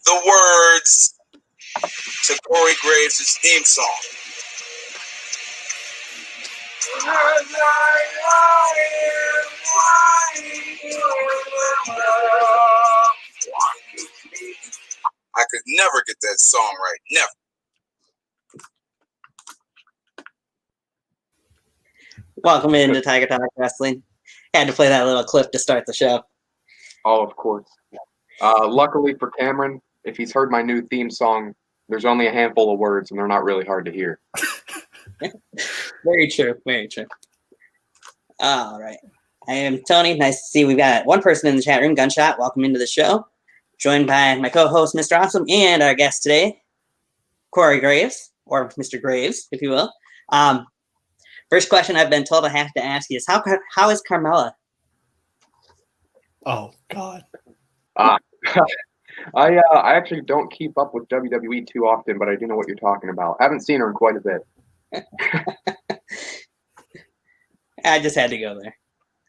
the words to Corey Graves' theme song. I could never get that song right. Never. Welcome into Tiger Talk Wrestling. Had to play that little clip to start the show. Oh, of course. Luckily for Cameron, if he's heard my new theme song, there's only a handful of words and they're not really hard to hear. Very true. Very true. All right. I am Tony. Nice to see we've got one person in the chat room, Gunshot. Welcome into the show. Joined by my co-host, Mr. Awesome, and our guest today, Corey Graves, or Mr. Graves, if you will. First question I've been told I have to ask you is, how is Carmella? Oh, God. I actually don't keep up with WWE too often, but I do know what you're talking about. I haven't seen her in quite a bit. I just had to go there.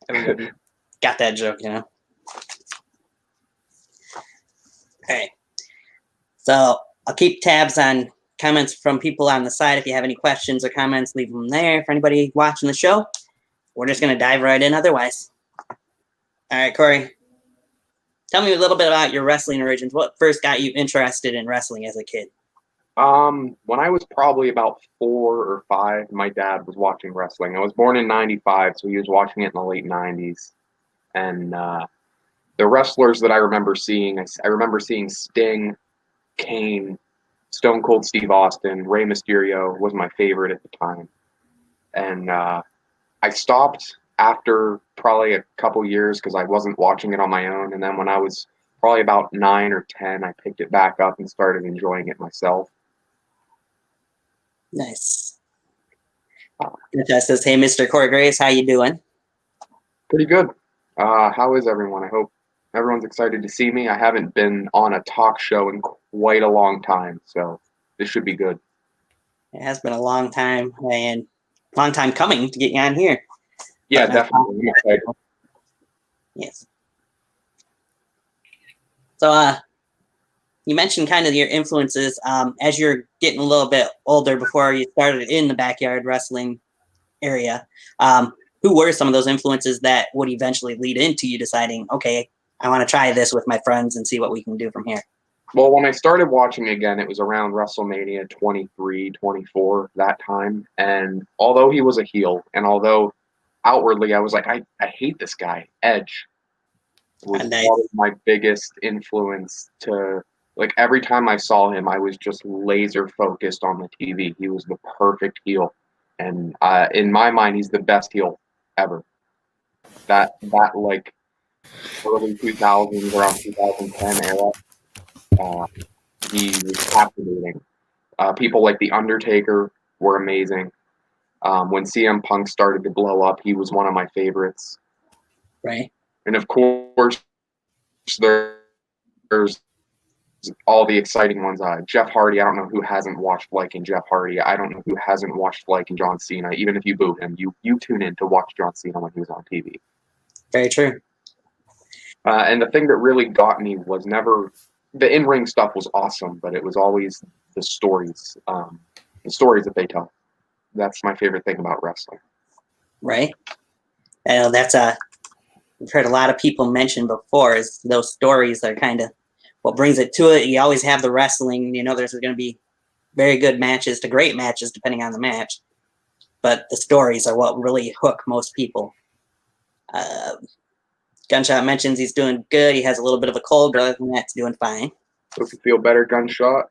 Everybody got that joke, you know? Okay. So I'll keep tabs on comments from people on the side. If you have any questions or comments, leave them there. For anybody watching the show, we're just going to dive right in otherwise. All right, Corey. Tell me a little bit about your wrestling origins. What first got you interested in wrestling as a kid? When I was probably about 4 or 5, my dad was watching wrestling. I was born in 95, so he was watching it in the late 90s. And the wrestlers that I remember seeing, I remember seeing Sting, Kane, Stone Cold Steve Austin, Rey Mysterio was my favorite at the time. And I stopped after probably a couple years because I wasn't watching it on my own. And then when I was probably about 9 or 10, I picked it back up and started enjoying it myself. Nice. That says, hey, Mr. Corey Graves, how you doing? Pretty good. How is everyone? I hope everyone's excited to see me. I haven't been on a talk show in quite a long time, so this should be good. It has been a long time, and long time coming to get you on here. Yeah, definitely. I'm excited. Yes. So, you mentioned kind of your influences as you're getting a little bit older before you started in the backyard wrestling area. Who were some of those influences that would eventually lead into you deciding, okay, I want to try this with my friends and see what we can do from here? Well, when I started watching again, it was around WrestleMania 23, 24, that time. And although he was a heel, and although outwardly I was like, I hate this guy, Edge was probably my biggest influence to, like, every time I saw him, I was just laser focused on the TV. He was the perfect heel. And in my mind, he's the best heel ever. That like early 2000s, around 2010 era, he was captivating. People like The Undertaker were amazing. When CM Punk started to blow up, he was one of my favorites. Right. And of course, there's all the exciting ones. Jeff Hardy, I don't know who hasn't watched liking Jeff Hardy. I don't know who hasn't watched liking John Cena. Even if you boo him, you tune in to watch John Cena when he was on TV. Very true. And the thing that really got me was never the in-ring stuff was awesome, but it was always the stories that they tell. That's my favorite thing about wrestling. Right. And that's we've heard a lot of people mention before is those stories are kind of what brings it to it. You always have the wrestling, you know, there's going to be very good matches to great matches depending on the match, but the stories are what really hook most people. Gunshot mentions he's doing good. He has a little bit of a cold, but other than that, he's doing fine. Hope you feel better, Gunshot.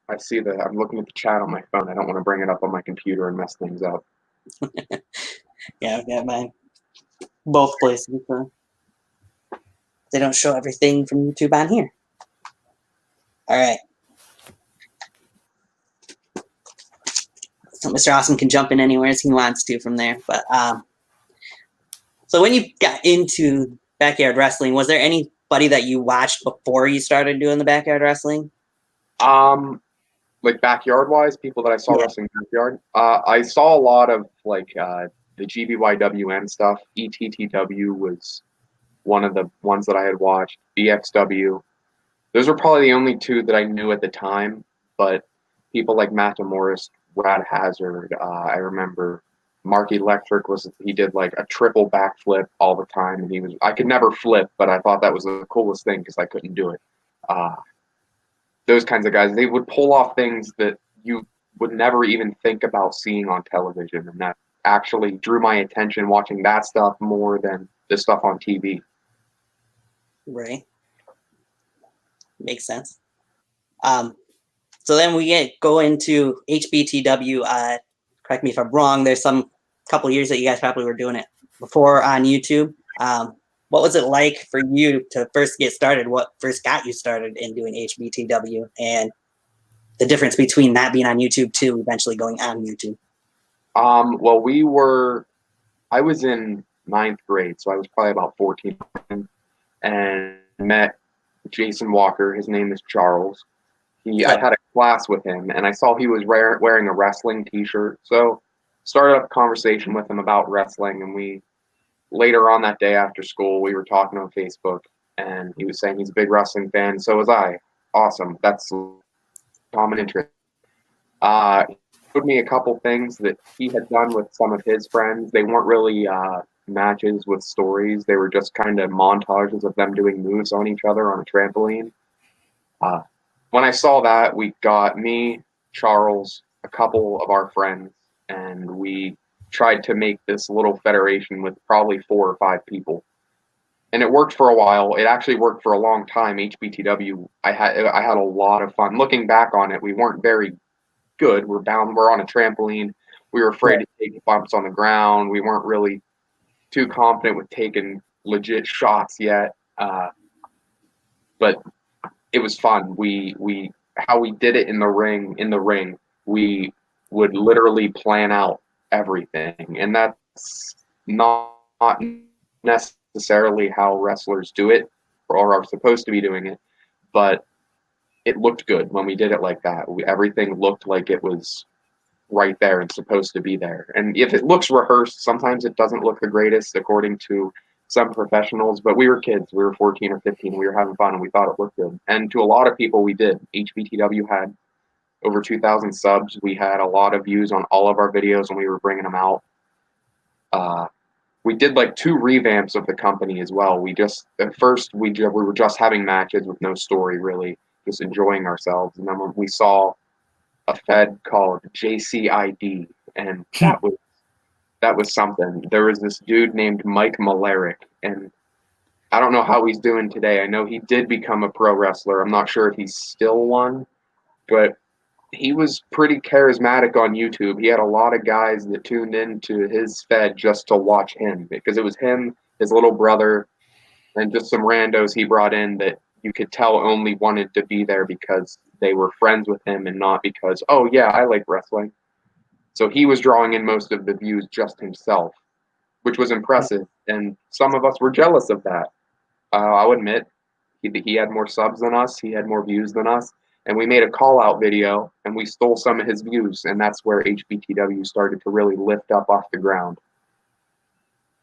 I see that. I'm looking at the chat on my phone. I don't want to bring it up on my computer and mess things up. Yeah, I've got mine both places. They don't show everything from YouTube on here. All right. So Mr. Awesome can jump in anywhere as he wants to from there. But so when you got into backyard wrestling, was there anybody that you watched before you started doing the backyard wrestling? Like backyard-wise, people that I saw wrestling backyard. I saw a lot of like the GBYWN stuff. ETTW was one of the ones that I had watched. BXW. Those are probably the only two that I knew at the time, but people like Matt Morris, Brad Hazard, I remember Mark Electric he did like a triple backflip all the time, and I could never flip, but I thought that was the coolest thing because I couldn't do it. Those kinds of guys, they would pull off things that you would never even think about seeing on television, and that actually drew my attention watching that stuff more than the stuff on TV. Right. Makes sense. So then we go into HBTW. Correct me if I'm wrong. There's some couple years that you guys probably were doing it before on YouTube. What was it like for you to first get started? What first got you started in doing HBTW, and the difference between that being on YouTube to eventually going on YouTube? Well, I was in 9th grade, so I was probably about 14, and met Jason Walker. His name is Charles. I had a class with him, and I saw he was wearing a wrestling T-shirt. So started up a conversation with him about wrestling, and later on that day after school, we were talking on Facebook, and he was saying he's a big wrestling fan. So was I. Awesome. That's common interest. He showed me a couple things that he had done with some of his friends. They weren't really matches with stories. They were just kind of montages of them doing moves on each other on a trampoline. When I saw that, we got me, Charles, a couple of our friends, and we tried to make this little federation with probably 4 or 5 people. And it worked for a while. It actually worked for a long time. HBTW, I had a lot of fun. Looking back on it, we weren't very good. We're on a trampoline. We were afraid to take bumps on the ground. We weren't really too confident with taking legit shots yet. But it was fun. How we did it in the ring, we would literally plan out everything. And that's not necessarily how wrestlers do it or are supposed to be doing it, but it looked good when we did it like that. Everything looked like it was right there and supposed to be there. And if it looks rehearsed, sometimes it doesn't look the greatest according to some professionals, but we were kids. We were 14 or 15. We were having fun, and we thought it looked good. And to a lot of people, we did. HBTW had over 2,000 subs. We had a lot of views on all of our videos when we were bringing them out. We did like 2 revamps of the company as well. At first we were just having matches with no story, really, just enjoying ourselves. And then when we saw a fed called JCID, and that was something. There was this dude named Mike Malarick, and I don't know how he's doing today. I know he did become a pro wrestler. I'm not sure if he's still one, but he was pretty charismatic on YouTube. He had a lot of guys that tuned into his fed just to watch him, because it was him, his little brother, and just some randos he brought in that you could tell only wanted to be there because they were friends with him and not because, oh yeah, I like wrestling. So he was drawing in most of the views just himself, which was impressive. And some of us were jealous of that. I'll admit, he had more subs than us. He had more views than us. And we made a call-out video, and we stole some of his views. And that's where HBTW started to really lift up off the ground.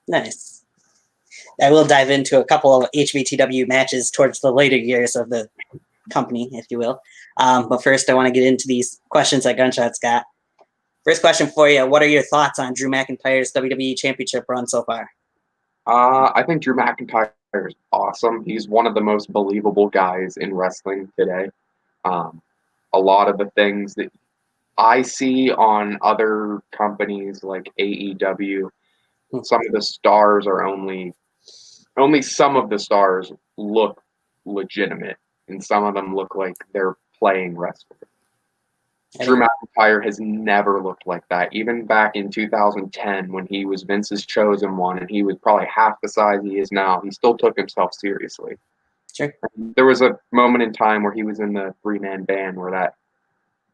Nice. I will dive into a couple of HBTW matches towards the later years of the company, if you will. But first, I want to get into these questions that Gunshot's got. First question for you. What are your thoughts on Drew McIntyre's WWE Championship run so far? I think Drew McIntyre is awesome. He's one of the most believable guys in wrestling today. A lot of the things that I see on other companies like AEW, some of the stars are only some of the stars look legitimate, and some of them look like they're playing wrestling. Drew McIntyre has never looked like that. Even back in 2010, when he was Vince's chosen one, and he was probably half the size he is now, he still took himself seriously. Sure. There was a moment in time where he was in the 3-man band where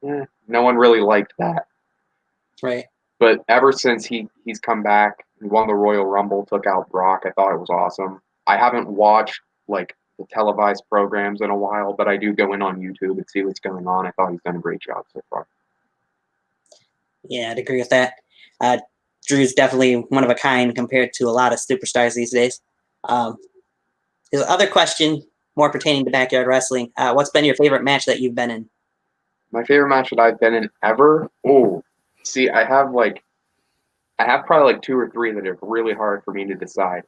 no one really liked that. Right. But ever since he's come back, he won the Royal Rumble, took out Brock. I thought it was awesome. I haven't watched like the televised programs in a while, but I do go in on YouTube and see what's going on. I thought he's done a great job so far. Yeah, I'd agree with that. Drew's definitely one of a kind compared to a lot of superstars these days. His other question, more pertaining to backyard wrestling. What's been your favorite match that you've been in? My favorite match that I've been in ever? Oh, see, I have probably like 2 or 3 that are really hard for me to decide.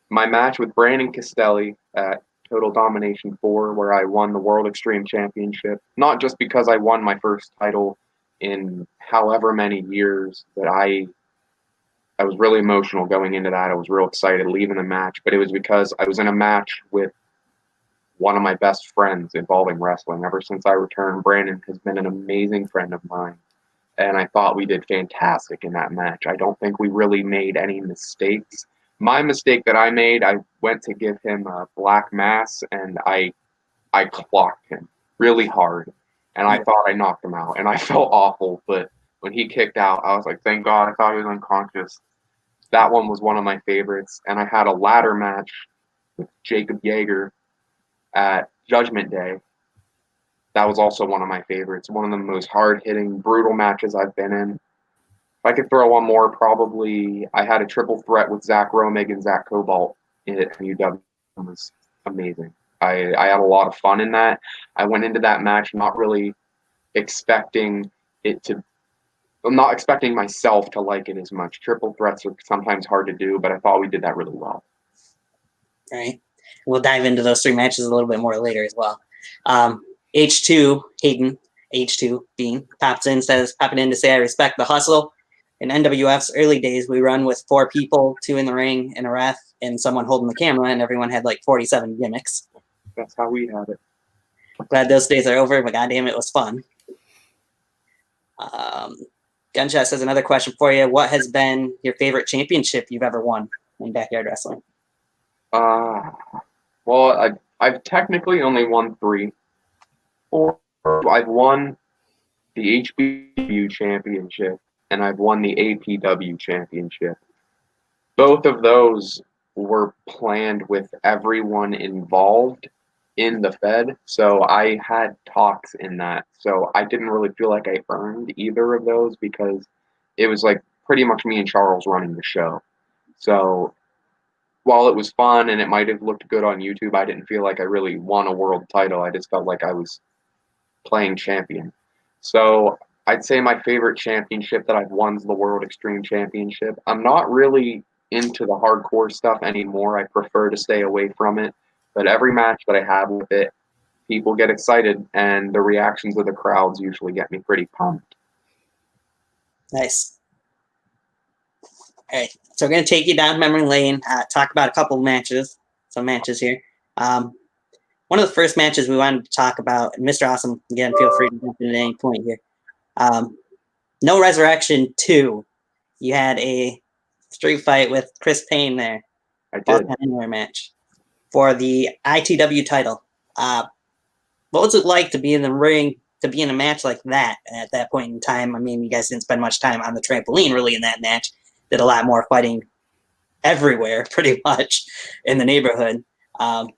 My match with Brandon Castelli at Total Domination 4, where I won the World Extreme Championship, not just because I won my first title in however many years, but I was really emotional going into that. I was real excited leaving the match, but it was because I was in a match with one of my best friends involving wrestling. Ever since I returned, Brandon has been an amazing friend of mine, and I thought we did fantastic in that match. I don't think we really made any mistakes. My mistake that I made, I went to give him a black mass, and I clocked him really hard, and I thought I knocked him out, and I felt awful, but when he kicked out, I was like, thank God, I thought he was unconscious. That one was one of my favorites, and I had a ladder match with Jacob Yeager at Judgment Day. That was also one of my favorites. One of the most hard-hitting, brutal matches I've been in. If I could throw one more, probably I had a triple threat with Zach Romig and Zach Cobalt at UW. It was amazing. I had a lot of fun in that. I went into that match not really expecting it to I'm not expecting myself to like it as much. Triple threats are sometimes hard to do, but I thought we did that really well. All right. We'll dive into those 3 matches a little bit more later as well. H2, Hayden, H2 Bean, popping in to say, I respect the hustle. In NWF's early days, we run with 4 people, 2 in the ring, and a ref, and someone holding the camera, and everyone had like 47 gimmicks. That's how we have it. Glad those days are over, but goddamn, it was fun. Gunshot says another question for you. What has been your favorite championship you've ever won in backyard wrestling? Well, I've technically only won 3. 4. I've won the HBTW championship, and I've won the APW championship. Both of those were planned with everyone involved in the Fed, so I had talks in that. So I didn't really feel like I earned either of those because it was like pretty much me and Charles running the show. So while it was fun and it might have looked good on YouTube, I didn't feel like I really won a world title. I just felt like I was playing champion. So I'd say my favorite championship that I've won is the World Extreme Championship. I'm not really into the hardcore stuff anymore. I prefer to stay away from it. But every match that I have with it, people get excited, and the reactions of the crowds usually get me pretty pumped. Nice. All right, so we're going to take you down memory lane, talk about a couple of matches, some matches here. One of the first matches we wanted to talk about, and Mr. Awesome, again, feel free to jump in at any point here. No Resurrection 2. You had a street fight with Chris Payne there. I did. Anywhere match for the ITW title. What was it like to be in the ring, to be in a match like that at that point in time? I mean, you guys didn't spend much time on the trampoline really in that match. Did a lot more fighting everywhere, pretty much, in the neighborhood. What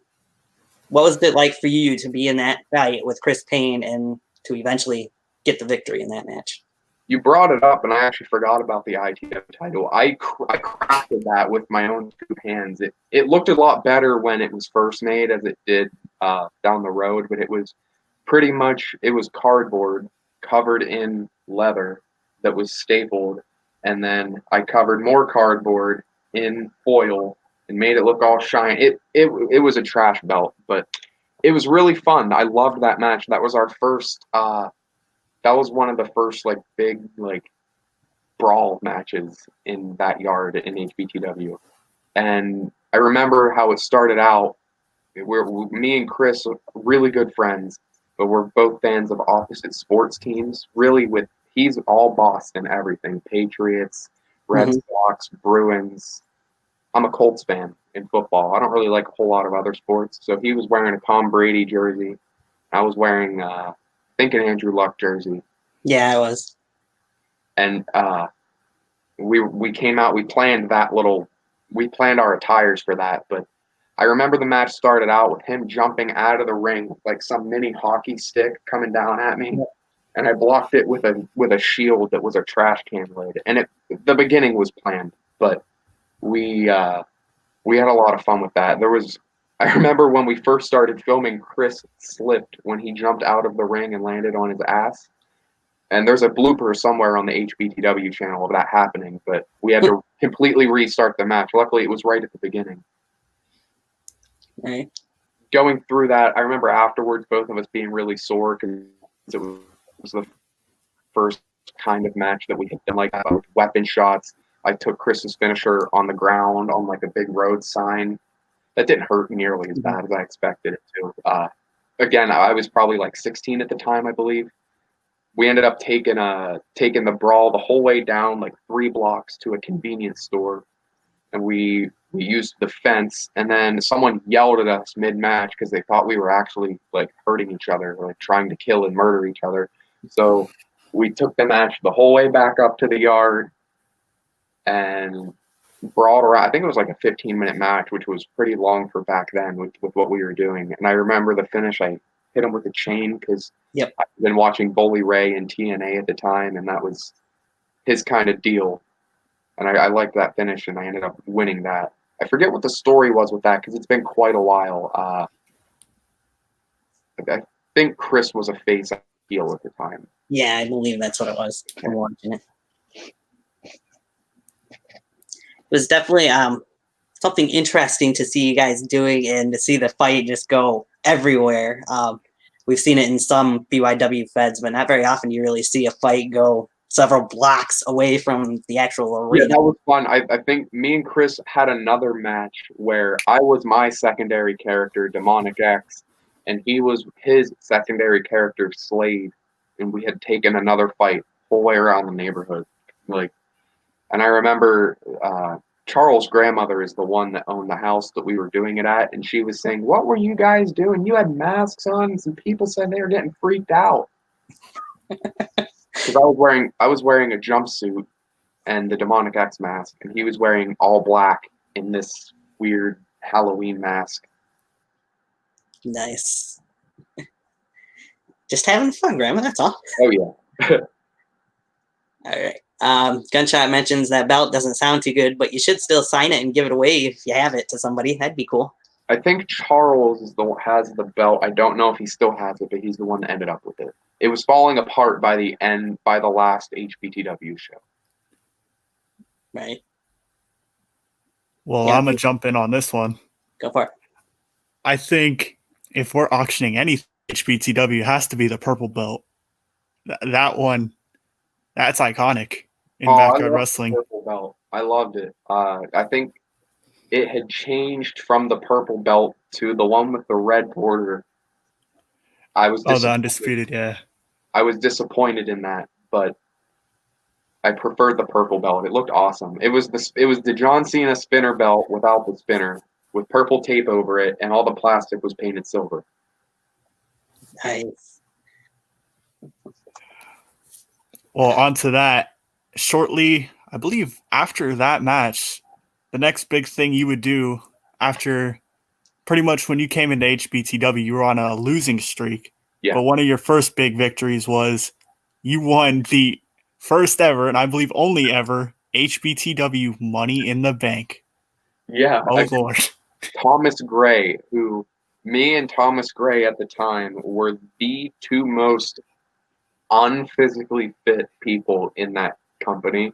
was it like for you to be in that fight with Chris Payne and to eventually get the victory in that match? You brought it up, and I actually forgot about the ITW title. I crafted that with my own 2 hands. It looked a lot better when it was first made as it did down the road, but it was pretty much, it was cardboard covered in leather that was stapled, and then I covered more cardboard in foil and made it look all shiny. It was a trash belt, but it was really fun. I loved that match. That was our first that was one of the first like big like brawl matches in that yard in HBTW. And I remember how it started out. Me and Chris are really good friends, but we're both fans of opposite sports teams. Really, he's all Boston, everything. Patriots, Red Sox, Bruins. I'm a Colts fan in football. I don't really like a whole lot of other sports. So he was wearing a Tom Brady jersey. I was wearing I think an Andrew Luck jersey. Yeah, I was. And we came out, we planned our attires for that, but I remember the match started out with him jumping out of the ring with like some mini hockey stick coming down at me, and I blocked it with a shield that was a trash can lid. And the beginning was planned, but we had a lot of fun with that. I remember when we first started filming, Chris slipped when he jumped out of the ring and landed on his ass. And there's a blooper somewhere on the HBTW channel of that happening, but we had to completely restart the match. Luckily, it was right at the beginning. Right. Going through that, I remember afterwards both of us being really sore because it was the first kind of match that we had done like that with weapon shots. I took Chris's finisher on the ground on like a big road sign. That didn't hurt nearly as bad as I expected it to. Again, I was probably like 16 at the time, I believe. We ended up taking the brawl the whole way down like 3 blocks to a convenience store, and we used the fence. And then someone yelled at us mid-match because they thought we were actually like hurting each other, like trying to kill and murder each other. So we took the match the whole way back up to the yard and brawled around. I think it was like a 15-minute match, which was pretty long for back then with what we were doing. And I remember the finish. I hit him with a chain because I'd been watching Bully Ray and TNA at the time, and that was his kind of deal. And I liked that finish, and I ended up winning that. I forget what the story was with that because it's been quite a while. I think Chris was a face heel at the time. Yeah, I believe that's what it was. I'm watching it. It was definitely something interesting to see you guys doing and to see the fight just go everywhere. We've seen it in some BYW feds, but not very often you really see a fight go several blocks away from the actual arena. Yeah, that was fun. I think me and Chris had another match where I was my secondary character, Demonic X, and he was his secondary character, Slade, and we had taken another fight whole way around the neighborhood. And I remember Charles' grandmother is the one that owned the house that we were doing it at, and she was saying, "What were you guys doing? You had masks on, and some people said they were getting freaked out." Because I was wearing a jumpsuit and the Demonic X mask, and he was wearing all black in this weird Halloween mask. Nice. Just having fun, Grandma, that's all. Oh, yeah. All right. Gunshot mentions that belt doesn't sound too good, but you should still sign it and give it away if you have it to somebody. That'd be cool. I think Charles has the belt. I don't know if he still has it, but he's the one that ended up with it. It was falling apart by the last HBTW show. Right. Well, I'm going to jump in on this one. Go for it. I think if we're auctioning any HBTW, it has to be the purple belt. That one, that's iconic in backyard wrestling. Purple belt. I loved it. I think it had changed from the purple belt to the one with the red border. The undisputed, yeah. I was disappointed in that, but I preferred the purple belt. It looked awesome. It was the John Cena spinner belt without the spinner, with purple tape over it, and all the plastic was painted silver. Nice. Well, on to that. Shortly, I believe after that match, the next big thing you would do after pretty much when you came into HBTW, you were on a losing streak. Yeah. But one of your first big victories was you won the first ever, and I believe only ever, HBTW Money in the Bank. Yeah. Oh, Lord. Thomas Gray, who me and Thomas Gray at the time were the two most unphysically fit people in that company.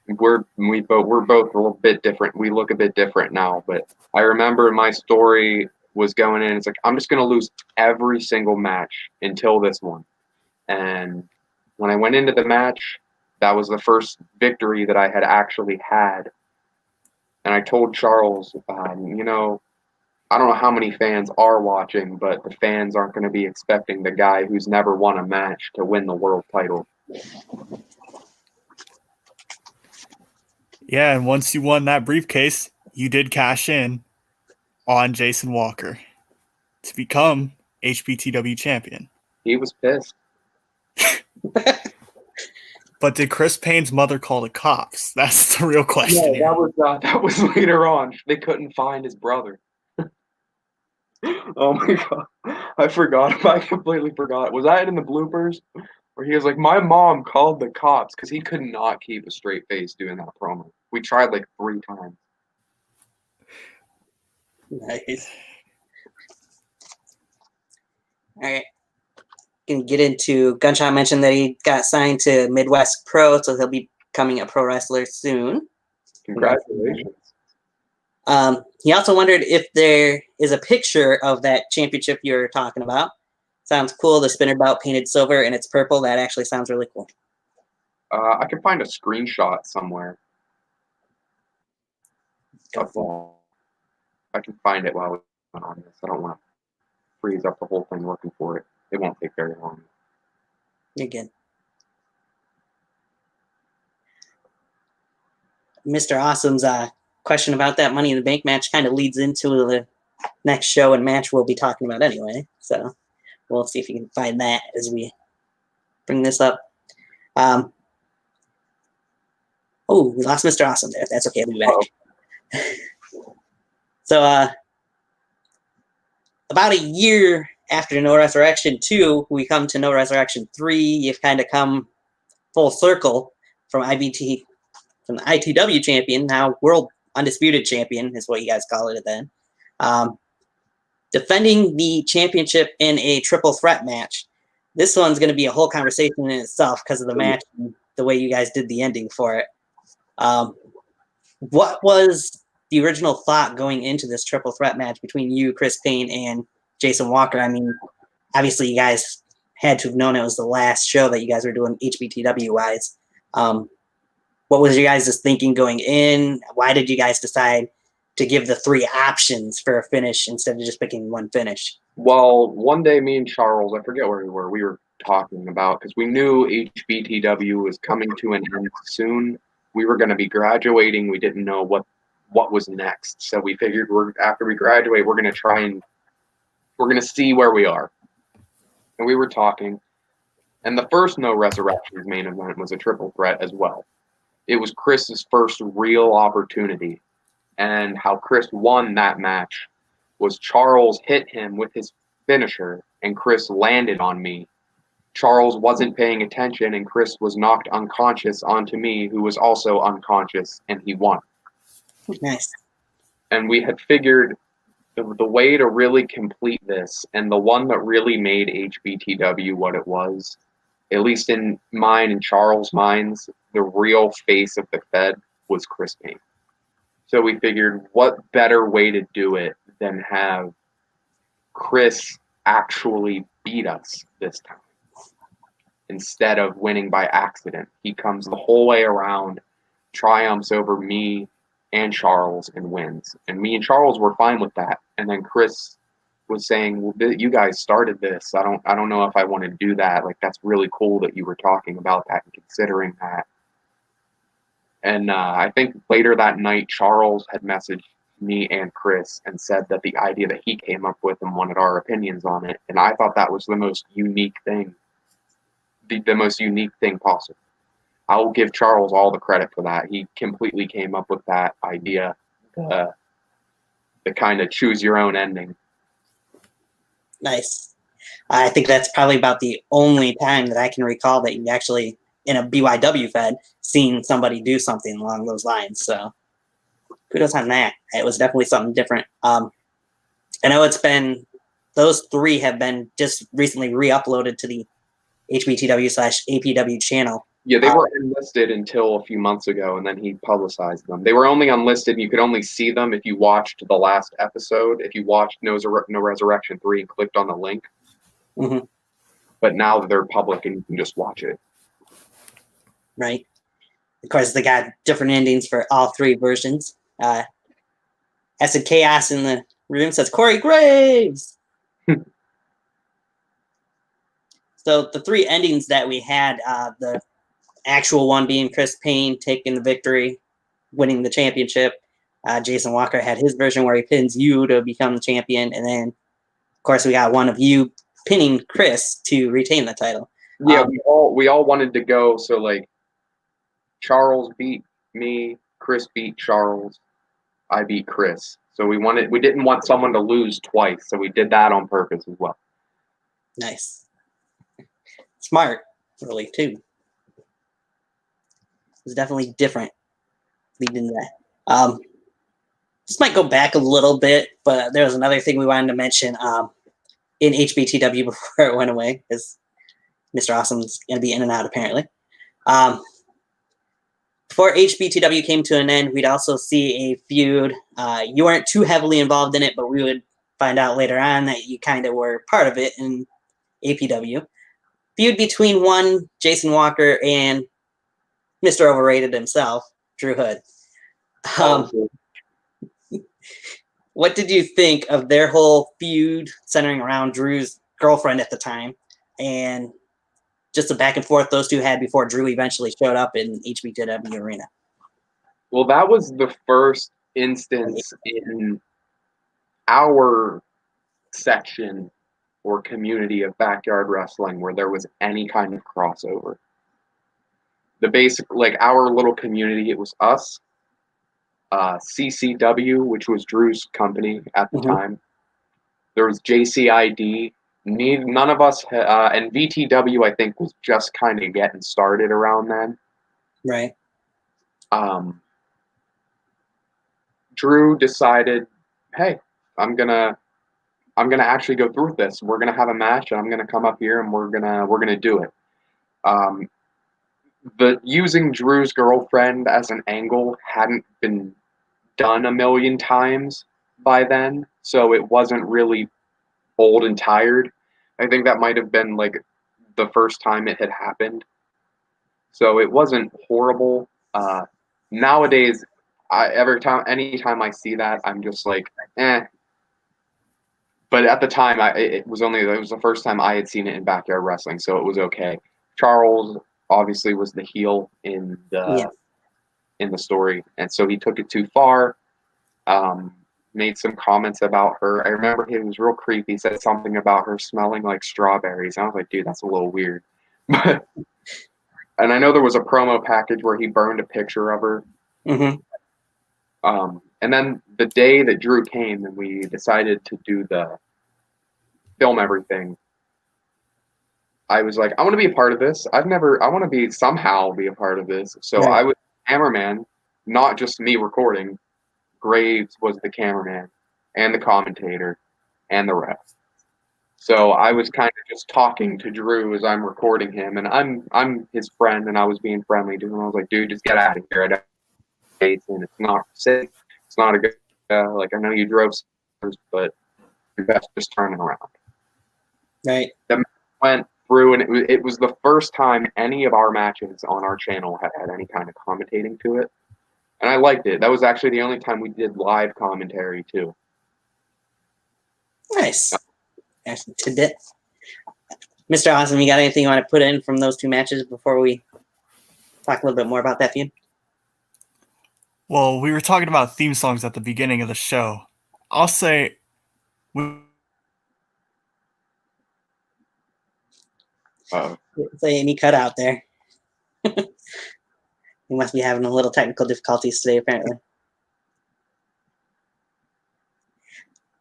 We're both a little bit different. We look a bit different now, but I remember my story was going in. It's like, I'm just going to lose every single match until this one. And when I went into the match, that was the first victory that I had actually had. And I told Charles, I don't know how many fans are watching, but the fans aren't going to be expecting the guy who's never won a match to win the world title. Yeah, and once you won that briefcase, you did cash in on Jason Walker to become HBTW champion. He was pissed. But did Chris Payne's mother call the cops? That's the real question. Yeah, that was later on. They couldn't find his brother. Oh my god, I forgot. I completely forgot. Was that in the bloopers? Where he was like, "My mom called the cops," because he could not keep a straight face doing that promo. We tried like 3 times. Nice. All right. Can get into Gunshot mentioned that he got signed to Midwest Pro, so he'll be becoming a pro wrestler soon. Congratulations. He also wondered if there is a picture of that championship you're talking about. Sounds cool. The spinner belt painted silver and it's purple. That actually sounds really cool. I can find a screenshot somewhere. That's all. I can find it while we're on this. I don't want to freeze up the whole thing looking for it. It won't take very long. Again. Mr. Awesome's question about that Money in the Bank match kind of leads into the next show and match we'll be talking about anyway. So we'll see if you can find that as we bring this up. Oh, we lost Mr. Awesome there. That's okay. We'll be back. So about a year after No Resurrection 2, we come to No Resurrection 3. You've kind of come full circle from IBT, from the ITW champion, now World Undisputed Champion is what you guys call it then. Defending the championship in a triple threat match. This one's going to be a whole conversation in itself because of the match and the way you guys did the ending for it. What was the original thought going into this triple threat match between you, Chris Payne, and Jason Walker? I mean, obviously you guys had to have known it was the last show that you guys were doing HBTW-wise. What was your guys' thinking going in? Why did you guys decide to give the 3 options for a finish instead of just picking one finish? Well, one day me and Charles, I forget where we were talking about, because we knew HBTW was coming to an end soon. We were going to be graduating. We didn't know what was next. So we figured after we graduate, we're going to see where we are. And we were talking. And the first No Resurrections main event was a triple threat as well. It was Chris's first real opportunity. And how Chris won that match was Charles hit him with his finisher, and Chris landed on me. Charles wasn't paying attention, and Chris was knocked unconscious onto me, who was also unconscious, and he won. Nice. And we had figured the way to really complete this, and the one that really made HBTW what it was, at least in mine and Charles' minds, the real face of the Fed was Chris Payne. So we figured, what better way to do it than have Chris actually beat us this time instead of winning by accident. He comes the whole way around, triumphs over me and Charles, and wins. And me and Charles were fine with that. And then Chris was saying, well, you guys started this. I don't know if I want to do that. Like, that's really cool that you were talking about that and considering that. And I think later that night, Charles had messaged me and Chris and said that the idea that he came up with and wanted our opinions on it. And I thought that was the most unique thing, the most unique thing possible. I will give Charles all the credit for that. He completely came up with that idea, the kind of choose your own ending. Nice. I think that's probably about the only time that I can recall that you actually, in a BYW Fed, seen somebody do something along those lines. So kudos on that. It was definitely something different. I know those 3 have been just recently re-uploaded to the HBTW/APW channel. Yeah, they were unlisted until a few months ago, and then he publicized them. They were only unlisted, and you could only see them if you watched the last episode, if you watched No Resurrection 3 and clicked on the link. Mm-hmm. But now they're public, and you can just watch it. Right. Of course, they got different endings for all 3 versions. Acid Chaos in the room says Corey Graves. So the 3 endings that we had, the actual one being Chris Payne taking the victory, winning the championship. Jason Walker had his version where he pins you to become the champion. And then, of course, we got one of you pinning Chris to retain the title. Yeah, we all wanted to go. So, like, Charles beat me, Chris beat Charles, I beat Chris. So we didn't want someone to lose twice. So we did that on purpose as well. Nice. Smart, really, too. It was definitely different leading to that. this might go back a little bit, but there was another thing we wanted to mention in HBTW before it went away, because Mr. Awesome's going to be in and out apparently. Before HBTW came to an end, we'd also see a feud. You weren't too heavily involved in it, but we would find out later on that you kind of were part of it in APW. Feud between one Jason Walker and Mr. Overrated himself, Drew Hood. What did you think of their whole feud centering around Drew's girlfriend at the time, and just the back and forth those two had before Drew eventually showed up in HBTW arena? Well, that was the first instance in our section or community of backyard wrestling where there was any kind of crossover. The basic, like our little community, it was us, CCW, which was Drew's company at the time. There was JCID. None of us, and VTW, I think, was just kind of getting started around then. Right. Drew decided, hey, I'm gonna actually go through with this. We're gonna have a match, and I'm gonna come up here, and we're gonna do it. The using Drew's girlfriend as an angle hadn't been done a million times by then, so it wasn't really old and tired. I think that might have been like the first time it had happened, so it wasn't horrible. Nowadays, anytime I see that, I'm just like, eh. But at the time, it was the first time I had seen it in backyard wrestling, so it was okay. Charles obviously was the heel in the story, and so he took it too far. Made some comments about her. I remember he was real creepy. He said something about her smelling like strawberries. I was like, dude, that's a little weird. And I know there was a promo package where he burned a picture of her. And then the day that Drew came and we decided to film everything, I was like, I want to be a part of this. I want to somehow be a part of this. So I was cameraman, not just me recording. Graves was the cameraman and the commentator and the ref. So I was kind of just talking to Drew as I'm recording him, and I'm his friend, and I was being friendly to him. I was like, dude, just get out of here. It's not safe. It's not a good, like, I know you drove, but you're best just turning around. Right. The match went through, and it was the first time any of our matches on our channel had any kind of commentating to it. And I liked it. That was actually the only time we did live commentary, too. Nice. Nice tidbit. Mr. Awesome, you got anything you want to put in from those two matches before we talk a little bit more about that feud? Well, we were talking about theme songs at the beginning of the show. I'll say... It's any cut out there. He must be having a little technical difficulties today, apparently.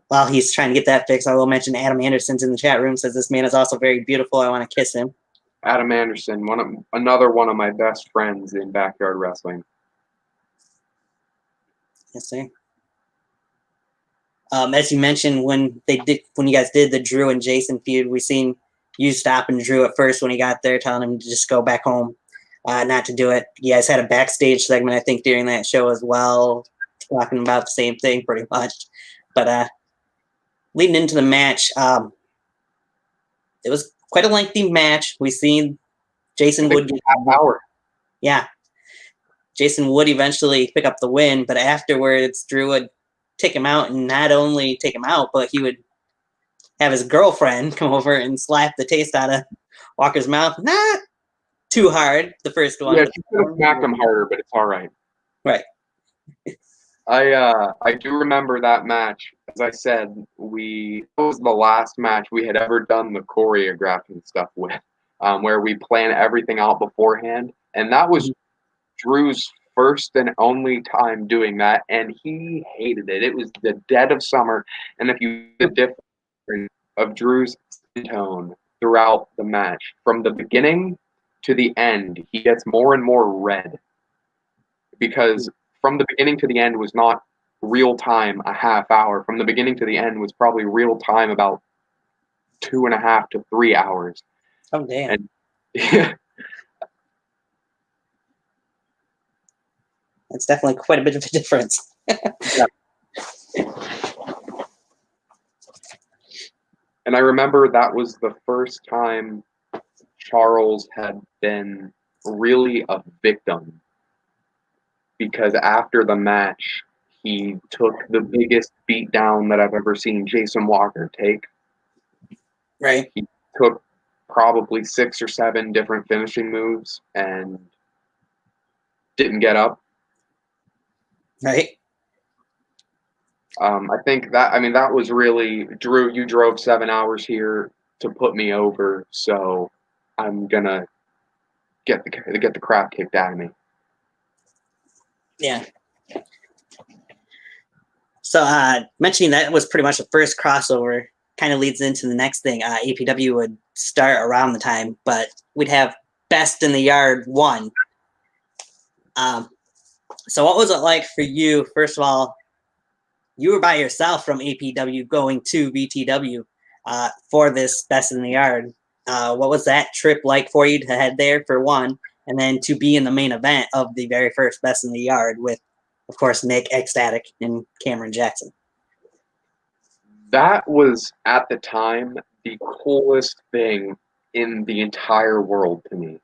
While he's trying to get that fixed, I will mention Adam Anderson's in the chat room, says this man is also very beautiful. I want to kiss him. Adam Anderson, another one of my best friends in backyard wrestling. Yes, sir. As you mentioned, when you guys did the Drew and Jason feud, we seen you stopping Drew at first when he got there, telling him to just go back home, not to do it. You guys had a backstage segment, I think, during that show as well, talking about the same thing pretty much. But leading into the match, it was quite a lengthy match. We seen Jason Wood get half hour. Yeah. Jason would eventually pick up the win, but afterwards, Drew would take him out, and not only take him out, but he would have his girlfriend come over and slap the taste out of Walker's mouth. Not too hard, the first one. Yeah, she could have smacked him harder, but it's all right. Right. I do remember that match. As I said, it was the last match we had ever done the choreographing stuff with, where we plan everything out beforehand, and that was Drew's first and only time doing that, and he hated it. It was the dead of summer, and if you the difference of Drew's tone throughout the match, from the beginning to the end, he gets more and more red, because from the beginning to the end was not real time a half hour. From the beginning to the end was probably real time about 2.5 to 3 hours. Oh, damn. And yeah, That's definitely quite a bit of a difference. and I remember that was the first time Charles had been really a victim, because after the match, he took the biggest beatdown that I've ever seen Jason Walker take. Right. He took probably 6 or 7 different finishing moves and didn't get up. Right. I think that, I mean, that was really, Drew, you drove 7 hours here to put me over, so I'm gonna get the crap kicked out of me. Yeah. So mentioning that was pretty much the first crossover kind of leads into the next thing. APW would start around the time, but we'd have Best in the Yard 1. So what was it like for you? First of all, you were by yourself from APW going to BTW for this Best in the Yard. What was that trip like for you to head there for one, and then to be in the main event of the very first Best in the Yard with, of course, Nick, Ecstatic, and Cameron Jackson? That was, at the time, the coolest thing in the entire world to me.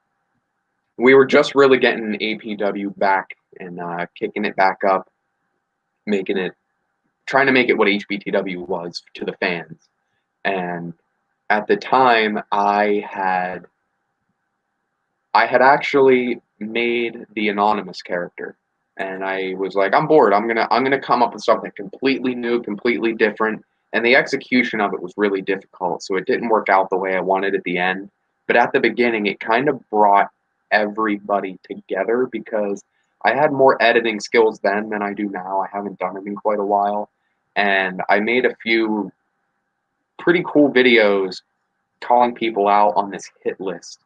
We were just really getting APW back and kicking it back up, trying to make it what HBTW was to the fans. And at the time, I had actually made the anonymous character, and I was like, I'm bored. I'm gonna come up with something completely new, completely different. And the execution of it was really difficult, so it didn't work out the way I wanted at the end. But at the beginning, it kind of brought everybody together, because I had more editing skills then than I do now. I haven't done it in quite a while. And I made a few pretty cool videos calling people out on this hit list.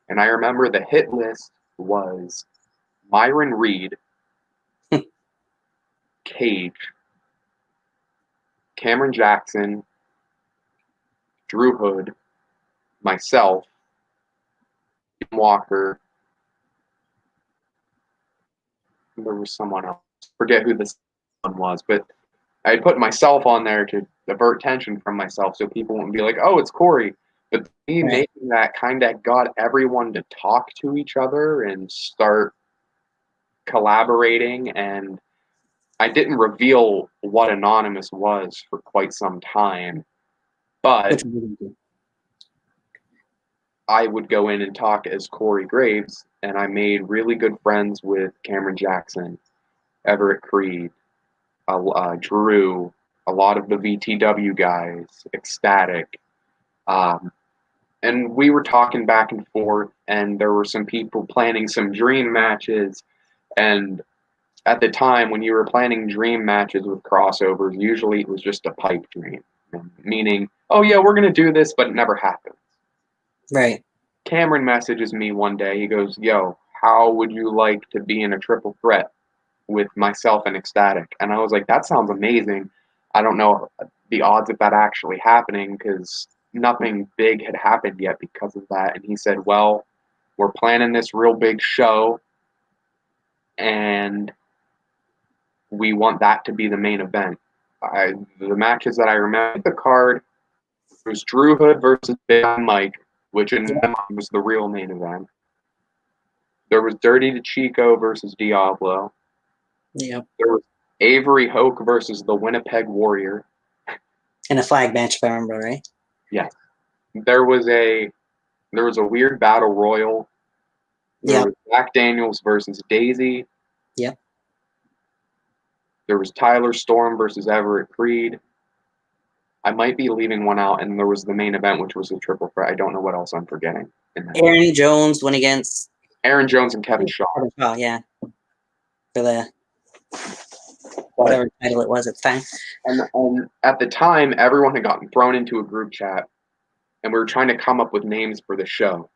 And I remember the hit list was Myron Reed, Cage, Cameron Jackson, Drew Hood, myself, Jim Walker. There was someone else. Forget who this one was, but I had put myself on there to divert tension from myself, so people wouldn't be like, "Oh, it's Corey." But me Right. making that kind of got everyone to talk to each other and start collaborating. And I didn't reveal what Anonymous was for quite some time, but Which was really good. I would go in and talk as Corey Graves, and I made really good friends with Cameron Jackson, Everett Creed, Drew, a lot of the VTW guys, Ecstatic. And we were talking back and forth, and there were some people planning some dream matches. And at the time, when you were planning dream matches with crossovers, usually it was just a pipe dream, meaning, oh yeah, we're going to do this, but it never happens. Right. Cameron messages me one day. He goes, yo, how would you like to be in a triple threat with myself and Ecstatic? And I was like, that sounds amazing. I don't know the odds of that actually happening, because nothing big had happened yet because of that. And he said, well, we're planning this real big show, and we want that to be the main event. The matches that I remember, the card was Drew Hood versus Big Mike, which in my mind was the real main event. There was Dirty to Chico versus Diablo. Yep. There was Avery Hoke versus the Winnipeg Warrior. In a flag match, if I remember right. Yes. There was a weird battle royal. There was Jack Daniels versus Daisy. Yep. There was Tyler Storm versus Everett Creed. I might be leaving one out, and there was the main event, which was the triple threat. I don't know what else I'm forgetting. Aaron Jones went against Aaron Jones and Kevin Shaw. Oh, yeah. For the whatever title it was at the time. And at the time, everyone had gotten thrown into a group chat, and we were trying to come up with names for the show.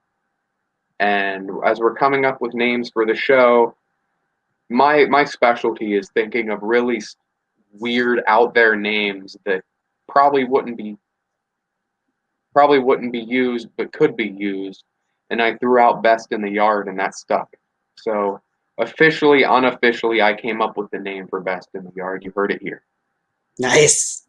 And as we're coming up with names for the show, my specialty is thinking of really weird out there names that probably wouldn't be used, but could be used. And I threw out best in the yard, and that stuck. So officially, unofficially, I came up with the name for best in the yard. You heard it here. Nice.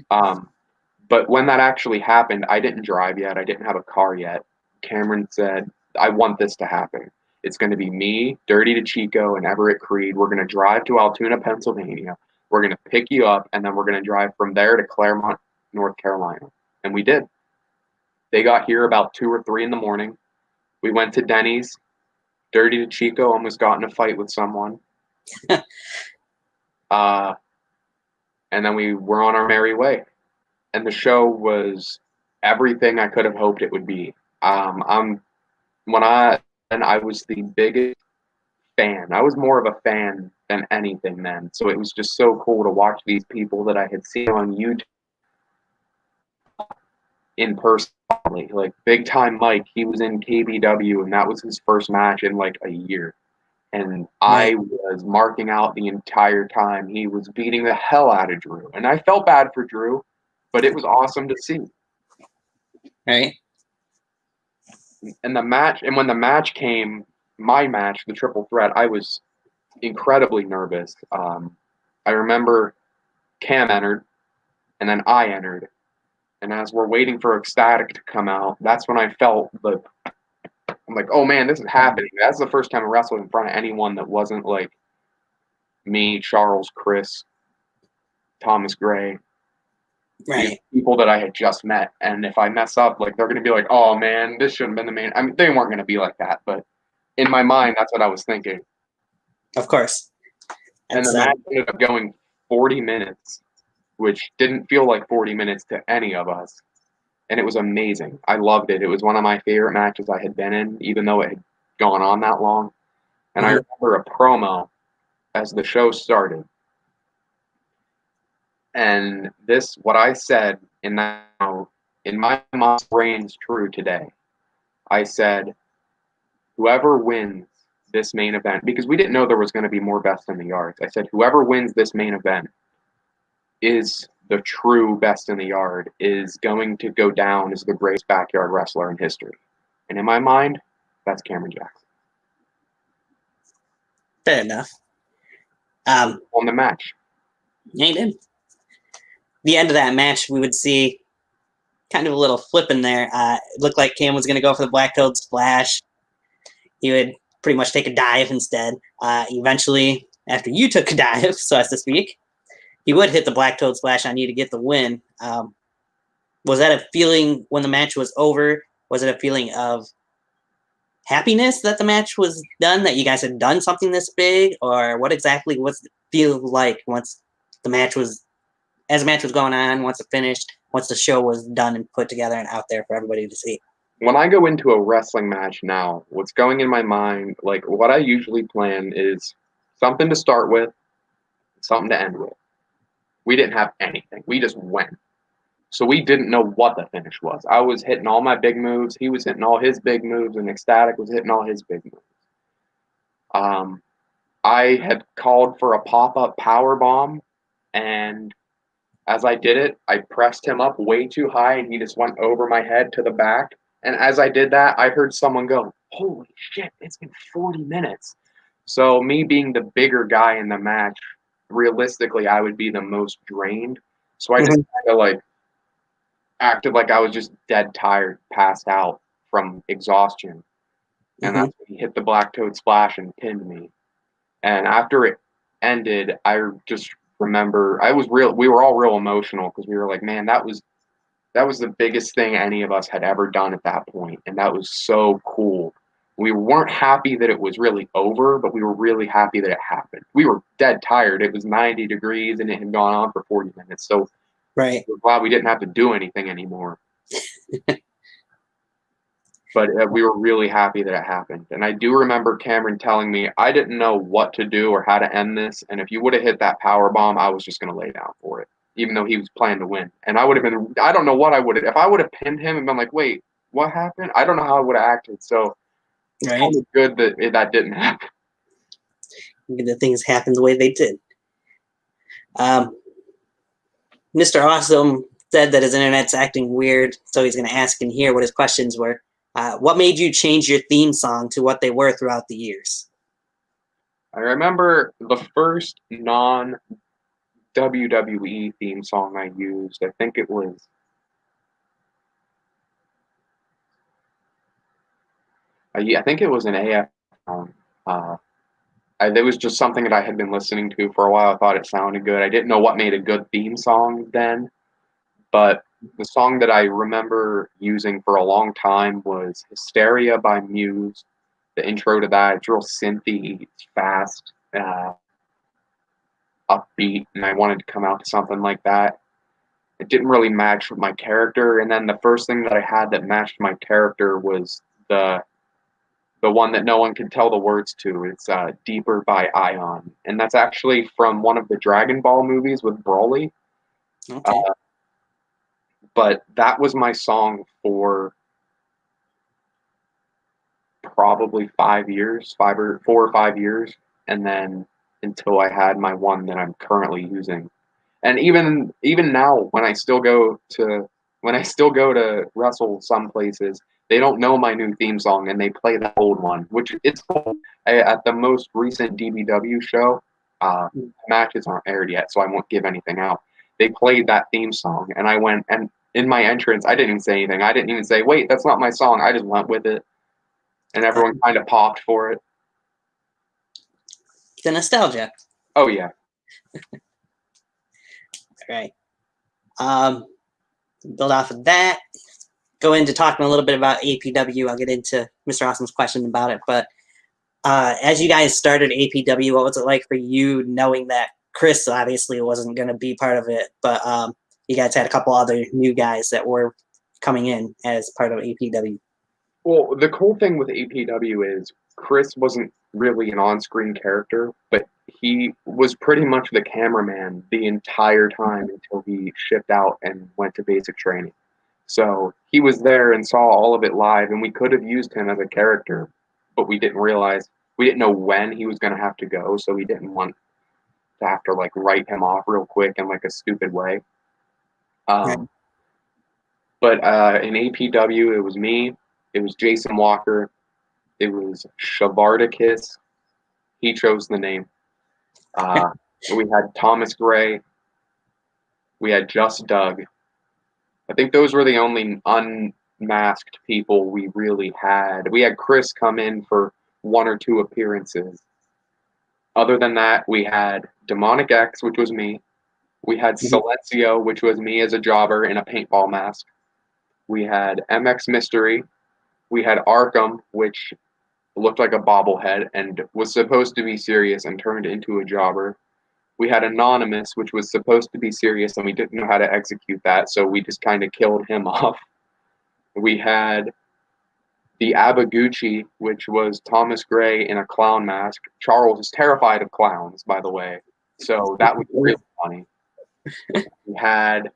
But when that actually happened, I didn't drive yet. I didn't have a car yet. Cameron said, I want this to happen. It's going to be me, Dirty to Chico, and Everett Creed. We're going to drive to Altoona, Pennsylvania. We're going to pick you up, and then we're going to drive from there to Claremont, North Carolina. And we did. They got here about 2 or 3 in the morning. We went to Denny's. Dirty to Chico almost got in a fight with someone. And then we were on our merry way. And the show was everything I could have hoped it would be. I was the biggest fan. I was more of a fan than anything then. So it was just so cool to watch these people that I had seen on YouTube in person. Like Big Time Mike, he was in KBW, and that was his first match in like a year. And I was marking out the entire time. He was beating the hell out of Drew. And I felt bad for Drew, but it was awesome to see. Right. And when the match came, my match, the triple threat, I was incredibly nervous. I remember Cam entered, and then I entered. And as we're waiting for Ecstatic to come out, that's when I felt I'm like, oh man, this is happening. That's the first time I wrestled in front of anyone that wasn't like me, Charles, Chris, Thomas Gray. Right. People that I had just met. And if I mess up, like they're gonna be like, oh man, this shouldn't have been the main. I mean, they weren't gonna be like that, but in my mind, that's what I was thinking. Of course. And the match ended up going 40 minutes, which didn't feel like 40 minutes to any of us. And it was amazing. I loved it. It was one of my favorite matches I had been in, even though it had gone on that long. And I remember a promo as the show started. And what I said in my mom's brain's true today. I said, whoever wins this main event, because we didn't know there was going to be more best in the yards. I said, whoever wins this main event is the true best in the yard, is going to go down as the greatest backyard wrestler in history. And in my mind, that's Cameron Jackson. Fair enough. On the match. Yeah, he did. The end of that match, we would see kind of a little flip in there. It looked like Cam was going to go for the Black Toad Splash. He would pretty much take a dive instead. Eventually, after you took a dive, so as to speak, he would hit the Black Toad Splash on you to get the win. Was that a feeling when the match was over? Was it a feeling of happiness that the match was done, that you guys had done something this big? Or what exactly was it feel like once the match was going on, once it finished, once the show was done and put together and out there for everybody to see? When I go into a wrestling match now, what's going in my mind, like what I usually plan is something to start with, something to end with. We didn't have anything. We just went. So we didn't know what the finish was. I was hitting all my big moves. He was hitting all his big moves, and Ecstatic was hitting all his big moves. I had called for a pop-up power bomb, and as I did it, I pressed him up way too high, and he just went over my head to the back. And as I did that, I heard someone go, holy shit, it's been 40 minutes. So me being the bigger guy in the match, realistically, I would be the most drained. So I just kind of like acted like I was just dead tired, passed out from exhaustion. And that's when he hit the Black Toad Splash and pinned me. And after it ended, I just remember we were all real emotional because we were like, man, that was the biggest thing any of us had ever done at that point. And that was so cool. We weren't happy that it was really over, but we were really happy that it happened. We were dead tired. It was 90 degrees and it had gone on for 40 minutes. So we're glad we didn't have to do anything anymore. But we were really happy that it happened. And I do remember Cameron telling me, I didn't know what to do or how to end this. And if you would have hit that power bomb, I was just going to lay down for it, even though he was planning to win. And I would have been, I don't know what I would have, if I would have pinned him and been like, wait, what happened? I don't know how I would have acted. So it's kind of good that that didn't happen. The things happened the way they did. Mr. Awesome said that his internet's acting weird, so he's going to ask in here what his questions were. What made you change your theme song to what they were throughout the years? I remember the first non-WWE theme song I used. I think it was I think it was an AF song. It was just something that I had been listening to for a while. I thought it sounded good. I didn't know what made a good theme song then, but the song that I remember using for a long time was Hysteria by Muse. The intro to that, it's real synthy, it's fast, upbeat, and I wanted to come out to something like that. It didn't really match with my character, and then the first thing that I had that matched my character was the one that no one could tell the words to. It's Deeper by Ion. And that's actually from one of the Dragon Ball movies with Broly. Okay. But that was my song for probably 5 years, 4 or 5 years. And then until I had my one that I'm currently using. And even now, when I still go to wrestle some places, they don't know my new theme song and they play that old one, which it's cool. At the most recent DBW show, matches aren't aired yet, so I won't give anything out. They played that theme song, and I went, and in my entrance, I didn't even say anything. I didn't even say, "Wait, that's not my song." I just went with it, and everyone kind of popped for it. The nostalgia. Oh yeah. Right. Build off of that. Go into talking a little bit about APW. I'll get into Mr. Awesome's question about it. But as you guys started APW, what was it like for you knowing that Chris obviously wasn't going to be part of it, but you guys had a couple other new guys that were coming in as part of APW? Well, the cool thing with APW is Chris wasn't really an on-screen character, but he was pretty much the cameraman the entire time until he shipped out and went to basic training. So he was there and saw all of it live, and we could have used him as a character, but we didn't know when he was going to have to go, so we didn't want to have to like write him off real quick in like a stupid way. Right. But in APW, it was me, it was Jason Walker, it was Shavardakis. He chose the name. We had Thomas Gray. We had Just Doug. I think those were the only unmasked people we really had. We had Chris come in for 1 or 2 appearances. Other than that, we had Demonic X, which was me. We had Silencio, which was me as a jobber in a paintball mask. We had MX Mystery. We had Arkham, which looked like a bobblehead and was supposed to be serious and turned into a jobber. We had Anonymous, which was supposed to be serious, and we didn't know how to execute that, so we just kind of killed him off. We had the Abaguchi, which was Thomas Gray in a clown mask. Charles is terrified of clowns, by the way, so that was really funny. We had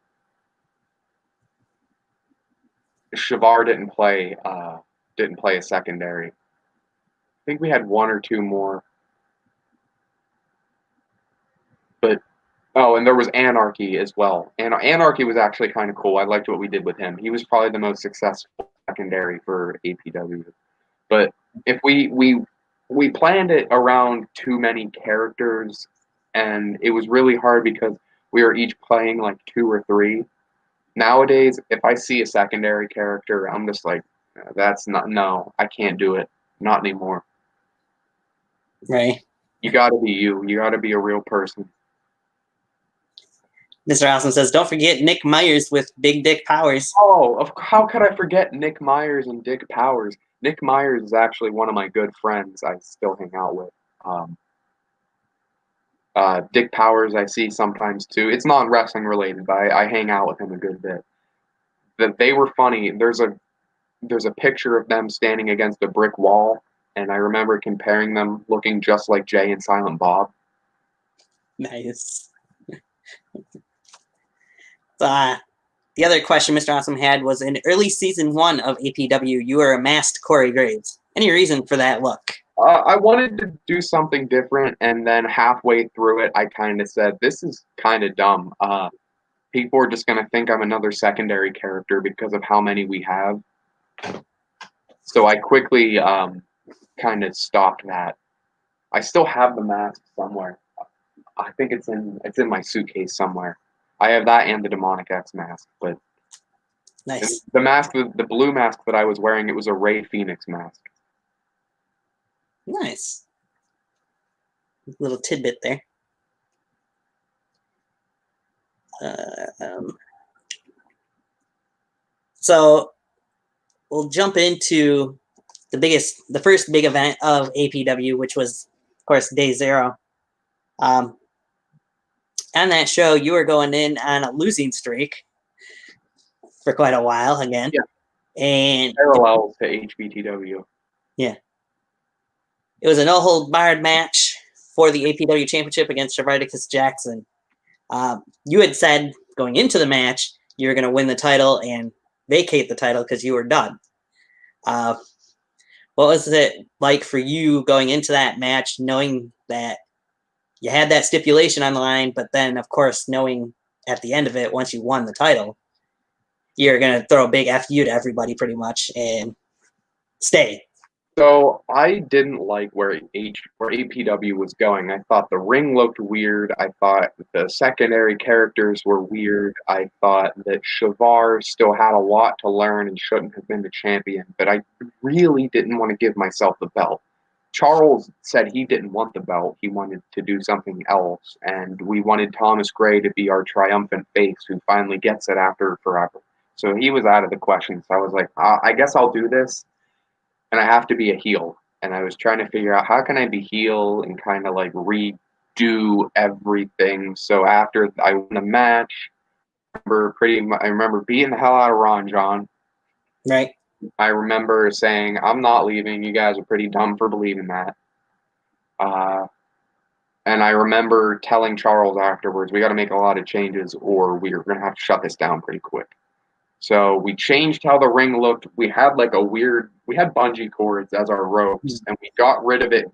Shavar didn't play a secondary. I think we had 1 or 2 more. But and there was Anarchy as well. And Anarchy was actually kind of cool. I liked what we did with him. He was probably the most successful secondary for APW. But if we planned it around too many characters, and it was really hard because we were each playing like 2 or 3. Nowadays, if I see a secondary character, I'm just like, no, I can't do it. Not anymore. Right. You got to be you. You got to be a real person. Mr. Awesome says, don't forget Nick Myers with Big Dick Powers. Oh, how could I forget Nick Myers and Dick Powers? Nick Myers is actually one of my good friends I still hang out with. Dick Powers I see sometimes too. It's non-wrestling related, but I hang out with him a good bit. That they were funny. There's a picture of them standing against a brick wall, and I remember comparing them looking just like Jay and Silent Bob. Nice. The other question Mr. Awesome had was, in early season 1 of APW, you were a masked Corey Graves. Any reason for that look? I wanted to do something different, and then halfway through it, I kind of said, "This is kind of dumb. People are just going to think I'm another secondary character because of how many we have." So I quickly kind of stopped that. I still have the mask somewhere. I think it's in my suitcase somewhere. I have that and the Demonic X mask, but Nice. the mask, the blue mask that I was wearing, it was a Ray Phoenix mask. Nice. Little tidbit there. So we'll jump into the first big event of APW, which was, of course, Day Zero. On that show, you were going in on a losing streak for quite a while again. Yeah. And Parallels to HBTW. yeah. It was a no-hold-barred match for the APW Championship against Shervardicus Jackson. You had said going into the match you were going to win the title and vacate the title because you were done. What was it like for you going into that match, knowing that you had that stipulation on the line, but then, of course, knowing at the end of it, once you won the title, you're going to throw a big F you to everybody pretty much and stay? So I didn't like where APW was going. I thought the ring looked weird. I thought the secondary characters were weird. I thought that Shavar still had a lot to learn and shouldn't have been the champion. But I really didn't want to give myself the belt. Charles said he didn't want the belt. He wanted to do something else. And we wanted Thomas Gray to be our triumphant face who finally gets it after forever. So he was out of the question. So I was like, I guess I'll do this. And I have to be a heel. And I was trying to figure out how can I be heel and kind of like redo everything. So after I won the match, I remember beating the hell out of Ron John. Right. I remember saying, "I'm not leaving. You guys are pretty dumb for believing that." And I remember telling Charles afterwards, "We got to make a lot of changes, or we're going to have to shut this down pretty quick." So we changed how the ring looked. We had we had bungee cords as our ropes, and we got rid of it.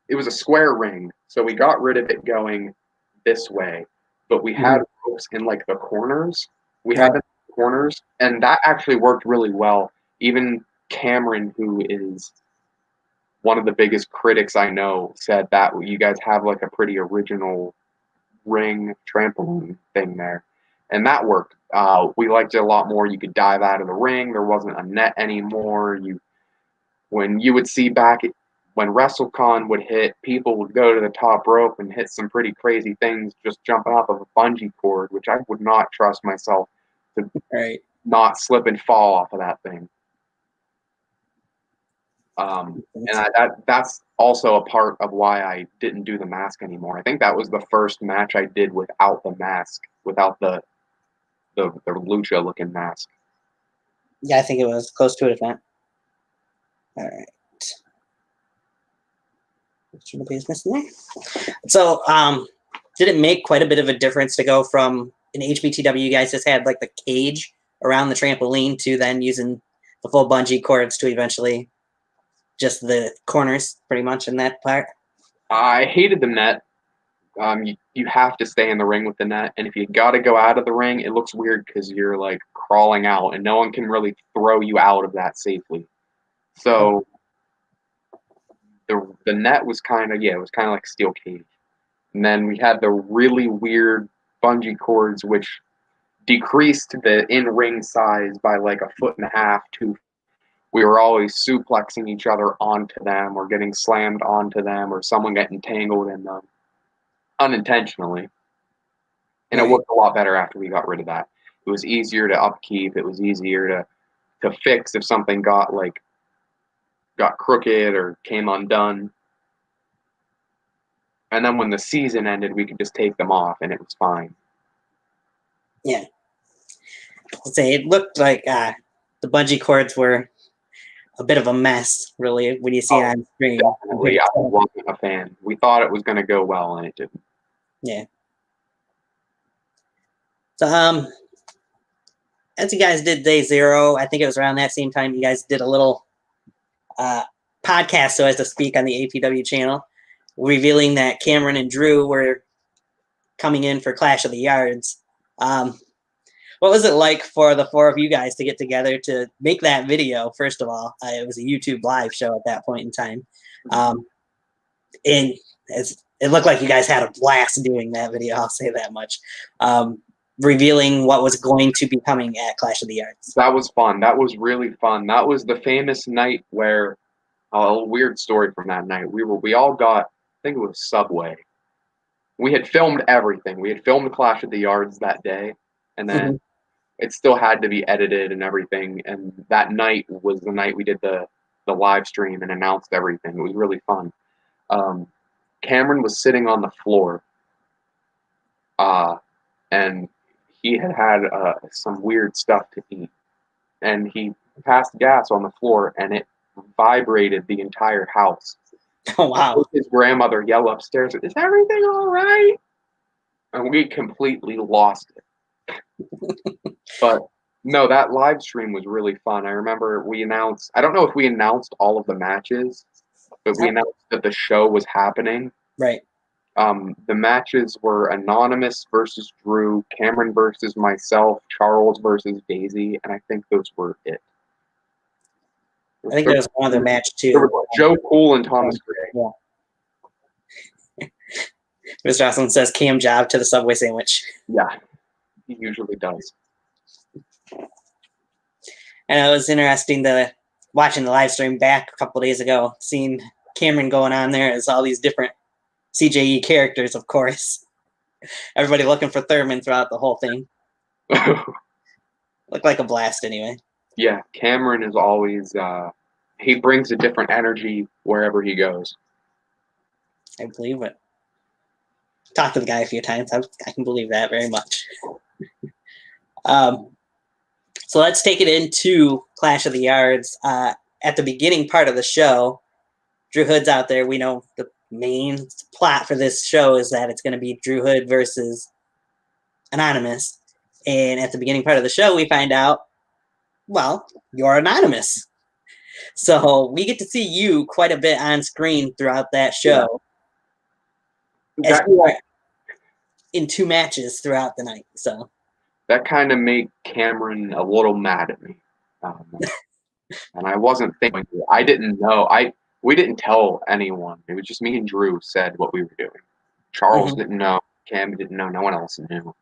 It was a square ring, so we got rid of it going this way. But we had ropes in like the corners. We had them in the corners, and that actually worked really well. Even Cameron, who is one of the biggest critics I know, said that you guys have like a pretty original ring trampoline thing there. And that worked. We liked it a lot more. You could dive out of the ring. There wasn't a net anymore. When you would see back when WrestleCon would hit, people would go to the top rope and hit some pretty crazy things, just jumping off of a bungee cord, which I would not trust myself to not slip and fall off of that thing. And that's also a part of why I didn't do the mask anymore. I think that was the first match I did without the mask, without the lucha looking mask. Yeah, I think it was close to it, if not. All right. Business there. So, did it make quite a bit of a difference to go from in HBTW, you guys just had like the cage around the trampoline to then using the full bungee cords to eventually just the corners pretty much in that part? I hated the net. You have to stay in the ring with the net, and if you got to go out of the ring, it looks weird because you're like crawling out, and no one can really throw you out of that safely. So the net was kind of like a steel cage, and then we had the really weird bungee cords, which decreased the in-ring size by like 1.5 feet. We were always suplexing each other onto them, or getting slammed onto them, or someone getting tangled in them unintentionally. And it worked a lot better after we got rid of that. It was easier to upkeep. It was easier to fix if something got crooked or came undone. And then when the season ended, we could just take them off, and it was fine. Yeah. I'll say it looked like the bungee cords were a bit of a mess, really, when you see it on screen. Definitely, I wasn't a fan. We thought it was going to go well, and it didn't. Yeah. So, as you guys did Day Zero, I think it was around that same time you guys did a little podcast, so as to speak, on the APW channel, revealing that Cameron and Drew were coming in for Clash of the Yards. What was it like for the four of you guys to get together to make that video? First of all, it was a YouTube live show at that point in time. And it looked like you guys had a blast doing that video. I'll say that much. Revealing what was going to be coming at Clash of the Yards. That was fun. That was really fun. That was the famous night where a weird story from that night. We all got, I think it was Subway. We had filmed everything. We had filmed Clash of the Yards that day, and then it still had to be edited and everything. And that night was the night we did the live stream and announced everything. It was really fun. Cameron was sitting on the floor, and he had some weird stuff to eat, and he passed gas on the floor, and it vibrated the entire house. Oh, wow. His grandmother yelled upstairs, "Is everything all right?" And we completely lost it. But no, that live stream was really fun. I remember we announced, I don't know if we announced all of the matches, but we announced that the show was happening. Right. The matches were Anonymous versus Drew, Cameron versus myself, Charles versus Daisy, and I think those were it. I think there was one other match too. There was Joe Cool and Thomas Gray. Yeah. Mr. Jocelyn says Cam job to the Subway sandwich. Yeah, he usually does. And it was interesting watching the live stream back a couple days ago, seeing Cameron going on there as all these different CJE characters, of course. Everybody looking for Thurman throughout the whole thing. Looked like a blast anyway. Yeah, Cameron is always, he brings a different energy wherever he goes. I believe it. Talked to the guy a few times. I can believe that very much. So let's take it into Clash of the Yards. At the beginning part of the show, Drew Hood's out there. We know the main plot for this show is that it's going to be Drew Hood versus Anonymous. And at the beginning part of the show, we find out, well, you're Anonymous. So we get to see you quite a bit on screen throughout that show. Yeah. As you are in 2 matches throughout the night. So that kind of made Cameron a little mad at me. And I wasn't thinking, I didn't know. We didn't tell anyone. It was just me and Drew said what we were doing. Charles didn't know. Cam didn't know. No one else knew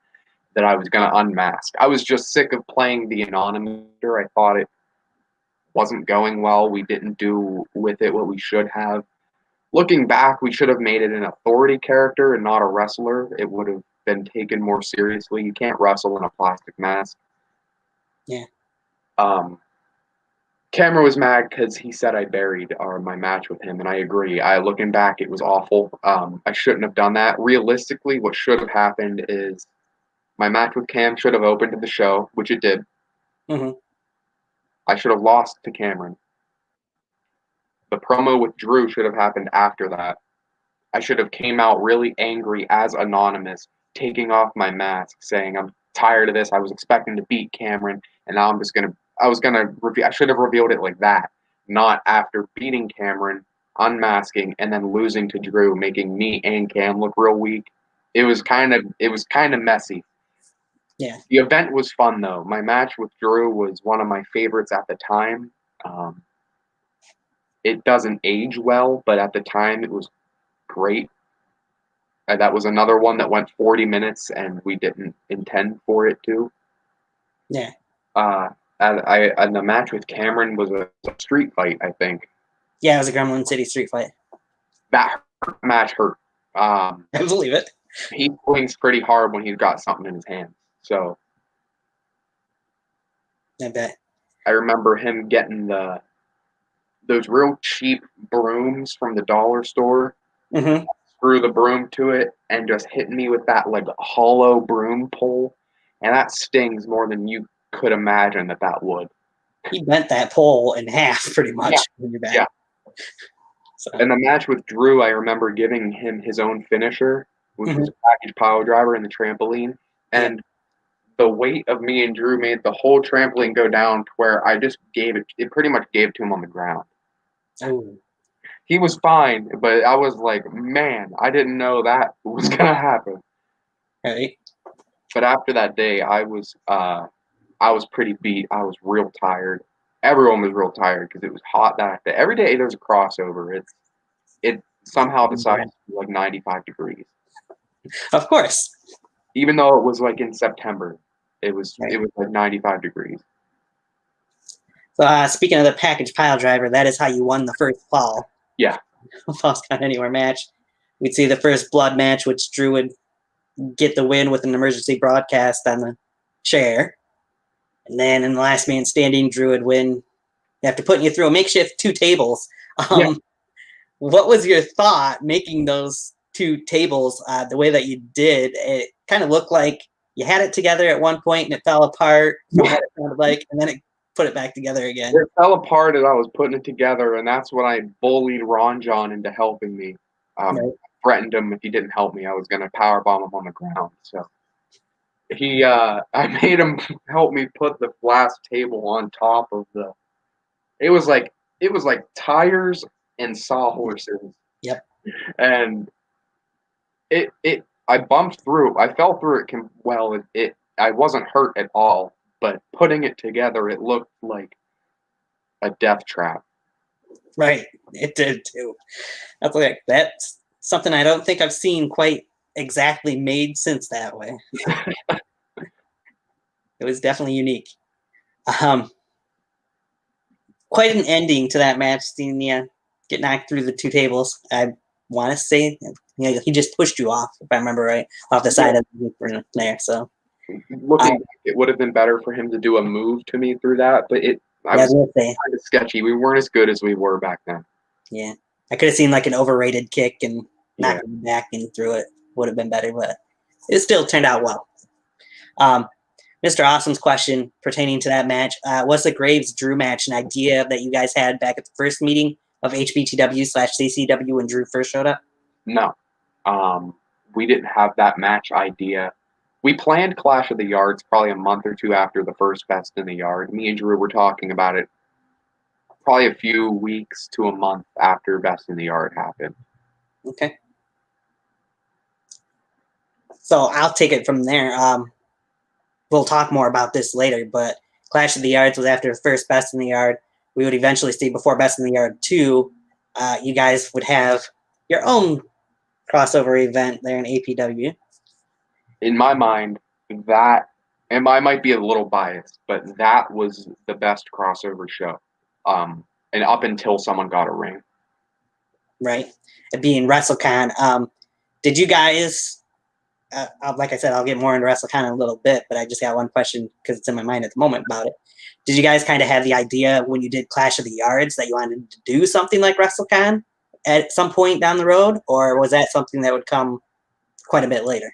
that I was going to unmask. I was just sick of playing the anonymous. I thought it wasn't going well. We didn't do with it what we should have. Looking back, we should have made it an authority character and not a wrestler. It would have been taken more seriously. You can't wrestle in a plastic mask. Yeah. Cameron was mad because he said I buried my match with him, and I agree. Looking back, it was awful. I shouldn't have done that. Realistically, what should have happened is my match with Cam should have opened the show, which it did. I should have lost to Cameron. The promo with Drew should have happened after that. I should have came out really angry as Anonymous, taking off my mask, saying I'm tired of this. I was expecting to beat Cameron, and now I'm just gonna. I should have revealed it like that, not after beating Cameron, unmasking, and then losing to Drew, making me and Cam look real weak. It was kind of messy. Yeah. The event was fun though. My match with Drew was one of my favorites at the time. It doesn't age well, but at the time it was great. That was another one that went 40 minutes, and we didn't intend for it to. Yeah. And the match with Cameron was a street fight, I think. Yeah, it was a Gremlin City street fight. That match hurt. I believe it. He swings pretty hard when he's got something in his hand. So I bet. I remember him getting those real cheap brooms from the dollar store. Screw the broom to it and just hitting me with that like hollow broom pole, and that stings more than you could imagine that would. He bent that pole in half pretty much. Yeah. So. And the match with Drew, I remember giving him his own finisher, which was a package pile driver in the trampoline, and the weight of me and Drew made the whole trampoline go down to where I just gave it. It pretty much gave it to him on the ground. Oh. he was fine, but I was like, man, I didn't know that was gonna happen. Right. But after that day, I was pretty beat. I was real tired. Everyone was real tired because it was hot that day. Every day there's a crossover. It somehow decides to be like 95 degrees. Of course. Even though it was like in September, it was Right. like 95 degrees. So speaking of the package pile driver, that is how you won the first fall. Yeah. Falls Count Anywhere match. We'd see the first blood match, which Drew would get the win with an emergency broadcast on the chair. And then in the last man standing, Drew would win after putting you through a makeshift 2 tables. Yeah. What was your thought making those 2 tables the way that you did? It kind of looked like you had it together at one point and it fell apart from what it sounded like, and then it put it back together again. It fell apart as I was putting it together, and that's when I bullied Ron John into helping me. Right. Threatened him if he didn't help me, I was going to powerbomb him on the ground. So I made him help me put the glass table on top of the. It was like tires and sawhorses. Yep. And I bumped through. I fell through it. I wasn't hurt at all, but putting it together, it looked like a death trap. Right. It did too. That's something I don't think I've seen quite exactly made since that way. It was definitely unique. Quite an ending to that match, seeing you get knocked through the 2 tables. I want to say he just pushed you off, if I remember right, off the side of the there. So Looking back, it would have been better for him to do a move to me through that, but I was kind of sketchy. We weren't as good as we were back then. Yeah. I could have seen like an overrated kick and knocked him back and through it. Would have been better, but it still turned out well. Mr. Awesome's question pertaining to that match, was the Graves-Drew match an idea that you guys had back at the first meeting of HBTW/CCW when Drew first showed up? No. We didn't have that match idea. We planned Clash of the Yards probably a month or 2 after the first Best in the Yard. Me and Drew were talking about it probably a few weeks to a month after Best in the Yard happened. Okay. So I'll take it from there. We'll talk more about this later, but Clash of the Yards was after the first Best in the Yard. We would eventually see before Best in the Yard 2, you guys would have your own crossover event there in APW. In my mind, that, and I might be a little biased, but that was the best crossover show. And up until someone got a ring. Right. It being WrestleCon. Did you guys, like I said, I'll get more into WrestleCon in a little bit, but I just got one question because it's in my mind at the moment about it. Did you guys kind of have the idea when you did Clash of the Yards that you wanted to do something like WrestleCon at some point down the road, or was that something that would come quite a bit later?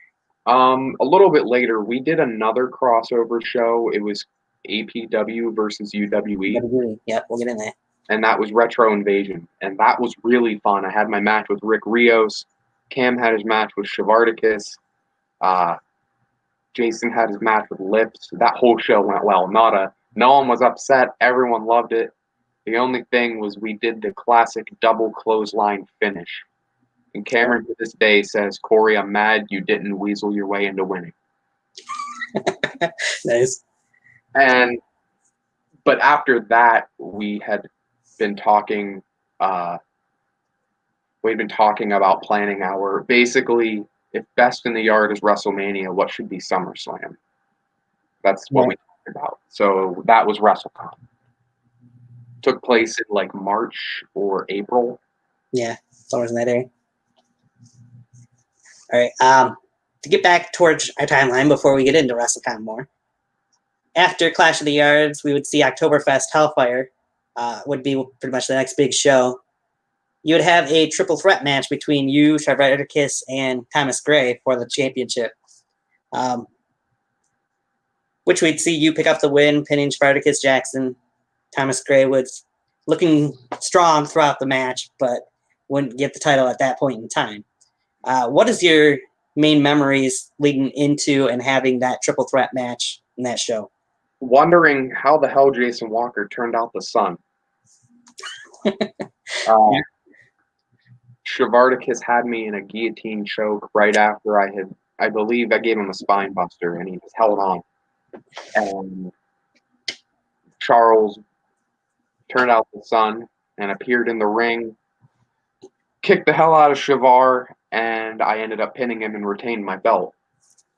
A little bit later, we did another crossover show. It was APW versus UWE. Yep, we'll get in there. And that was Retro Invasion. And that was really fun. I had my match with Rick Rios. Cam had his match with Shavarticus. Jason had his match with Lips. That whole show went well. No one was upset. Everyone loved it. The only thing was we did the classic double clothesline finish. And Cameron to this day says, "Corey, I'm mad you didn't weasel your way into winning." Nice. But after that, we had been talking. We'd been talking about planning our basically, if Best in the Yard is WrestleMania, what should be SummerSlam? That's what we talked about. So that was WrestleCon. Took place in like March or April. Yeah, somewhere in that area. All right. To get back towards our timeline before we get into WrestleCon more. After Clash of the Yards, we would see Oktoberfest Hellfire would be pretty much the next big show. You would have a triple threat match between you, Shavarticus, and Thomas Gray for the championship, which we'd see you pick up the win, pinning Shavarticus Jackson. Thomas Gray was looking strong throughout the match, but wouldn't get the title at that point in time. What is your main memories leading into and having that triple threat match in that show? Wondering how the hell Jason Walker turned out the sun. Shavardakis had me in a guillotine choke right after I believe I gave him a spine buster, and he just held on. And Charles turned out the sun and appeared in the ring, kicked the hell out of Shavar, and I ended up pinning him and retained my belt.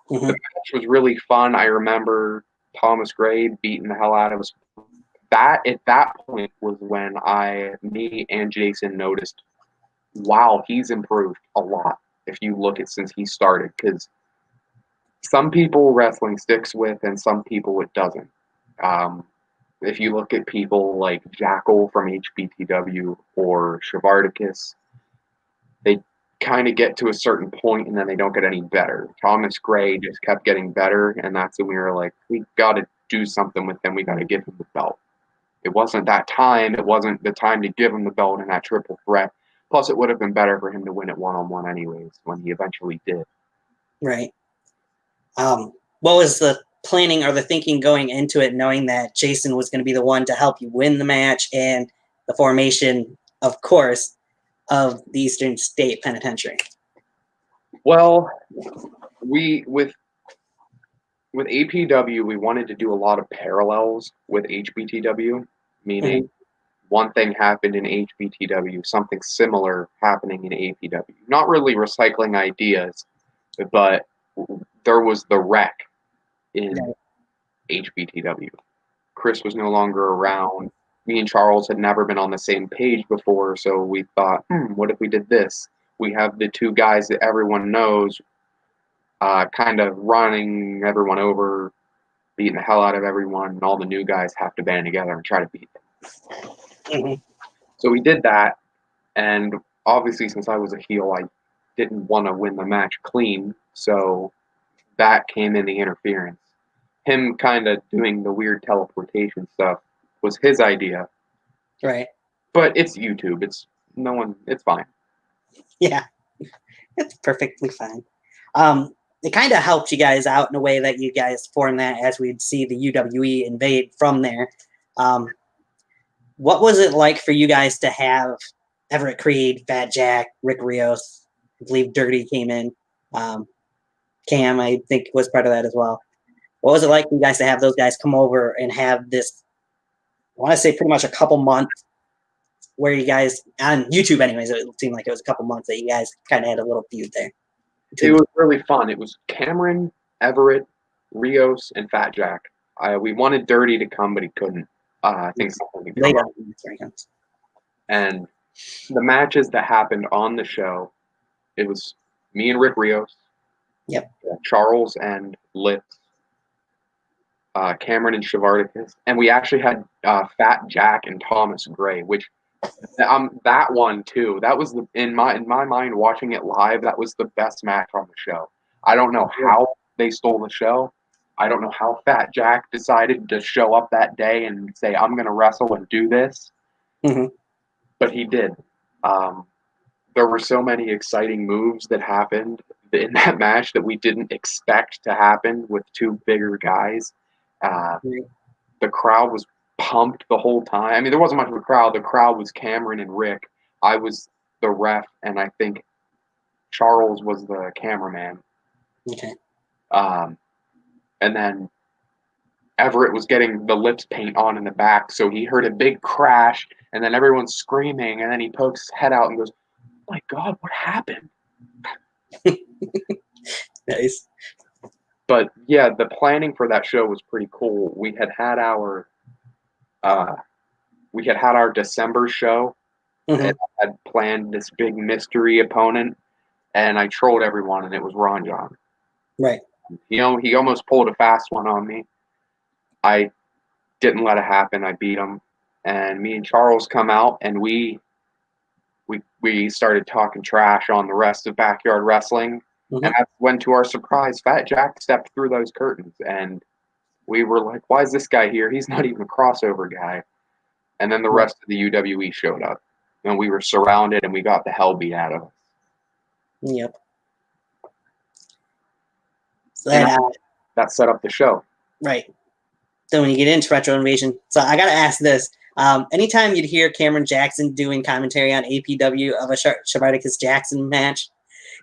Mhm. The match was really fun. I remember Thomas Gray beating the hell out of us. That at that point was when me and Jason noticed, wow, he's improved a lot. If you look at since he started, because some people wrestling sticks with, and some people it doesn't. If you look at people like Jackal from HBTW or Shavardakis, they kind of get to a certain point and then they don't get any better. Thomas Gray just kept getting better, and that's when we were like, we got to do something with him. We got to give him the belt. It wasn't that time. It wasn't the time to give him the belt in that triple threat. Plus, it would have been better for him to win it one-on-one anyways when he eventually did. Right. What was the planning or the thinking going into it, knowing that Jason was going to be the one to help you win the match, and the formation, of course, of the Eastern State Penitentiary? Well, with APW, we wanted to do a lot of parallels with HBTW, meaning one thing happened in HBTW, something similar happening in APW. Not really recycling ideas, but there was the wreck in HBTW. Chris was no longer around. Me and Charles had never been on the same page before, so we thought, what if we did this? We have the two guys that everyone knows kind of running everyone over, beating the hell out of everyone, and all the new guys have to band together and try to beat them. Mm-hmm. So we did that, and obviously since I was a heel, I didn't want to win the match clean, so that came in the interference. Him kind of doing the weird teleportation stuff was his idea. Right. But it's YouTube. It's fine. Yeah. It's perfectly fine. It kind of helped you guys out in a way that you guys formed that as we'd see the UWE invade from there. What was it like for you guys to have Everett Creed, Fat Jack, Rick Rios, I believe Dirty came in, Cam, I think, was part of that as well. What was it like for you guys to have those guys come over and have this, I want to say pretty much a couple months where you guys, on YouTube anyways, it seemed like it was a couple months that you guys kind of had a little feud there? It was really fun. It was Cameron, Everett, Rios, and Fat Jack. We wanted Dirty to come, but he couldn't. I think something had come up. And the matches that happened on the show, it was me and Rick Rios. Yep. Charles and Lips. Cameron and Shavardakis. And we actually had Fat Jack and Thomas Gray, which that one too. That was in my mind, watching it live, that was the best match on the show. I don't know how they stole the show. I don't know how Fat Jack decided to show up that day and say, I'm going to wrestle and do this. Mm-hmm. But he did. There were so many exciting moves that happened in that match that we didn't expect to happen with two bigger guys. The crowd was pumped the whole time. I mean, there wasn't much of a crowd. The crowd was Cameron and Rick. I was the ref, and I think Charles was the cameraman. Okay. And then Everett was getting the lips paint on in the back, so he heard a big crash, and then everyone's screaming, and then he pokes his head out and goes, "Oh my God, what happened?" Nice. But yeah, the planning for that show was pretty cool. We had our December show. Mm-hmm. And I had planned this big mystery opponent, and I trolled everyone, and it was Ron John. Right. He almost pulled a fast one on me. I didn't let it happen. I beat him, and me and Charles come out, and we started talking trash on the rest of Backyard Wrestling. Mm-hmm. And that's when, to our surprise, Fat Jack stepped through those curtains, and we were like, "Why is this guy here? He's not even a crossover guy." And then the rest of the UWE showed up, and we were surrounded, and we got the hell beat out of us. Yep. So that set up the show. Right. So when you get into Retro Invasion, so I got to ask this. Anytime you'd hear Cameron Jackson doing commentary on APW of a Shavarticus Jackson match,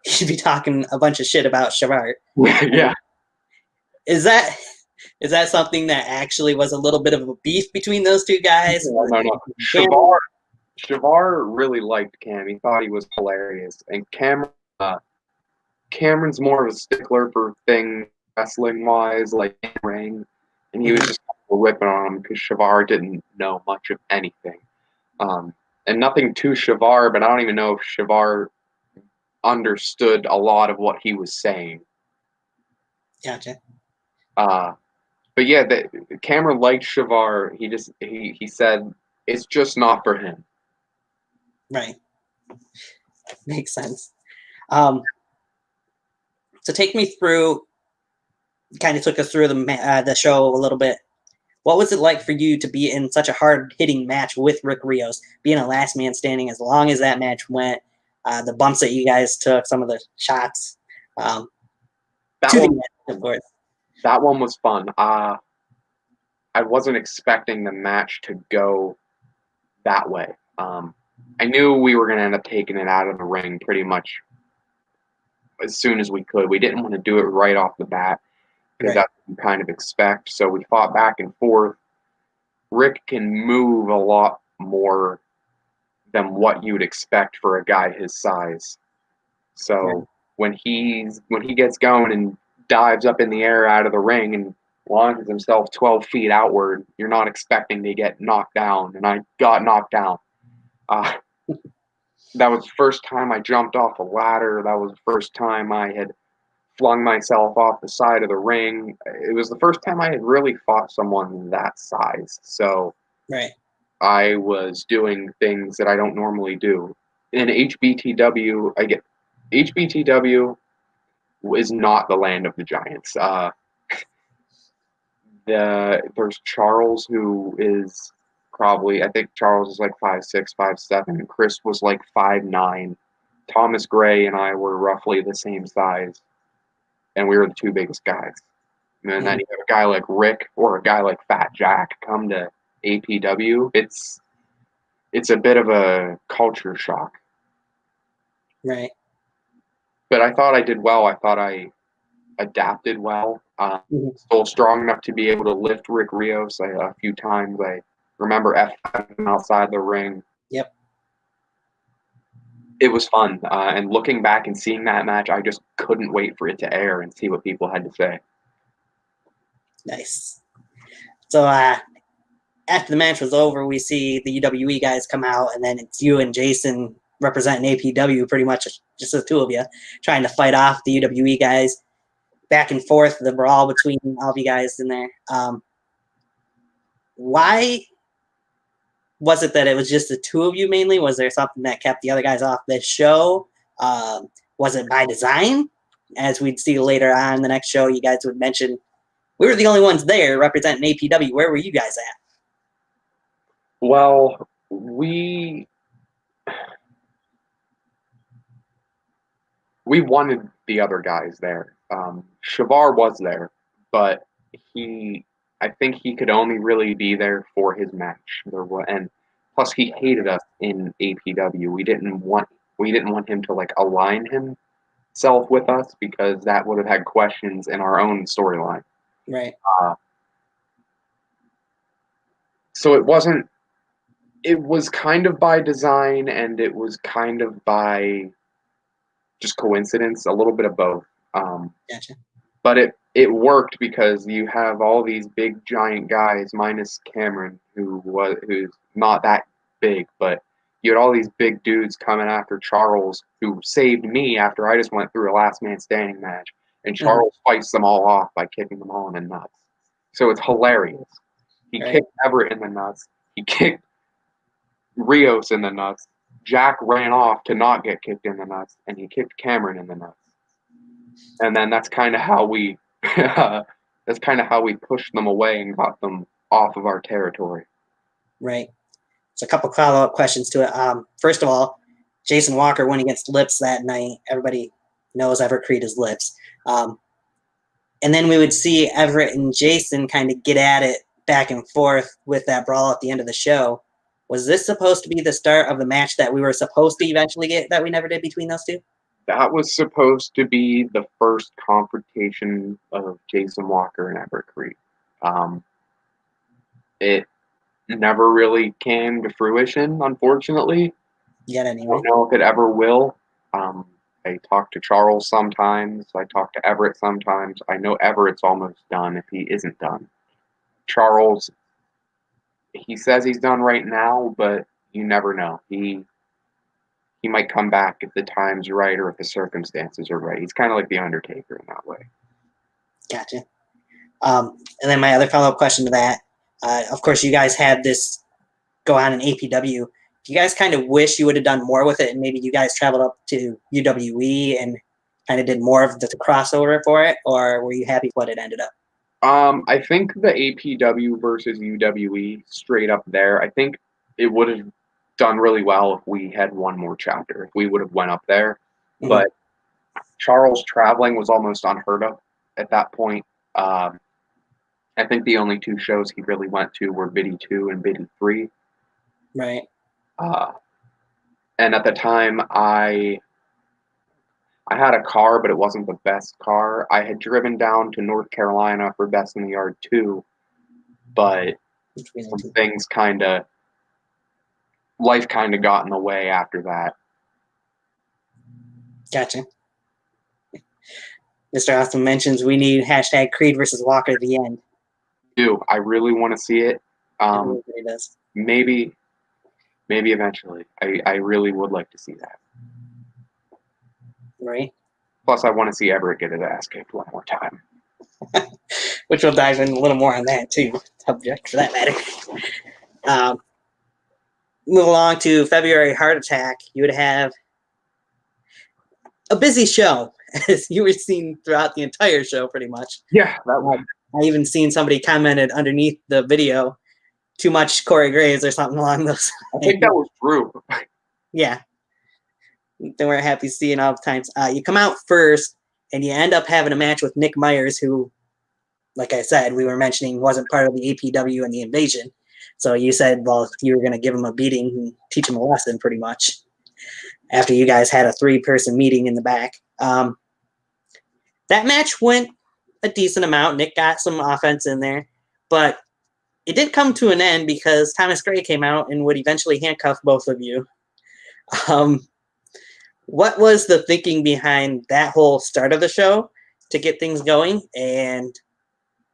he'd be talking a bunch of shit about Shavart. Yeah. Is that something that actually was a little bit of a beef between those two guys? No. Shavar really liked Cam. He thought he was hilarious. And Cameron's more of a stickler for things wrestling-wise, like in ring. And he was just whipping on him because Shavar didn't know much of anything. And nothing to Shavar, but I don't even know if Shavar understood a lot of what he was saying. Gotcha. But yeah, Cameron liked Shavar. He said it's just not for him. Right. Makes sense. So take me through. Kind of took us through the show a little bit. What was it like for you to be in such a hard-hitting match with Rick Rios, being a last man standing as long as that match went, the bumps that you guys took, some of the shots, of course. That one was fun. I wasn't expecting the match to go that way. I knew we were going to end up taking it out of the ring pretty much as soon as we could. We didn't want to do it right off the bat because that's what you kind of expect. So we fought back and forth. Rick can move a lot more than what you'd expect for a guy his size. So when he gets going and dives up in the air out of the ring and launches himself 12 feet outward, you're not expecting to get knocked down. And I got knocked down. That was the first time I jumped off a ladder. That was the first time I had flung myself off the side of the ring. It was the first time I had really fought someone that size. So I was doing things that I don't normally do. In HBTW, HBTW is not the land of the giants. There's Charles, who is probably, I think Charles is like 5'6", 5'7". Chris was like 5'9". Thomas Gray and I were roughly the same size, and we were the two biggest guys. And then you have a guy like Rick or a guy like Fat Jack come to APW. It's a bit of a culture shock. Right. But I thought I did well. I thought I adapted well. Still strong enough to be able to lift Rick Rios a few times. I remember F5 outside the ring. Yep. It was fun. And looking back and seeing that match, I just couldn't wait for it to air and see what people had to say. Nice. So after the match was over, we see the UWE guys come out, and then it's you and Jason representing APW, pretty much just the two of you, trying to fight off the UWE guys. Back and forth, the brawl between all of you guys in there. Why was it that it was just the two of you mainly? Was there something that kept the other guys off this show? Was it by design? As we'd see later on in the next show, you guys would mention, we were the only ones there representing APW. Where were you guys at? Well, we wanted the other guys there. Shavar was there, but I think he could only really be there for his match. And plus he hated us in APW. We didn't want him to like align himself with us because that would have had questions in our own storyline. Right. So it was kind of by design, and it was kind of by just coincidence, a little bit of both. Gotcha. But it worked because you have all these big giant guys, minus Cameron, who's not that big, but you had all these big dudes coming after Charles, who saved me after I just went through a last man standing match, and Charles fights them all off by kicking them all in the nuts. So it's hilarious. He kicked Everett in the nuts. He kicked Rios in the nuts. Jack ran off to not get kicked in the nuts, and he kicked Cameron in the nuts. And then that's kind of how we pushed them away and got them off of our territory. Right. So a couple follow-up questions to it. First of all, Jason Walker went against Lips that night. Everybody knows Everett Creed is Lips. And then we would see Everett and Jason kind of get at it back and forth with that brawl at the end of the show. Was this supposed to be the start of the match that we were supposed to eventually get that we never did between those two? That was supposed to be the first confrontation of Jason Walker and Everett Creed. It never really came to fruition, unfortunately. Yet I anyway. don't know if it ever will. I talk to Charles sometimes. I talk to Everett sometimes. I know Everett's almost done if he isn't done. Charles, he says he's done right now, but you never know. He might come back if the time's right or if the circumstances are right. He's kind of like the Undertaker in that way. Gotcha. And then my other follow-up question to that, of course, you guys had this go on in APW. Do you guys kind of wish you would have done more with it, and maybe you guys traveled up to UWE and kind of did more of the crossover for it, or were you happy with what it ended up? I think the APW versus UWE straight up there, I think it would have done really well if we had one more chapter, if we would have went up there. Mhm. But Charles traveling was almost unheard of at that point. I think the only two shows he really went to were BITY 2 and BITY 3. Right. And at the time, I had a car, but it wasn't the best car. I had driven down to North Carolina for Best in the Yard 2, but some things life kind of got in the way after that. Gotcha. Mr. Austin mentions we need hashtag Creed versus Walker at the end. I really want to see it. Everybody does. Maybe eventually. I really would like to see that. Right. Plus, I want to see Everett get his ass kicked one more time. Which we'll dive in a little more on that too, subject for that matter. Move along to February Heart Attack. You would have a busy show, as you were seen throughout the entire show, pretty much. Yeah, that was. I even seen somebody commented underneath the video, "Too much Corey Graves" or something along those. I think that was Drew. Yeah. They weren't happy seeing all the times. You come out first, and you end up having a match with Nick Myers, who, like I said, we were mentioning wasn't part of the APW and the Invasion. So you said, well, you were going to give him a beating and teach him a lesson, pretty much, after you guys had a 3-person meeting in the back. That match went a decent amount. Nick got some offense in there, but it did come to an end because Thomas Gray came out and would eventually handcuff both of you. What was the thinking behind that whole start of the show to get things going? And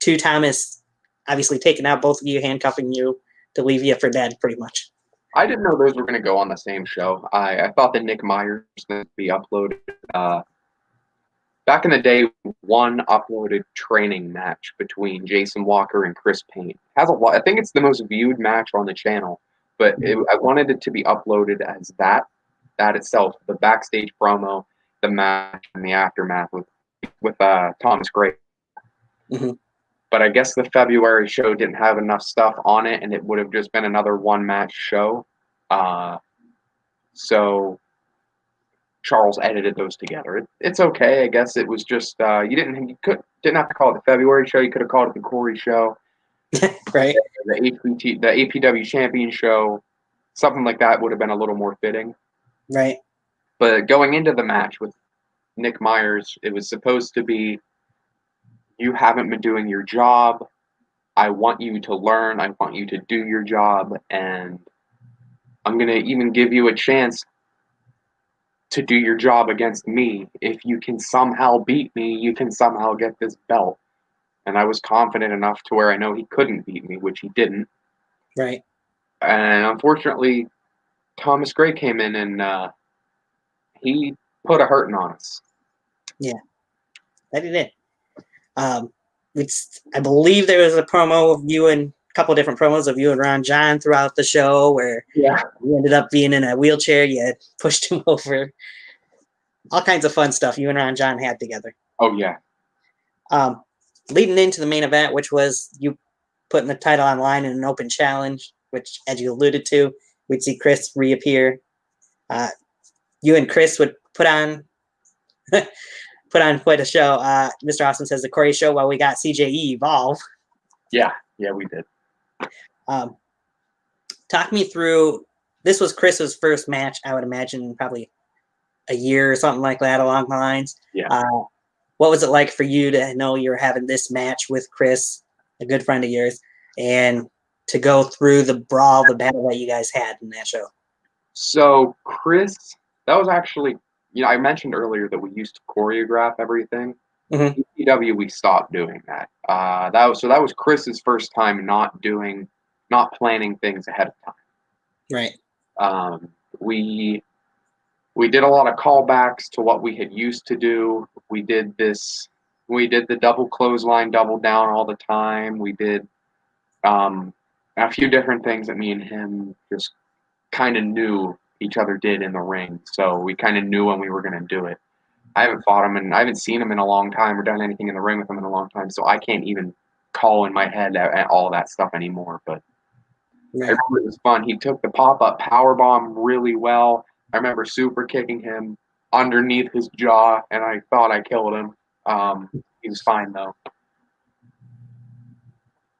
to Thomas obviously taking out both of you, handcuffing you to leave you for dead, pretty much. I didn't know those were going to go on the same show. I thought that Nick Myers was going to be uploaded. Back in the day, one uploaded training match between Jason Walker and Chris Payne. Has a lot. I think it's the most viewed match on the channel, but I wanted it to be uploaded as that itself, the backstage promo, the match, and the aftermath with Thomas Gray. Mm-hmm. But I guess the February show didn't have enough stuff on it, and it would have just been another one-match show. So Charles edited those together. It's okay, I guess. It was just you didn't have to call it the February show. You could have called it the Corey show, Right? The APW Champion show, something like that would have been a little more fitting. Right. But going into the match with Nick Myers, it was supposed to be, you haven't been doing your job. I want you to learn. I want you to do your job. And I'm going to even give you a chance to do your job against me. If you can somehow beat me, you can somehow get this belt. And I was confident enough to where I know he couldn't beat me, which he didn't. Right. And unfortunately, Thomas Gray came in and he put a hurting on us. Yeah, that he did. I believe there was a promo of you and a couple of different promos of you and Ron John throughout the show where you ended up being in a wheelchair. You pushed him over. All kinds of fun stuff you and Ron John had together. Oh, yeah. Leading into the main event, which was you putting the title online in an open challenge, which, as you alluded to, we'd see Chris reappear. You and Chris would put on quite a show. Mr. Austin says the Corey show while we got CJE Evolve. Yeah, we did. talk me through. This was Chris's first match, I would imagine, probably a year or something like that along the lines. Yeah. What was it like for you to know you were having this match with Chris, a good friend of yours, and to go through the brawl, the battle that you guys had in that show? So Chris, that was actually, I mentioned earlier that we used to choreograph everything. Mhm. TTW, we stopped doing that. That was Chris's first time not planning things ahead of time. Right. We did a lot of callbacks to what we had used to do. We did the double clothesline, double down all the time. We did a few different things that me and him just kind of knew each other did in the ring. So we kind of knew when we were going to do it. I haven't fought him and I haven't seen him in a long time or done anything in the ring with him in a long time. So I can't even call in my head at all that stuff anymore. But Right. I remember it was fun. He took the pop-up powerbomb really well. I remember super kicking him underneath his jaw, and I thought I killed him. He was fine, though.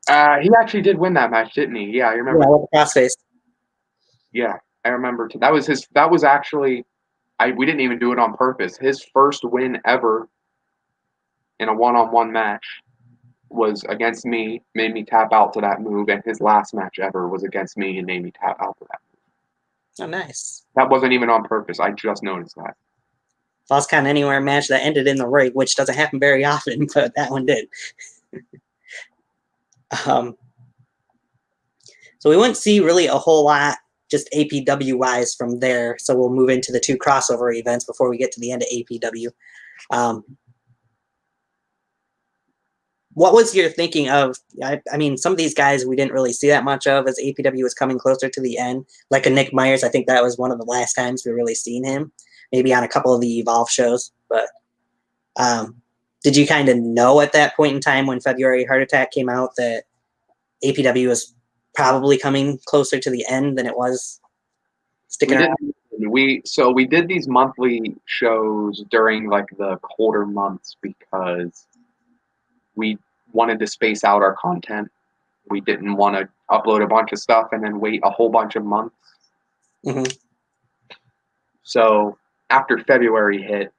He actually did win that match, didn't he? Yeah, I remember. Yeah, with the crossface. Yeah, I remember. That was actually, we didn't even do it on purpose. His first win ever in a one-on-one match was against me, made me tap out to that move, and his last match ever was against me and made me tap out to that move. Oh, nice. That wasn't even on purpose. I just noticed that. Falls Count Anywhere match that ended in the ring, which doesn't happen very often, but that one did. So we wouldn't see really a whole lot just APW-wise from there, so we'll move into the two crossover events before we get to the end of APW. What was your thinking of, I mean, some of these guys we didn't really see that much of as APW was coming closer to the end, like a Nick Myers. I think that was one of the last times we really seen him, maybe on a couple of the Evolve shows. But did you kind of know at that point in time when February Heart Attack came out that APW was probably coming closer to the end than it was sticking around? We did these monthly shows during like the colder months because we wanted to space out our content. We didn't want to upload a bunch of stuff and then wait a whole bunch of months. Mm-hmm. So after February hit,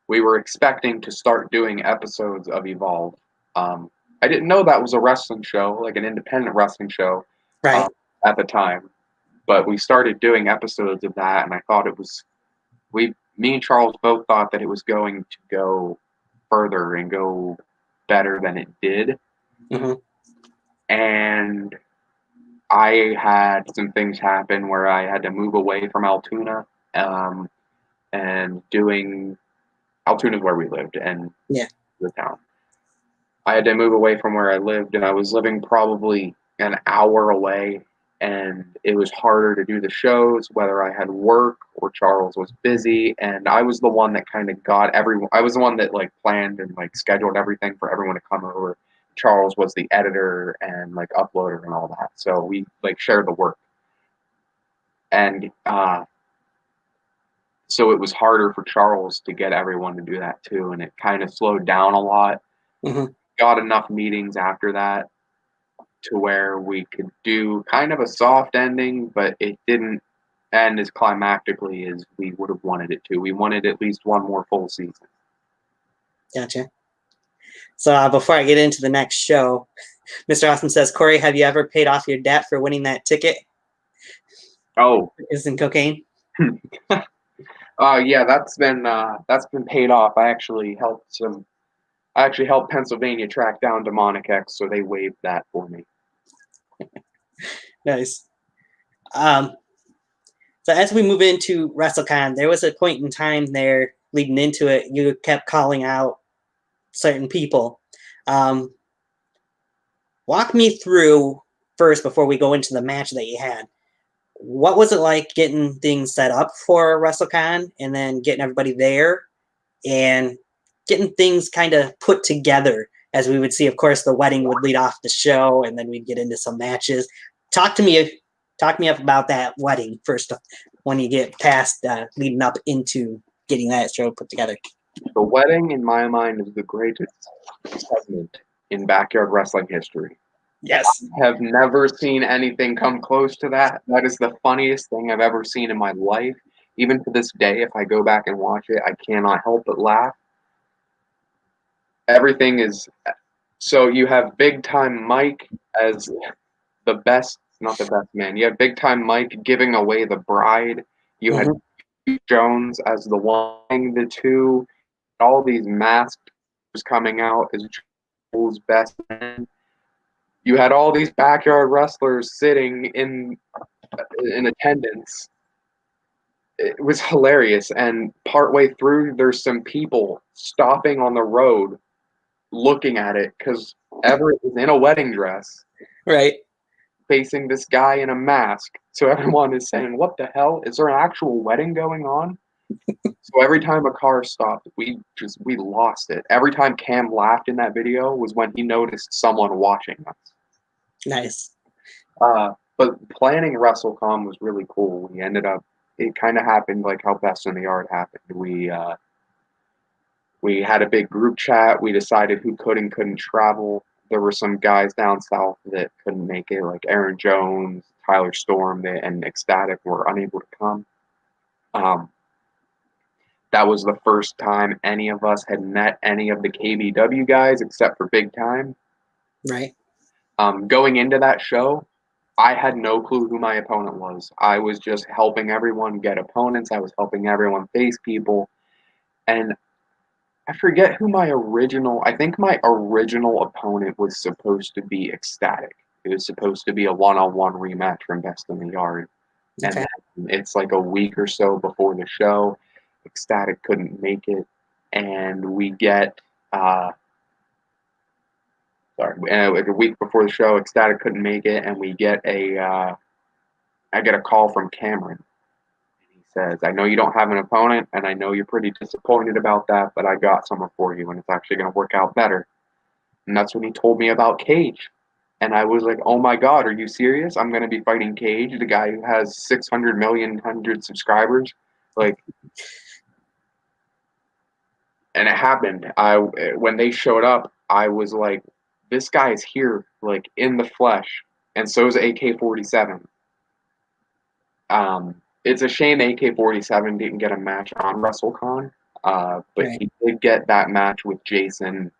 we were expecting to start doing episodes of Evolve. I didn't know that was a wrestling show, like an independent wrestling show, Right. at the time. But we started doing episodes of that, and I thought me and Charles both thought that it was going to go further and go better than it did. Mm-hmm. And I had some things happen where I had to move away from Altoona, and Altoona's where we lived, and Yeah. the town. I had to move away from where I lived, and I was living probably an hour away, and it was harder to do the shows, whether I had work or Charles was busy, and I was the one that kind of I was the one that like planned and like scheduled everything for everyone to come over. Charles was the editor and like uploader and all that, so we like shared the work. And so it was harder for Charles to get everyone to do that too, and it kind of slowed down a lot. Mm-hmm. Got enough meetings after that to where we could do kind of a soft ending, but it didn't end as climactically as we would have wanted it to. We wanted at least one more full season. Gotcha. So before I get into the next show, Mr. Austin says, Corey, have you ever paid off your debt for winning that ticket? Oh, Isn't cocaine? yeah, that's been paid off. I actually helped Pennsylvania track down Demonic X, so they waived that for me. Nice. So as we move into WrestleCon, there was a point in time there leading into it, you kept calling out certain people. Walk me through first before we go into the match that you had. What was it like getting things set up for WrestleCon and then getting everybody there and getting things kind of put together? As we would see, of course, the wedding would lead off the show, and then we'd get into some matches. Talk me up about that wedding first, when you get past leading up into getting that show put together. The wedding, in my mind, is the greatest segment in backyard wrestling history. Yes. Have never seen anything come close to that. That is the funniest thing I've ever seen in my life. Even to this day, if I go back and watch it, I cannot help but laugh. Everything is so you have Big Time Mike as the best, not the best man. You have Big Time Mike giving away the bride. You had Jones as the one, the two, all these masked coming out as Joel's best man. You had all these backyard wrestlers sitting in attendance. It was hilarious. And partway through, there's some people stopping on the road looking at it because Everett is in a wedding dress Right. facing this guy in a mask. So everyone is saying, what the hell? Is there an actual wedding going on? So every time a car stopped, we lost it. Every time Cam laughed in that video was when he noticed someone watching us. Nice. But planning WrestleCon was really cool. We ended up, it kind of happened like how Best in the Yard happened. We had a big group chat. We decided who could and couldn't travel. There were some guys down south that couldn't make it, like Aaron Jones, Tyler Storm, and Ecstatic were unable to come. That was the first time any of us had met any of the KBW guys except for Big Time. Right. Going into that show, I had no clue who my opponent was. I was just helping everyone get opponents. I was helping everyone face people. And I forget who I think my original opponent was supposed to be Ecstatic. It was supposed to be a one-on-one rematch from Best in the Yard. Okay. And it's like a week or so before the show. Ecstatic couldn't make it. And we get, like a week before the show, Ecstatic couldn't make it. And I get a call from Cameron. He says, I know you don't have an opponent, and I know you're pretty disappointed about that, but I got someone for you, and it's actually going to work out better. And that's when he told me about Cage. And I was like, oh my God, are you serious? I'm going to be fighting Cage, the guy who has 600 million subscribers? Like, and it happened. When they showed up, I was like, this guy is here, like, in the flesh. And so is AK-47. It's a shame AK-47 didn't get a match on WrestleCon, but he did get that match with Jason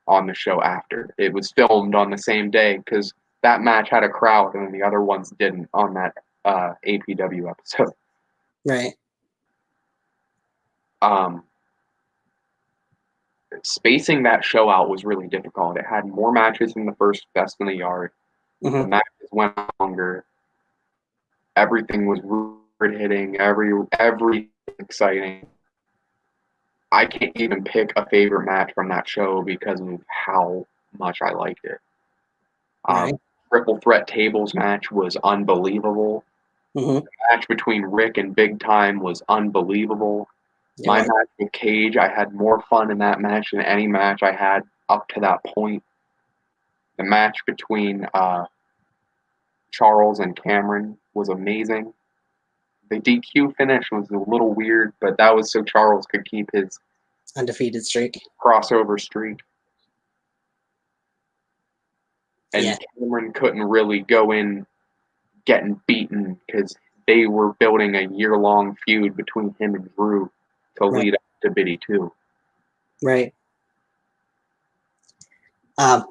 on the show after. It was filmed on the same day because that match had a crowd and the other ones didn't on that APW episode. Right. Spacing that show out was really difficult. It had more matches than the first Best in the Yard. The matches went longer. Everything was hitting, every exciting. I can't even pick a favorite match from that show because of how much I liked it. Triple Threat Tables match was unbelievable. The match between Rick and Big Time was unbelievable. My match with Cage, I had more fun in that match than any match I had up to that point. The match between Charles and Cameron was amazing. The DQ finish was a little weird, but that was so Charles could keep his undefeated streak, crossover streak. And Cameron couldn't really go in getting beaten because they were building a year-long feud between him and Drew to lead up to BITY 2. Right. As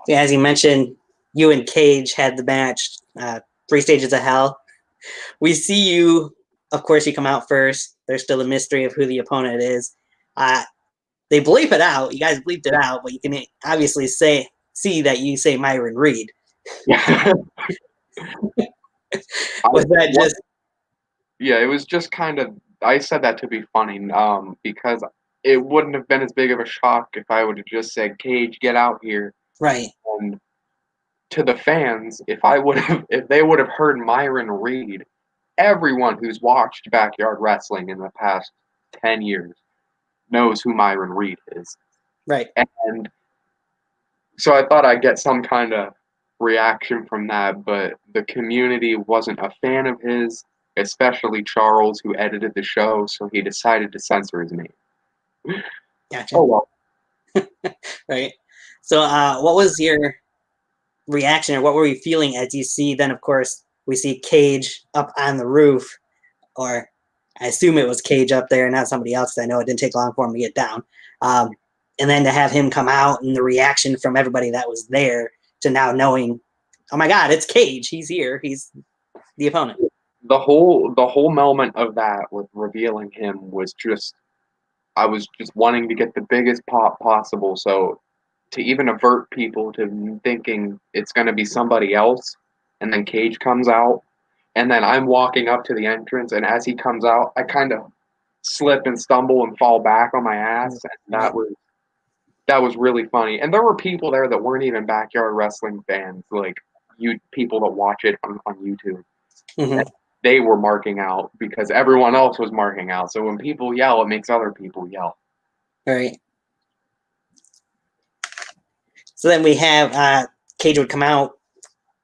you mentioned, you and Cage had the match, 3 Stages of Hell. We see you, of course, you come out first. There's still a mystery of who the opponent is. They bleep it out. You guys bleeped it out, but you can obviously see that you say Myron Reed. Yeah. Was that just? Yeah, it was just kind of. I said that to be funny, because it wouldn't have been as big of a shock if I would have just said, "Cage, get out here." Right. And to the fans, if they would have heard Myron Reed, everyone who's watched backyard wrestling in the past 10 years knows who Myron Reed is. Right. And so I thought I'd get some kind of reaction from that, but the community wasn't a fan of his, especially Charles, who edited the show, so he decided to censor his name. Gotcha. Oh, well. Right. So what was your reaction, or what were you feeling as you see? Then, of course, we see Cage up on the roof, or I assume it was Cage up there, not somebody else. I know it didn't take long for him to get down. And then to have him come out and the reaction from everybody that was there to now knowing, oh my God, it's Cage. He's here. He's the opponent. The whole moment of that with revealing him was just, I was just wanting to get the biggest pop possible. So to even avert people to thinking it's going to be somebody else, and then Cage comes out, and then I'm walking up to the entrance, and as he comes out, I kind of slip and stumble and fall back on my ass, and that was really funny. And there were people there that weren't even backyard wrestling fans, like people that watch it on YouTube. Mm-hmm. They were marking out because everyone else was marking out. So when people yell, it makes other people yell. All right. So then we have Cage would come out,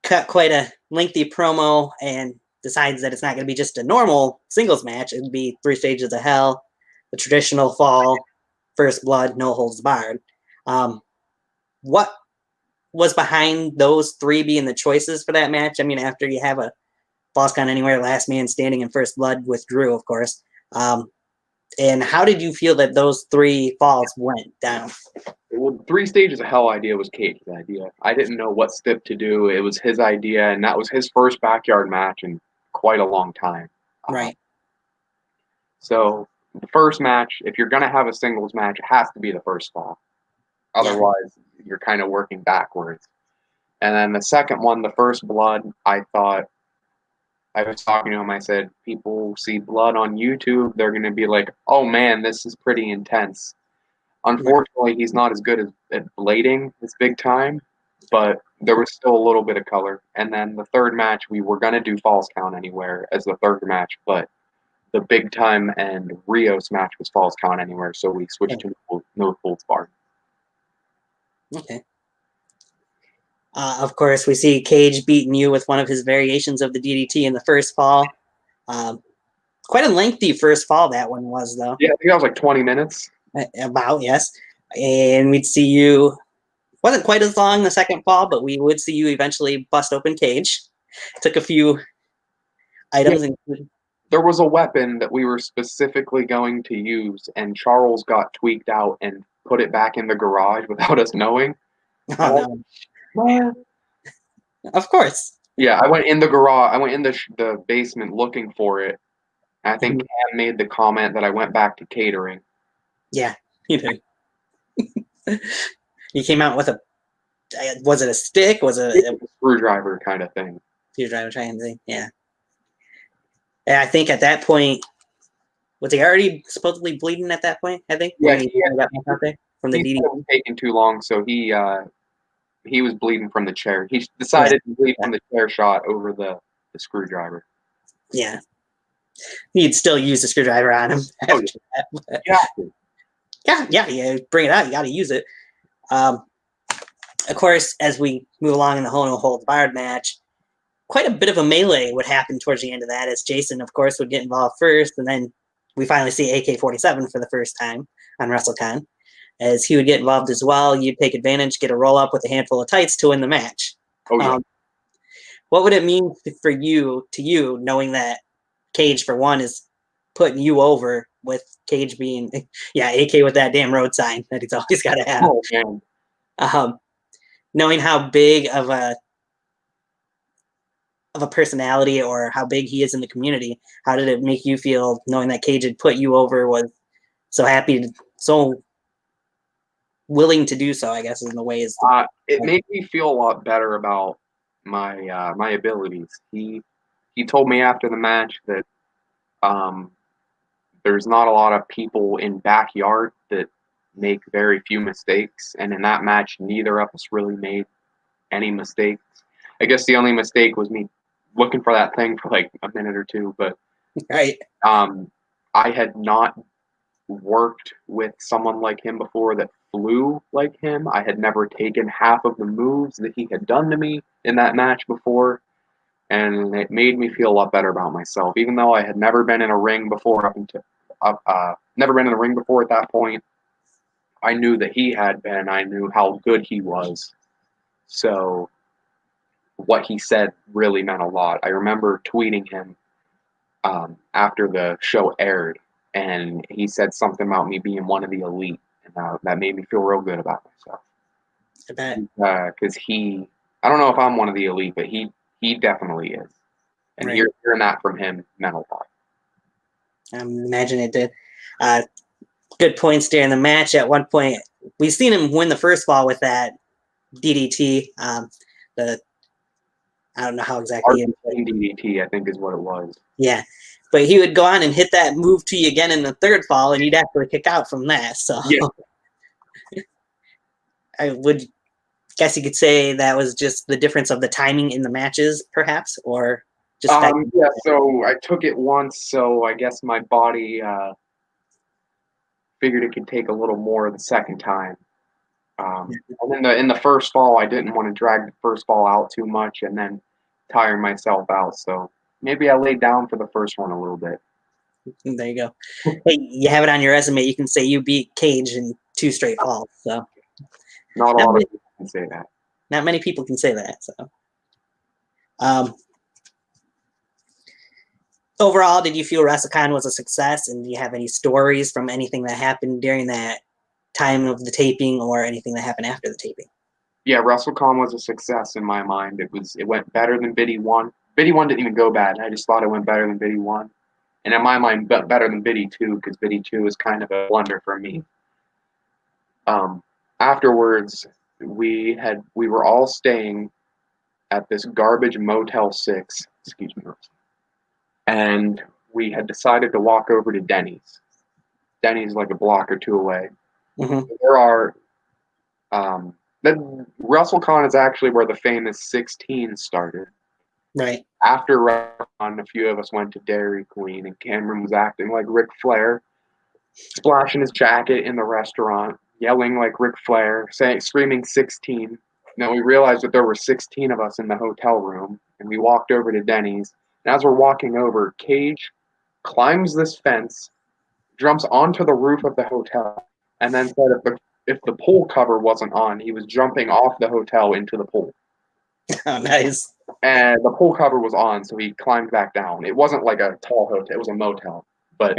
cut quite a lengthy promo, and decides that it's not going to be just a normal singles match. It would be 3 stages of hell, the traditional fall, first blood, no holds barred. What was behind those 3 being the choices for that match? I mean, after you have a Falls Count Anywhere, last man standing in first blood with Drew, of course. And how did you feel that those 3 falls went down? Well, 3 stages of hell idea was Cage's idea. I didn't know what step to do. It was his idea, and that was his first backyard match in quite a long time. Right. So the first match, if you're going to have a singles match, it has to be the first fall. Otherwise, you're kind of working backwards. And then the second one, the first blood, I thought, I was talking to him, I said, people see blood on YouTube, they're going to be like, oh man, this is pretty intense. Unfortunately, he's not as good at blading as big time, but there was still a little bit of color. And then the third match, we were going to do Falls Count Anywhere as the third match, but the big time and Rios match was Falls Count Anywhere, so we switched to no holds barred. Okay. Of course, we see Cage beating you with one of his variations of the DDT in the first fall. Quite a lengthy first fall that one was, though. Yeah, I think that was like 20 minutes. About, yes. And we'd see you, wasn't quite as long the second fall, but we would see you eventually bust open Cage. Took a few items. Yeah. There was a weapon that we were specifically going to use, and Charles got tweaked out and put it back in the garage without us knowing. Oh, no. Of course. Yeah, I went in the garage. I went in the basement looking for it. And I think Cam made the comment that I went back to catering. Yeah, you did. You came out with was it a stick? Was it a screwdriver kind of thing? Screwdriver trying thing, yeah. And I think at that point, was he already supposedly bleeding at that point? I think. Yeah, he got back out there from the DDT. Was taking too long, so he was bleeding from the chair. He decided to bleed from the chair shot over the screwdriver. Yeah. He'd still use the screwdriver on him. Oh, yeah. Bring it out. You got to use it. Of course, as we move along in the no holds barred match, quite a bit of a melee would happen towards the end of that, as Jason, of course, would get involved first, and then we finally see AK-47 for the first time on WrestleCon. As he would get involved as well, you'd take advantage, get a roll-up with a handful of tights to win the match. Oh, yeah. What would it mean for you, knowing that Cage, for one, is putting you over, with Cage being, AK with that damn road sign that he's always got to have. Oh, man. Knowing how big of a personality, or how big he is in the community, how did it make you feel knowing that Cage had put you over, was so happy, so willing to do so, I guess, in the ways. It made me feel a lot better about my my abilities. He told me after the match that there's not a lot of people in backyard that make very few mistakes, and in that match, neither of us really made any mistakes. I guess the only mistake was me looking for that thing for like a minute or two, but right. I had not worked with someone like him before that flew like him. I had never taken half of the moves that he had done to me in that match before, and it made me feel a lot better about myself, even though I had never been in a ring before. Never been in a ring before at that point. I knew that he had been. I knew how good he was. So what he said really meant a lot. I remember tweeting him after the show aired, and he said something about me being one of the elite, and that made me feel real good about myself. I bet. Because I don't know if I'm one of the elite, but he definitely is. And Right. hearing that from him meant a lot. I imagine it did. Good points during the match. At one point, we've seen him win the first fall with that DDT. I don't know how exactly. DDT, I think, is what it was. Yeah, but he would go on and hit that move to you again in the third fall, and you'd actually kick out from that. So Yeah. I would guess you could say that was just the difference of the timing in the matches, perhaps, or just yeah. So I took it once, so I guess my body figured it could take a little more the second time. And then in the first fall, I didn't want to drag the first fall out too much and then tire myself out. So maybe I laid down for the first one a little bit. There you go. Hey, you have it on your resume. You can say you beat Cage in 2 straight falls. So Not a lot of people can say that. Not many people can say that. So, overall, did you feel WrestleCon was a success? And do you have any stories from anything that happened during that time of the taping or anything that happened after the taping? Yeah, WrestleCon was a success in my mind. It went better than BITY 1. BITY 1 didn't even go bad. I just thought it went better than BITY 1. And in my mind, better than BITY 2, because BITY 2 was kind of a blunder for me. Afterwards, we were all staying at this garbage Motel 6, excuse me, and we had decided to walk over to Denny's. Denny's like a block or two away. Mm-hmm. There are, WrestleCon is actually where the famous 16 started. Right. After WrestleCon, a few of us went to Dairy Queen, and Cameron was acting like Ric Flair, splashing his jacket in the restaurant, yelling like Ric Flair, screaming 16. Now we realized that there were 16 of us in the hotel room, and we walked over to Denny's. And as we're walking over, Cage climbs this fence, jumps onto the roof of the hotel, and then said if the pool cover wasn't on, he was jumping off the hotel into the pool. Oh, nice. And the pool cover was on, so he climbed back down. It wasn't like a tall hotel; it was a motel. But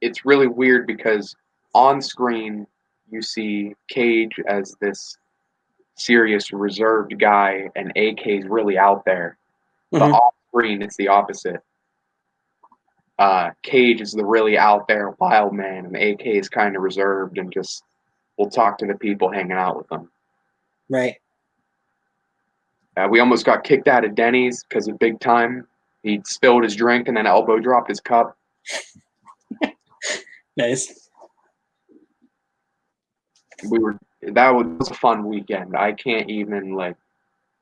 it's really weird because on screen you see Cage as this serious, reserved guy, and AK is really out there. Mm-hmm. But off screen, it's the opposite. Cage is the really out there wild man, and AK is kind of reserved and just will talk to the people hanging out with them. Right. We almost got kicked out of Denny's because of big time. He spilled his drink and then elbow dropped his cup. Nice. That was a fun weekend. I can't even, like,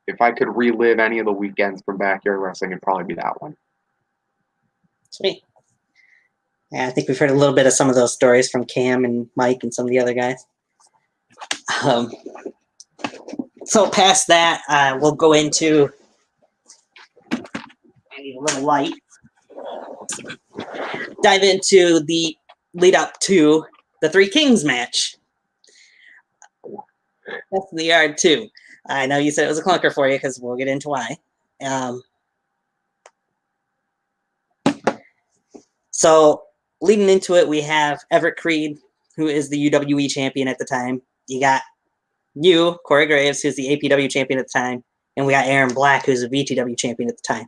if I could relive any of the weekends from Backyard Wrestling, it'd probably be that one. Sweet. Yeah, I think we've heard a little bit of some of those stories from Cam and Mike and some of the other guys. So past that, we'll go into I need a little light. Dive into the lead up to the Three Kings match. That's the yard too. I know you said it was a clunker for you because we'll get into why. So leading into it, we have Everett Creed, who is the UWE champion at the time. You got you, Corey Graves, who's the APW champion at the time, and we got Aaron Black, who's a BTW champion at the time.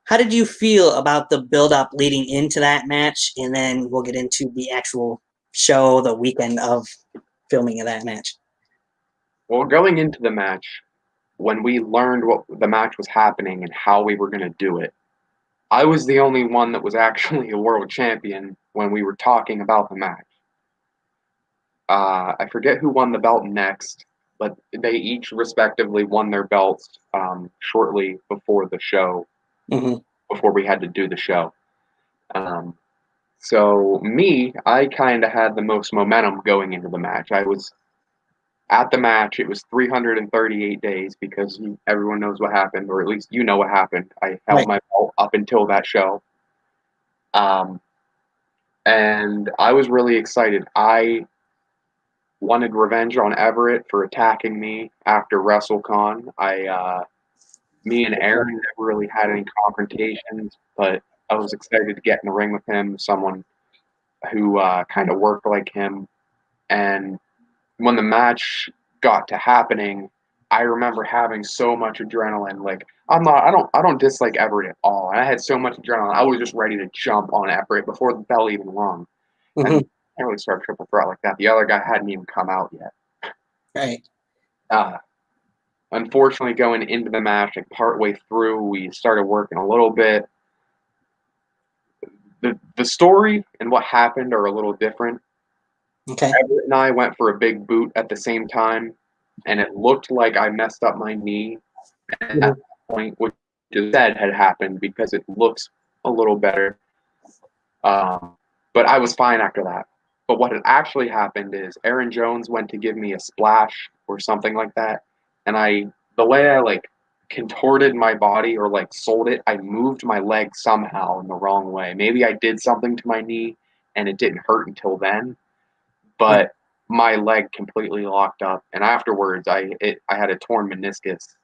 How did you feel about the build-up leading into that match? And then we'll get into the actual show, the weekend of filming of that match. Well, going into the match, when we learned what the match was happening and how we were going to do it, I was the only one that was actually a world champion when we were talking about the match. I forget who won the belt next, but they each respectively won their belts shortly before the show, before we had to do the show. So I kind of had the most momentum going into the match. I was at the match. It was 338 days because everyone knows what happened, or at least you know what happened. I held my belt up until that show. And I was really excited. I wanted revenge on Everett for attacking me after WrestleCon. Me and Aaron never really had any confrontations, but I was excited to get in the ring with him, someone who kind of worked like him. And when the match got to happening, I remember having so much adrenaline. Like I don't dislike Everett at all. And I had so much adrenaline. I was just ready to jump on Everett before the bell even rung. And I can't really start triple threat like that. The other guy hadn't even come out yet. Right. Unfortunately, going into the match, like partway through, we started working a little bit. The story and what happened are a little different. Okay. Everett and I went for a big boot at the same time, and it looked like I messed up my knee at that point, which is said had happened because it looks a little better. But I was fine after that. But what had actually happened is Aaron Jones went to give me a splash or something like that, and the way I like contorted my body or like sold it, I moved my leg somehow in the wrong way. Maybe I did something to my knee and it didn't hurt until then, but my leg completely locked up, and afterwards I had a torn meniscus.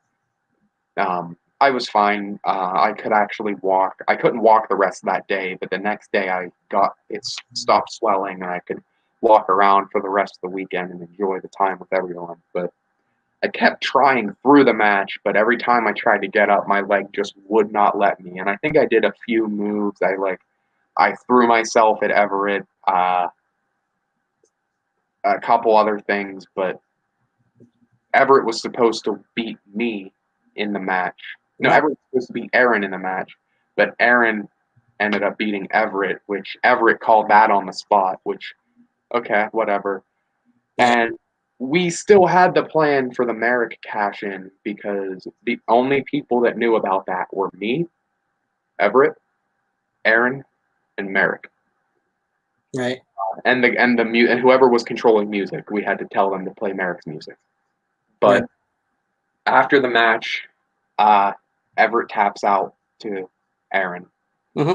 I was fine. I could actually walk. I couldn't walk the rest of that day, but the next day it stopped swelling, and I could walk around for the rest of the weekend and enjoy the time with everyone. But I kept trying through the match, but every time I tried to get up, my leg just would not let me. And I think I did a few moves. I threw myself at Everett, a couple other things, but Everett was supposed to beat me in the match. No, Everett was supposed to beat Aaron in the match, but Aaron ended up beating Everett, which Everett called that on the spot, which, okay, whatever. And we still had the plan for the Merrick cash-in because the only people that knew about that were me, Everett, Aaron, and Merrick. Right. And whoever was controlling music, we had to tell them to play Merrick's music. But after the match, Everett taps out to Aaron. Mm-hmm.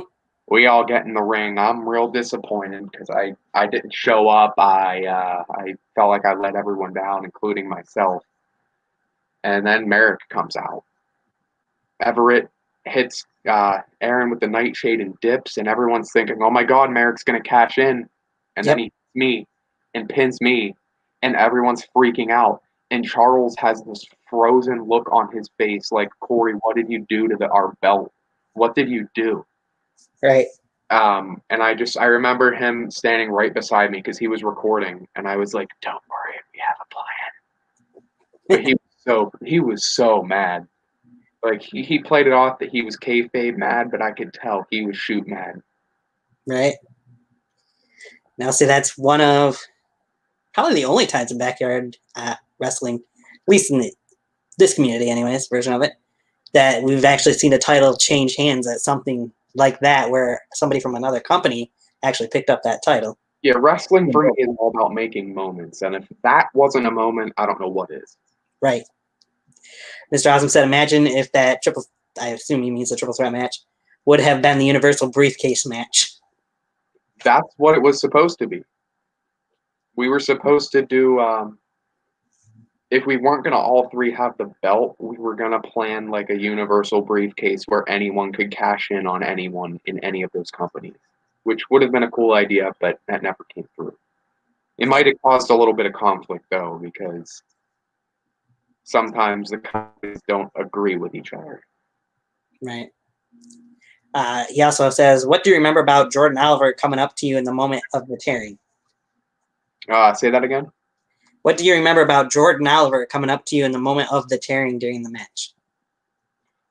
We all get in the ring. I'm real disappointed because I didn't show up. I felt like I let everyone down, including myself. And then Merrick comes out. Everett hits Aaron with the nightshade and dips, and everyone's thinking, "Oh my God, Merrick's gonna cash in," and then he hits me and pins me, and everyone's freaking out. And Charles has this frozen look on his face, like, "Corey, what did you do to our belt? What did you do?" Right. And I remember him standing right beside me because he was recording, and I was like, "Don't worry, we have a plan." But he was so mad. Like he played it off that he was kayfabe mad, but I could tell he was shoot mad. Right. Now, see, that's one of probably the only times in backyard wrestling, at least in this community, anyways, version of it, that we've actually seen a title change hands at something like that, where somebody from another company actually picked up that title. Yeah, wrestling for me is all about making moments, and if that wasn't a moment, I don't know what is. Right. Mr. Awesome said, imagine if that I assume he means the triple threat match, would have been the Universal Briefcase match. That's what it was supposed to be. We were supposed to do, if we weren't going to all three have the belt, we were going to plan like a Universal Briefcase where anyone could cash in on anyone in any of those companies, which would have been a cool idea, but that never came through. It might have caused a little bit of conflict, though, because sometimes the companies don't agree with each other. Right. He also says, what do you remember about Jordan Oliver coming up to you in the moment of the tearing? Say that again? What do you remember about Jordan Oliver coming up to you in the moment of the tearing during the match?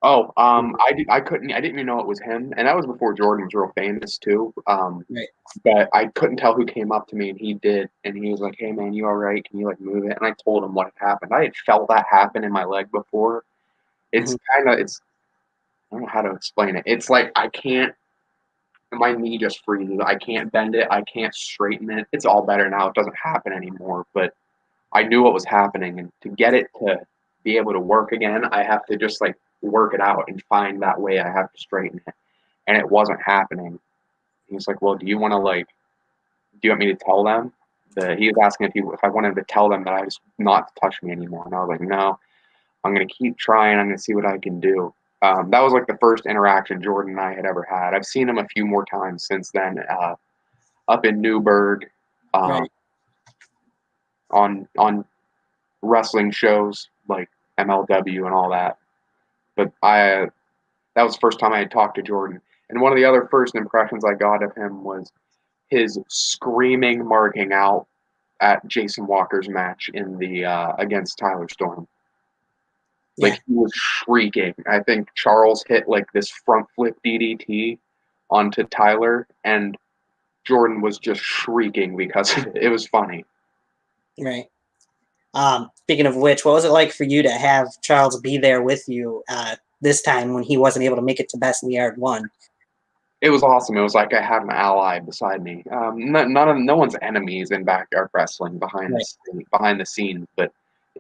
Oh, I didn't even know it was him, and that was before Jordan was real famous too. Right. But I couldn't tell who came up to me, and he did, and he was like, "Hey man, you all right? Can you like move it?" And I told him what had happened. I had felt that happen in my leg before. It's I don't know how to explain it. It's like I can't. My knee just freezes. I can't bend it. I can't straighten it. It's all better now. It doesn't happen anymore. But I knew what was happening, and to get it to be able to work again, I have to just like work it out and find that way I have to straighten it. And it wasn't happening. He's like, "Well, do you want me to tell them?" he was asking if I wanted to tell them that I was not to touch me anymore, and I was like, no, I'm gonna keep trying. I'm gonna see what I can do. That was like the first interaction Jordan and I had ever had. I've seen him a few more times since then, up in Newburgh, Right. on wrestling shows like MLW and all that. But that was the first time I had talked to Jordan. And one of the other first impressions I got of him was his screaming marking out at Jason Walker's match in the against Tyler Storm. Like, Yeah. he was shrieking. I think Charles hit like this front flip DDT onto Tyler, and Jordan was just shrieking because it was funny. Right. Speaking of which, what was it like for you to have Charles be there with you this time when he wasn't able to make it to Best in the Yard 1? It was awesome. It was like I had an ally beside me. No one's enemies in backyard wrestling behind the scenes, but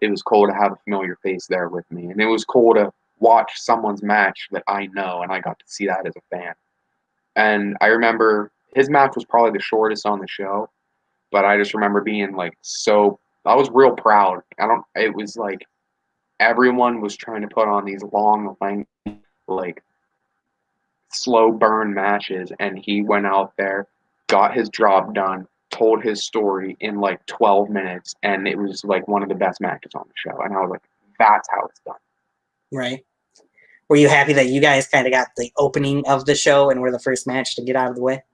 it was cool to have a familiar face there with me, and it was cool to watch someone's match that I know, and I got to see that as a fan. And I remember his match was probably the shortest on the show, but I just remember being like I was real proud. It was like everyone was trying to put on these long, like slow burn matches, and he went out there, got his job done, told his story in like 12 minutes, and it was like one of the best matches on the show. And I was like, that's how it's done. Right. Were you happy that you guys kind of got the opening of the show and were the first match to get out of the way?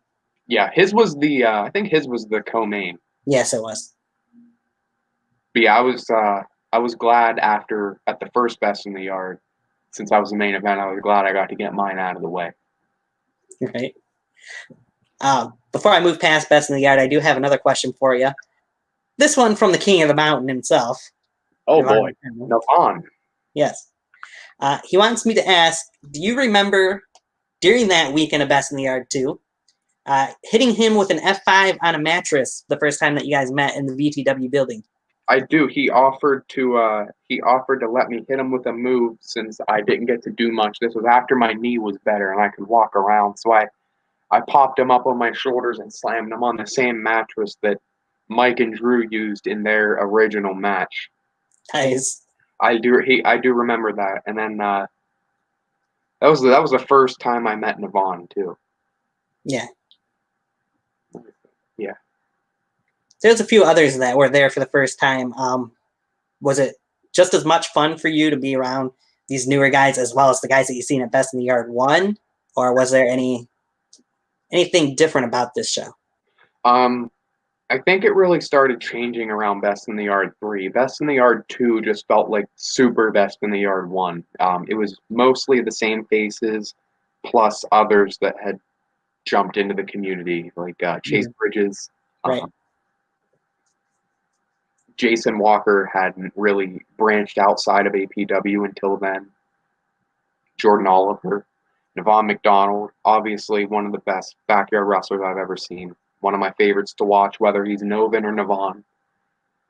Yeah, his was I think his was the co-main. Yes, it was. But yeah, I was glad at the first Best in the Yard, since I was the main event, I was glad I got to get mine out of the way. Right. Before I move past Best in the Yard, I do have another question for you. This one from the King of the Mountain himself. Oh boy, Navon. Yes. He wants me to ask, do you remember during that weekend of Best in the Yard 2, hitting him with an F5 on a mattress the first time that you guys met in the VTW building? I do. He offered to let me hit him with a move since I didn't get to do much. This was after my knee was better and I could walk around. So I popped him up on my shoulders and slammed him on the same mattress that Mike and Drew used in their original match. Nice. I do remember that. And then that was the first time I met Navon too. Yeah. Yeah. There's a few others that were there for the first time. Was it just as much fun for you to be around these newer guys as well as the guys that you've seen at Best in the Yard 1? Or was there anything different about this show? I think it really started changing around Best in the Yard 3. Best in the Yard 2 just felt like super Best in the Yard 1. It was mostly the same faces plus others that had jumped into the community, like Chase Bridges. Right. Jason Walker hadn't really branched outside of APW until then. Jordan Oliver, Navon McDonald, obviously one of the best backyard wrestlers I've ever seen. One of my favorites to watch, whether he's Novin or Navon.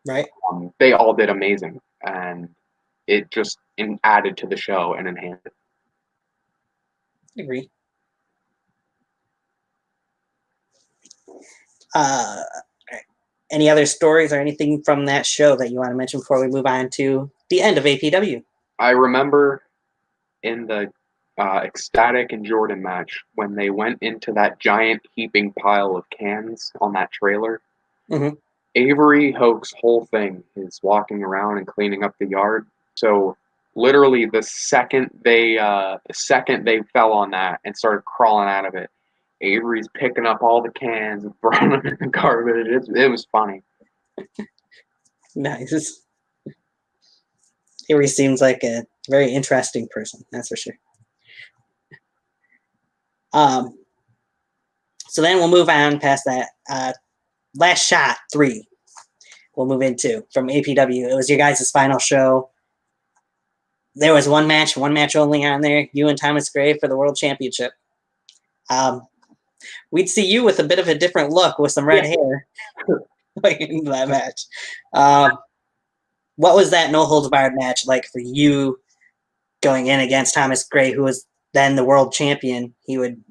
Right. They all did amazing, and it just added to the show and enhanced it. I agree. Any other stories or anything from that show that you want to mention before we move on to the end of APW? I remember in the Ecstatic and Jordan match when they went into that giant heaping pile of cans on that trailer. Mm-hmm. Avery Hoke's whole thing is walking around and cleaning up the yard. So literally the second they fell on that and started crawling out of it, Avery's picking up all the cans and throwing them in the garbage. It was funny. Nice. Avery seems like a very interesting person, that's for sure. So then we'll move on past that. Last Shot 3 we'll move into from APW. It was your guys' final show. There was one match only on there, you and Thomas Gray for the World Championship. We'd see you with a bit of a different look with some red hair going into that match. What was that no holds barred match like for you going in against Thomas Gray, who was then the world champion? He would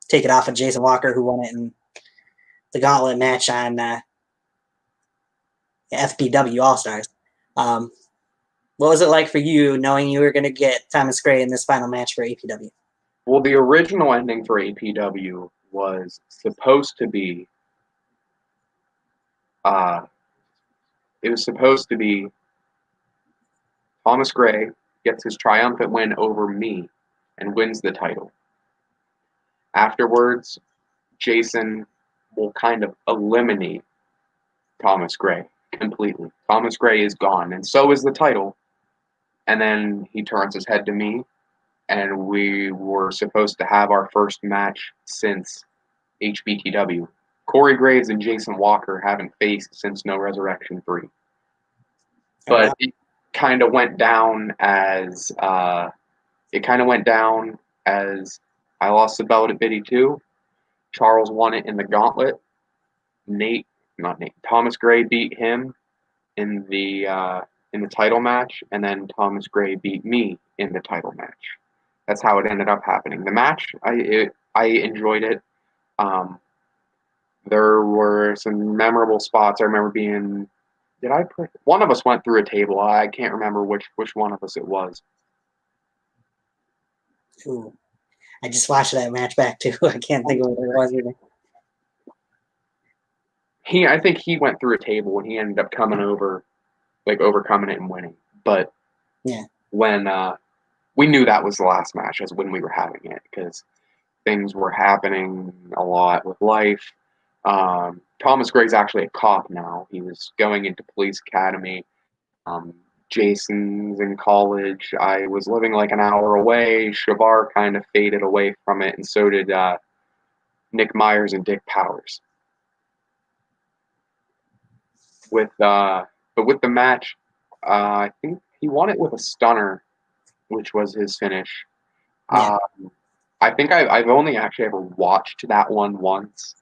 take it off of Jason Walker, who won it in the gauntlet match on FBW All Stars. What was it like for you knowing you were going to get Thomas Gray in this final match for APW? Well, the original ending for APW was supposed to be, it was supposed to be Thomas Gray gets his triumphant win over me and wins the title. Afterwards, Jason will kind of eliminate Thomas Gray completely. Thomas Gray is gone, and so is the title. And then he turns his head to me, and we were supposed to have our first match since HBTW. Corey Graves and Jason Walker haven't faced since No Resurrection 3. But it kind of went down as I lost the belt at BITY 2. Charles won it in the gauntlet. Thomas Gray beat him in the title match, and then Thomas Gray beat me in the title match. That's how it ended up happening. The match, I enjoyed it. There were some memorable spots. I remember one of us went through a table. I can't remember which one of us it was. Ooh. I just watched that match back too. I can't think of what it was either. I think he went through a table and he ended up overcoming it and winning. But yeah, when we knew that was the last match, as when we were having it, because things were happening a lot with life. Thomas Gray's actually a cop now. He was going into police academy. Jason's in college. I was living like an hour away. Shavar kind of faded away from it, and so did Nick Myers and Dick Powers. But with the match, I think he won it with a stunner, which was his finish. Yeah. I think I've only actually ever watched that one once,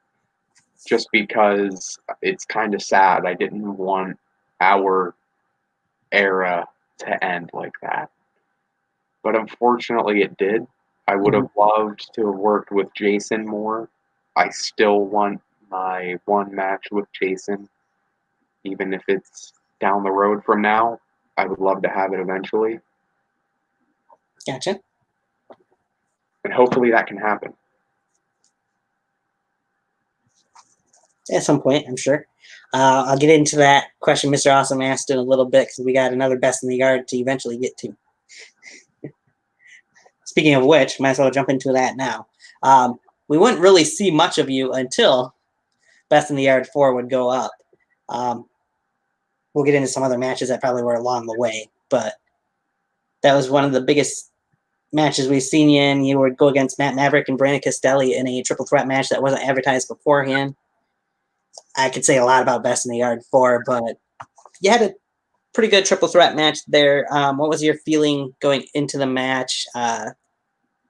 just because it's kind of sad. I didn't want our era to end like that. But unfortunately it did. I would have loved to have worked with Jason more. I still want my one match with Jason, even if it's down the road from now. I would love to have it eventually. Gotcha. And hopefully that can happen. At some point, I'm sure. I'll get into that question Mr. Awesome asked in a little bit because we got another Best in the Yard to eventually get to. Speaking of which, might as well jump into that now. We wouldn't really see much of you until Best in the Yard 4 would go up. We'll get into some other matches that probably were along the way, but that was one of the biggest matches we've seen you in. You would go against Matt Maverick and Brandon Castelli in a triple threat match that wasn't advertised beforehand. I could say a lot about Best in the Yard 4, but you had a pretty good triple threat match there. What was your feeling going into the match,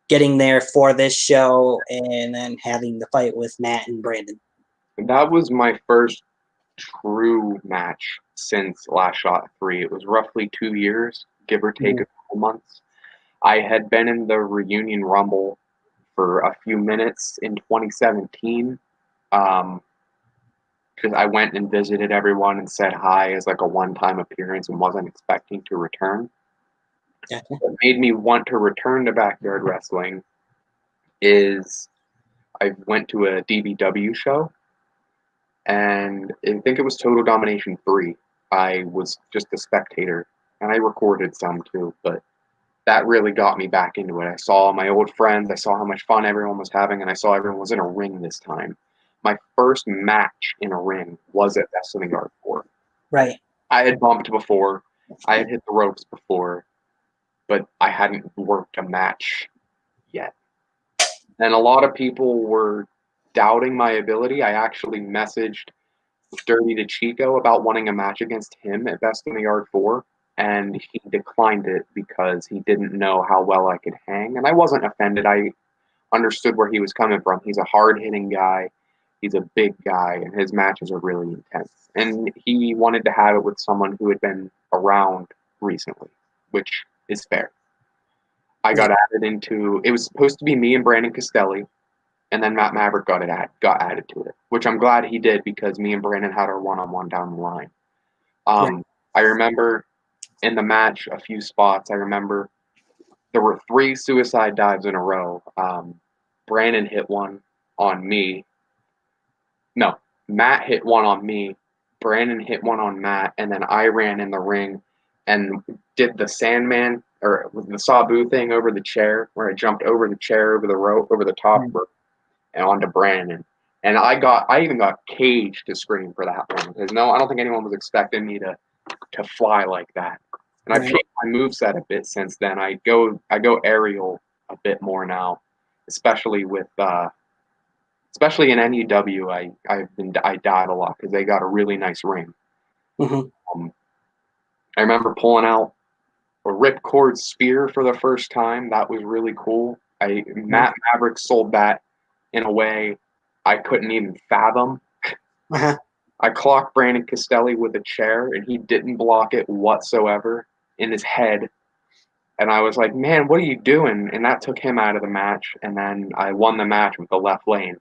getting there for this show, and then having the fight with Matt and Brandon? That was my first true match since Last Shot 3. It was roughly 2 years, give or take a couple months. I had been in the Reunion Rumble for a few minutes in 2017. Because I went and visited everyone and said hi as like a one-time appearance and wasn't expecting to return. Gotcha. What made me want to return to Backyard Wrestling is I went to a DBW show, and I think it was Total Domination 3. I was just a spectator, and I recorded some too, but that really got me back into it. I saw my old friends, I saw how much fun everyone was having, and I saw everyone was in a ring this time. My first match in a ring was at Best in the Yard 4. Right. I had bumped before. I had hit the ropes before, but I hadn't worked a match yet. And a lot of people were doubting my ability. I actually messaged Dirty to Chico about wanting a match against him at Best in the Yard 4, and he declined it because he didn't know how well I could hang. And I wasn't offended. I understood where he was coming from. He's a hard-hitting guy. He's a big guy, and his matches are really intense. And he wanted to have it with someone who had been around recently, which is fair. I got added into it. Was supposed to be me and Brandon Castelli, and then Matt Maverick got added to it, which I'm glad he did because me and Brandon had our one-on-one down the line. I remember in the match a few spots. I remember there were 3 suicide dives in a row. Brandon hit one on me. No, Matt hit one on me. Brandon hit one on Matt, and then I ran in the ring and did the Sandman or the Sabu thing over the chair, where I jumped over the chair, over the rope, over the top rope, and onto Brandon. And I even got Cage to scream for that one because I don't think anyone was expecting me to fly like that. And I've changed my moveset a bit since then. I go aerial a bit more now, especially with especially in NEW. I dive a lot because they got a really nice ring. Mm-hmm. I remember pulling out a ripcord spear for the first time. That was really cool. Matt Maverick sold that in a way I couldn't even fathom. Uh-huh. I clocked Brandon Castelli with a chair, and he didn't block it whatsoever in his head. And I was like, man, what are you doing? And that took him out of the match. And then I won the match with the left lane.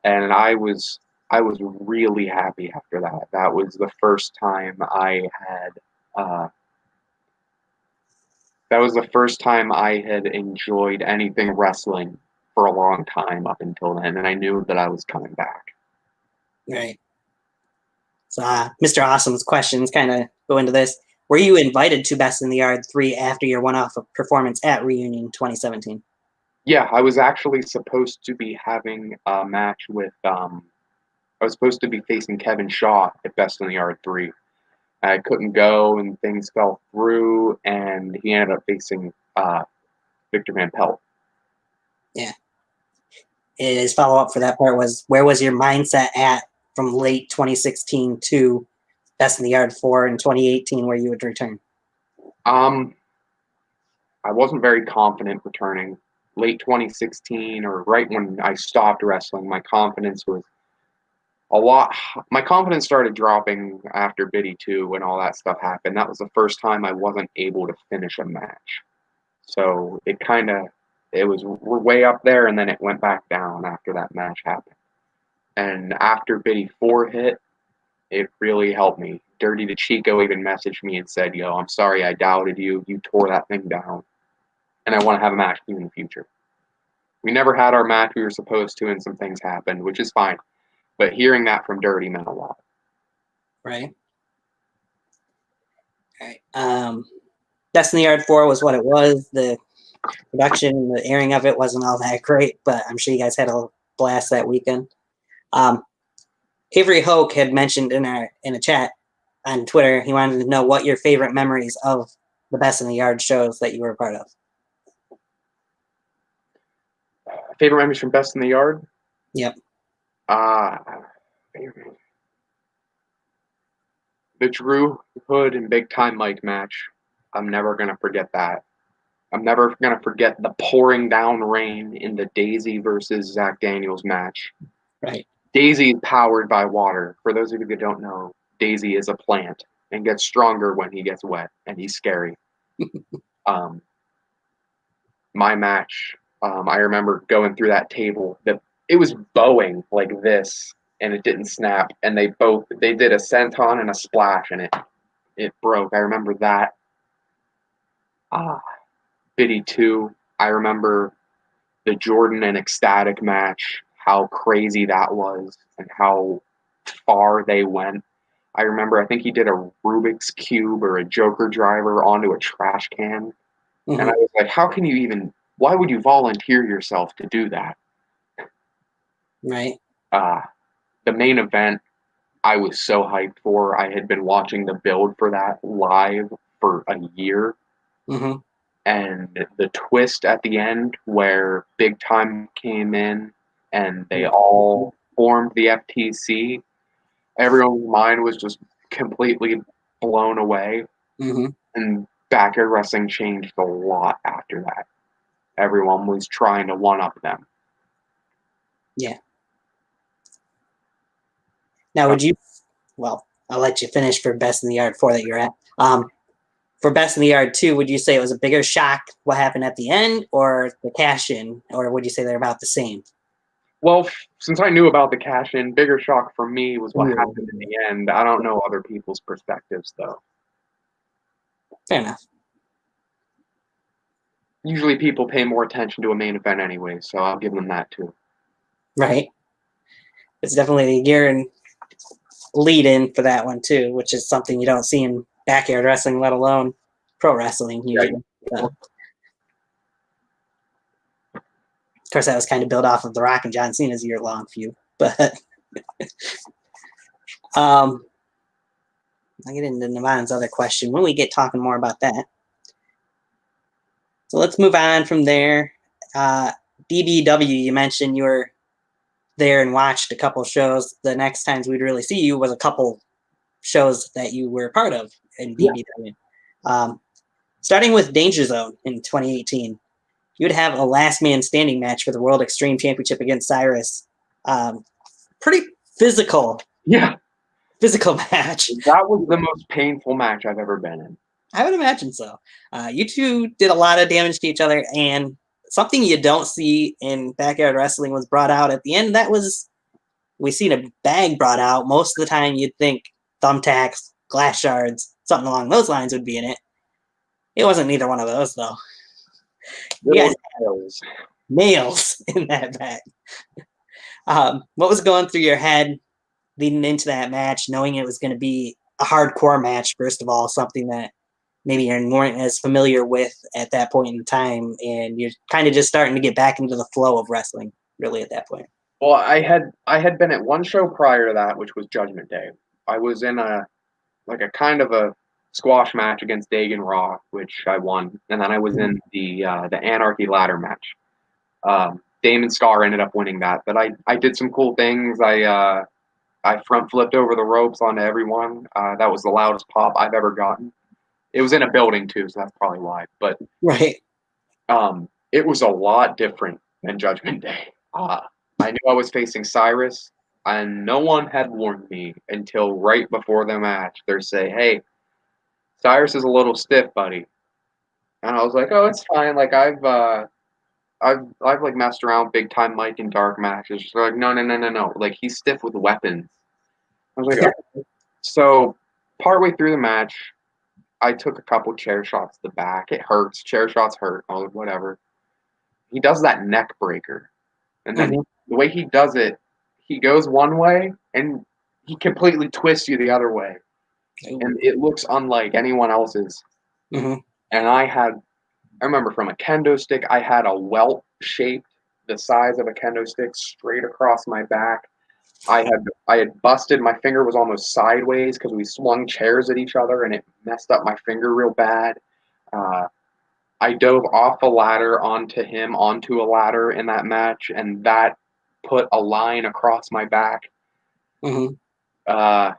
And I was really happy after that. That was the first time I had enjoyed anything wrestling for a long time up until then. And I knew that I was coming back. Right. So Mr. Awesome's questions kind of go into this. Were you invited to Best in the Yard 3 after your one-off performance at Reunion 2017? Yeah, I was actually supposed to be having a match with I was supposed to be facing Kevin Shaw at Best in the Yard 3. I couldn't go, and things fell through, and he ended up facing Victor Van Pelt. Yeah. His follow-up for that part was, where was your mindset at from late 2016 to Best in the Yard 4 in 2018 where you would return? I wasn't very confident returning. Late 2016, or right when I stopped wrestling, my confidence was a lot. My confidence started dropping after BITY 2 when all that stuff happened. That was the first time I wasn't able to finish a match. So it was way up there, and then it went back down after that match happened. And after BITY 4 hit, it really helped me. Dirty to Chico even messaged me and said, yo, I'm sorry I doubted you. You tore that thing down. And I want to have a match with you in the future. We never had our match we were supposed to, and some things happened, which is fine. But hearing that from Dirty meant a lot. Right. All right. Best in the Yard 4 was what it was. The production, the airing of it wasn't all that great, but I'm sure you guys had a blast that weekend. Avery Hoke had mentioned in a chat on Twitter, he wanted to know what your favorite memories of the Best in the Yard shows that you were a part of. Favorite memories from Best in the Yard? Yep. The Drew Hood and Big Time Mike match. I'm never going to forget that. I'm never going to forget the pouring down rain in the Daisy versus Zach Daniels match. Right. Daisy is powered by water. For those of you that don't know, Daisy is a plant and gets stronger when he gets wet, and he's scary. My match, I remember going through that table. It was bowing like this, and it didn't snap. And they did a senton and a splash, and it broke. I remember that. BITY 2. I remember the Jordan and Ecstatic match, how crazy that was, and how far they went. I remember, I think he did a Rubik's Cube or a Joker driver onto a trash can. Mm-hmm. And I was like, why would you volunteer yourself to do that? Right. The main event, I was so hyped for. I had been watching the build for that live for a year. Mm-hmm. And the twist at the end where Big Time came in and they all formed the FTC, everyone's mind was just completely blown away. Mm-hmm. And backyard wrestling changed a lot after that. Everyone was trying to one-up them. Yeah. Now, I'll let you finish for Best in the Yard 4 that you're at. For Best in the Yard 2, would you say it was a bigger shock what happened at the end, or the cash-in, or would you say they're about the same? Well, since I knew about the cash-in, bigger shock for me was what Ooh. happened in the end. I don't know other people's perspectives, though. Fair enough. Usually people pay more attention to a main event anyway, so I'll give them that too. Right. It's definitely a year and lead in for that one too, which is something you don't see in backyard wrestling, let alone pro wrestling usually. So. Of course, that was kind of built off of The Rock and John Cena's year-long feud, but I'll get into Navon's other question when we get talking more about that. So let's move on from there. DBW, you mentioned you were there and watched a couple shows. The next times we'd really see you was a couple shows that you were a part of in DBW. Starting with Danger Zone in 2018, you would have a last man standing match for the World Extreme Championship against Cyrus. Pretty physical. Yeah. Physical match. That was the most painful match I've ever been in. I would imagine so. You two did a lot of damage to each other, and something you don't see in backyard wrestling was brought out at the end. That was, we seen a bag brought out. Most of the time you'd think thumbtacks, glass shards, something along those lines would be in it. It wasn't neither one of those, though. You guys had nails in that bag. What was going through your head leading into that match, knowing it was going to be a hardcore match, first of all, something that maybe you weren't as familiar with at that point in time, and you're kind of just starting to get back into the flow of wrestling, really, at that point? Well, I had been at one show prior to that, which was Judgment Day. I was in a kind of a squash match against Dagan Raw, which I won, and then I was in the Anarchy ladder match. Damon Scar ended up winning that, but I did some cool things. I front flipped over the ropes onto everyone. That was the loudest pop I've ever gotten. It was in a building too, so that's probably why. But right, it was a lot different than Judgment Day. I knew I was facing Cyrus, and no one had warned me until right before the match. They say, "Hey, Cyrus is a little stiff, buddy," and I was like, "Oh, it's fine. Like I've like messed around big time Mike in dark matches." They're like, "No. Like he's stiff with weapons." I was like, "Okay." So partway through the match, I took a couple chair shots to the back. It hurts. Chair shots hurt. I was like, whatever. He does that neck breaker. And then the way he does it, he goes one way and he completely twists you the other way. And it looks unlike anyone else's. And I remember from a kendo stick, I had a welt shaped the size of a kendo stick straight across my back. I had busted, my finger was almost sideways because we swung chairs at each other and it messed up my finger real bad. I dove off a ladder onto a ladder in that match, and that put a line across my back. I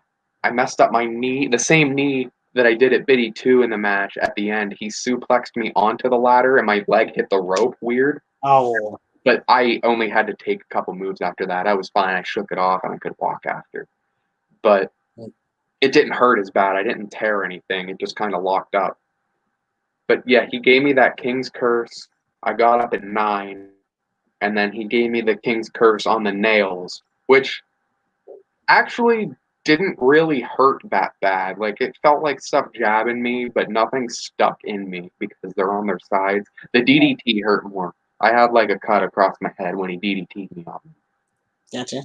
messed up my knee, the same knee that I did at BITY 2 in the match at the end. He suplexed me onto the ladder and my leg hit the rope weird. Oh. But I only had to take a couple moves after that. I was fine. I shook it off and I could walk after. But it didn't hurt as bad. I didn't tear anything. It just kind of locked up. But yeah, he gave me that King's Curse. I got up at 9. And then he gave me the King's Curse on the nails, which actually didn't really hurt that bad. Like it felt like stuff jabbing me, but nothing stuck in me because they're on their sides. The DDT hurt more. I had like a cut across my head when he DDT'd me off. Gotcha.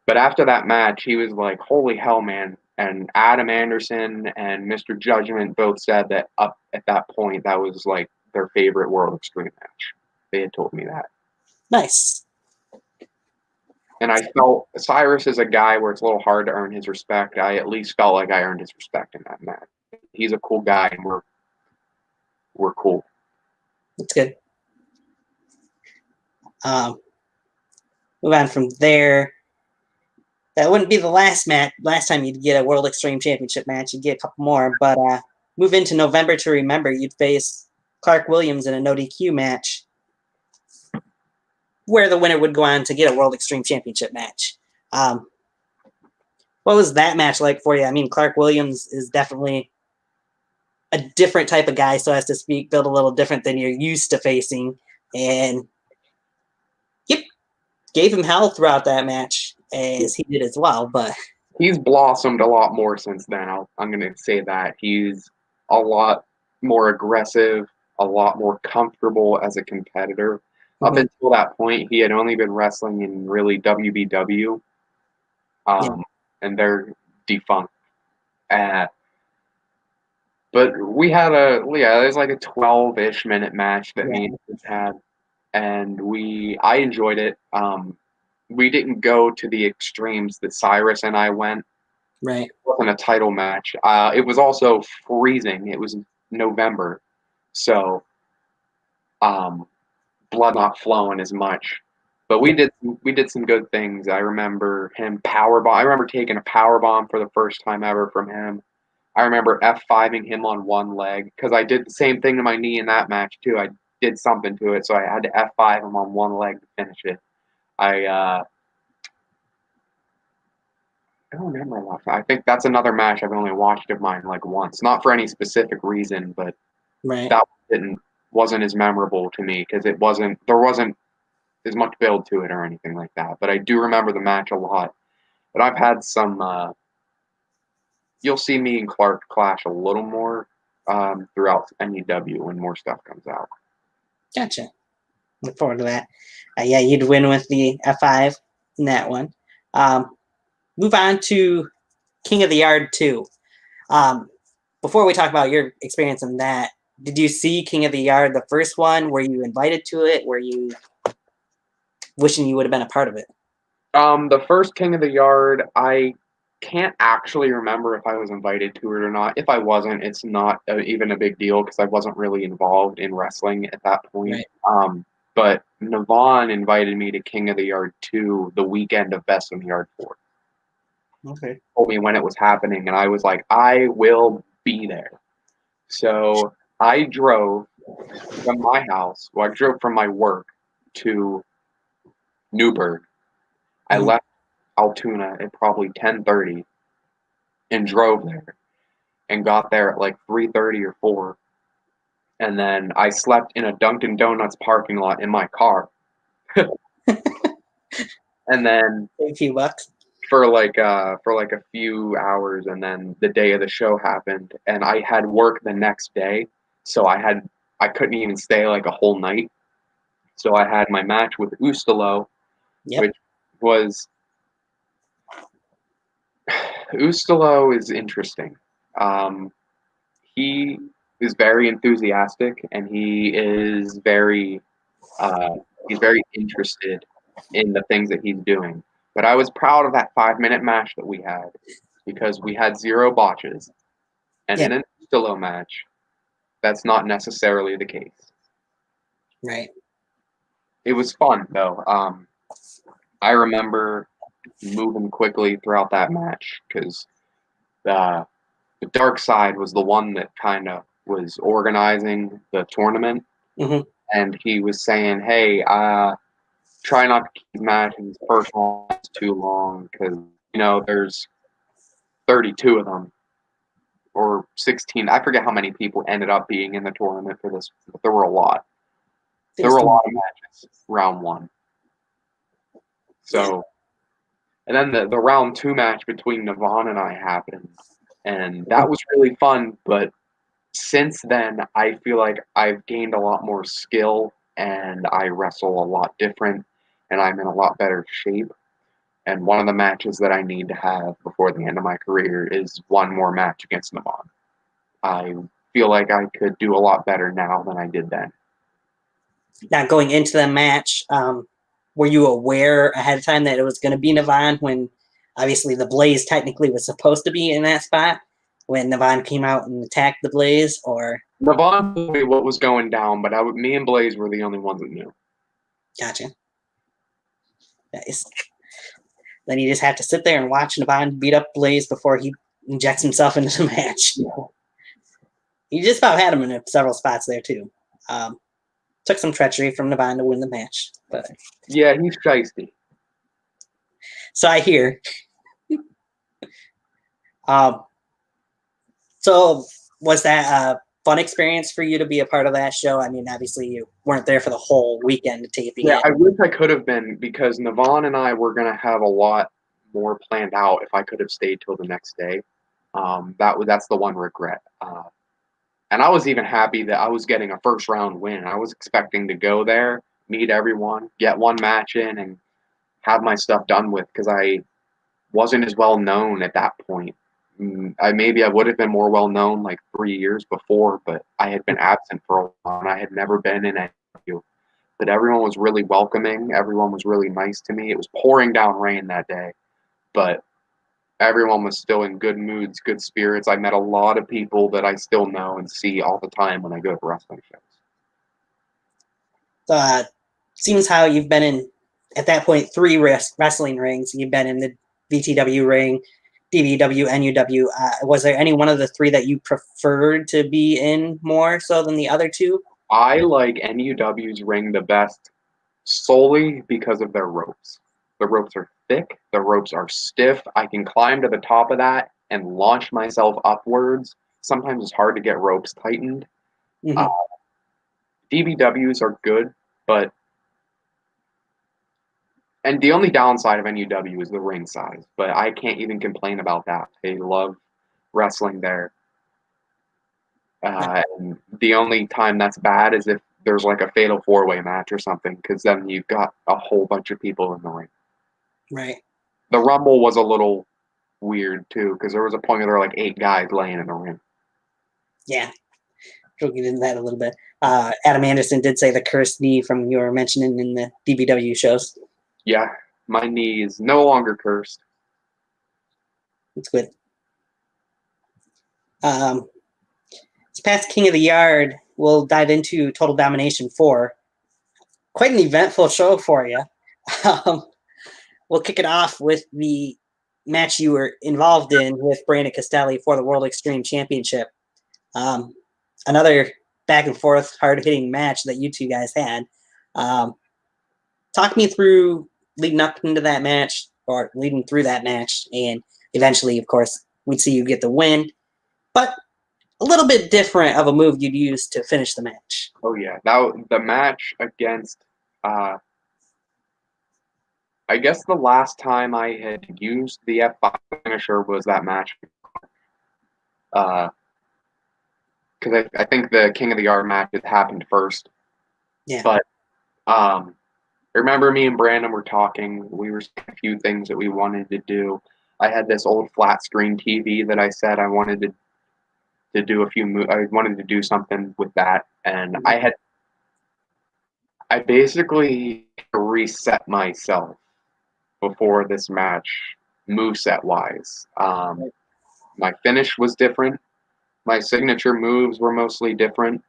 But after that match, he was like, holy hell, man. And Adam Anderson and Mr. Judgment both said that up at that point, that was like their favorite World Extreme match. They had told me that. Nice. And I felt Cyrus is a guy where it's a little hard to earn his respect. I at least felt like I earned his respect in that match. He's a cool guy, and we're cool. That's good. Move on from there. That wouldn't be the last time you'd get a World Extreme Championship match. You'd get a couple more. But move into November to Remember. You'd face Clark Williams in a no DQ match where the winner would go on to get a World Extreme Championship match. What was that match like for you? I mean, Clark Williams is definitely a different type of guy, so as to speak, built a little different than you're used to facing. And gave him hell throughout that match, as he did as well. But he's blossomed a lot more since then. I'm going to say that. He's a lot more aggressive, a lot more comfortable as a competitor. Up until that point, he had only been wrestling in really WBW, and they're defunct. But we had it was like a 12-ish minute match that me and him had, and I enjoyed it. We didn't go to the extremes that Cyrus and I went. Right. It wasn't a title match. It was also freezing. It was November, so blood not flowing as much. But we did some good things. I remember him powerbomb. I remember taking a powerbomb for the first time ever from him. I remember F5ing him on one leg because I did the same thing to my knee in that match too. I did something to it, so I had to F5 him on one leg to finish it. I don't remember a lot. I think that's another match I've only watched of mine like once, not for any specific reason, but that wasn't as memorable to me because there wasn't as much build to it or anything like that. But I do remember the match a lot. But I've had some. You'll see me and Clark clash a little more throughout NEW when more stuff comes out. Gotcha. Look forward to that. Yeah, you'd win with the F5 in that one. Move on to King of the Yard 2. Before we talk about your experience in that, did you see King of the Yard, the first one? Were you invited to it? Were you wishing you would have been a part of it? The first King of the Yard, I can't actually remember if I was invited to it or not. If I wasn't, it's not even a big deal because I wasn't really involved in wrestling at that point. Right. But Navon invited me to King of the Yard 2 the weekend of Best in the Yard 4. Okay. Told me when it was happening, and I was like, I will be there. So I drove from my house. Well, I drove from my work to Newburgh. I left Altoona at probably 10:30 and drove there and got there at like 3:30 or 4. And then I slept in a Dunkin' Donuts parking lot in my car. And then a few bucks for like a few hours, and then the day of the show happened and I had work the next day, so I couldn't even stay like a whole night. So I had my match with Ustalo, which was Ustalo is interesting. He is very enthusiastic and he's very interested in the things that he's doing. But I was proud of that 5-minute match that we had because we had 0 botches. And in an Ustalo match, that's not necessarily the case. Right. It was fun though. I remember moving quickly throughout that match because the Dark Side was the one that kind of was organizing the tournament. And he was saying, hey, try not to keep matches personal too long because, there's 32 of them or 16. I forget how many people ended up being in the tournament for this, but there were a lot. There were a lot of matches round 1. So, and then the round 2 match between Navon and I happened, and that was really fun. But since then, I feel like I've gained a lot more skill, and I wrestle a lot different, and I'm in a lot better shape. And one of the matches that I need to have before the end of my career is one more match against Navon. I feel like I could do a lot better now than I did then. Now, going into the match, were you aware ahead of time that it was going to be Navon when obviously the Blaze technically was supposed to be in that spot when Navon came out and attacked the Blaze? Or Navon knew what was going down, but me and Blaze were the only ones that knew. Gotcha. Nice. Then you just have to sit there and watch Navon beat up Blaze before he injects himself into the match. He just about had him in several spots there too. Took some treachery from Navon to win the match, but yeah, he's feisty. So I hear. So was that fun experience for you to be a part of that show? I mean, obviously you weren't there for the whole weekend taping Yeah, it. I wish I could have been, because Navon and I were going to have a lot more planned out if I could have stayed till the next day. That's the one regret. And I was even happy that I was getting a first round win. I was expecting to go there, meet everyone, get one match in, and have my stuff done with, because I wasn't as well known at that point. Maybe I would have been more well known like 3 years before, but I had been absent for a while and I had never been in a interview. But everyone was really welcoming. Everyone was really nice to me. It was pouring down rain that day, but everyone was still in good moods, good spirits. I met a lot of people that I still know and see all the time when I go to wrestling shows. Seems how you've been in, at that point, 3 wrestling rings. You've been in the BTW ring, DBW, NUW. Was there any one of the 3 that you preferred to be in more so than the other 2? I like NUW's ring the best solely because of their ropes. The ropes are thick. The ropes are stiff. I can climb to the top of that and launch myself upwards. Sometimes it's hard to get ropes tightened. Mm-hmm. DBWs are good, but and the only downside of NUW is the ring size, but I can't even complain about that. I love wrestling there. And the only time that's bad is if there's like a fatal 4-way match or something, because then you've got a whole bunch of people in the ring. Right. The Rumble was a little weird too, because there was a point where there were like 8 guys laying in the ring. Yeah. We'll get into that a little bit. Adam Anderson did say the cursed knee from you were mentioning in the DBW shows. Yeah, my knee is no longer cursed. It's good. It's past King of the Yard. We'll dive into Total Domination 4. Quite an eventful show for you. We'll kick it off with the match you were involved in with Brandon Castelli for the World Extreme Championship. Another back and forth, hard-hitting match that you 2 guys had. Talk me through leading up into that match, or leading through that match, and eventually, of course, we'd see you get the win. But a little bit different of a move you'd use to finish the match. Oh yeah, the match against I guess the last time I had used the F5 finisher was that match. Because I think the King of the Yard match had happened first. Yeah. But I remember me and Brandon were talking. We were saying a few things that we wanted to do. I had this old flat screen TV that I said I wanted to do a few. I wanted to do something with that, and I basically reset myself before this match, moveset wise. My finish was different. My signature moves were mostly different.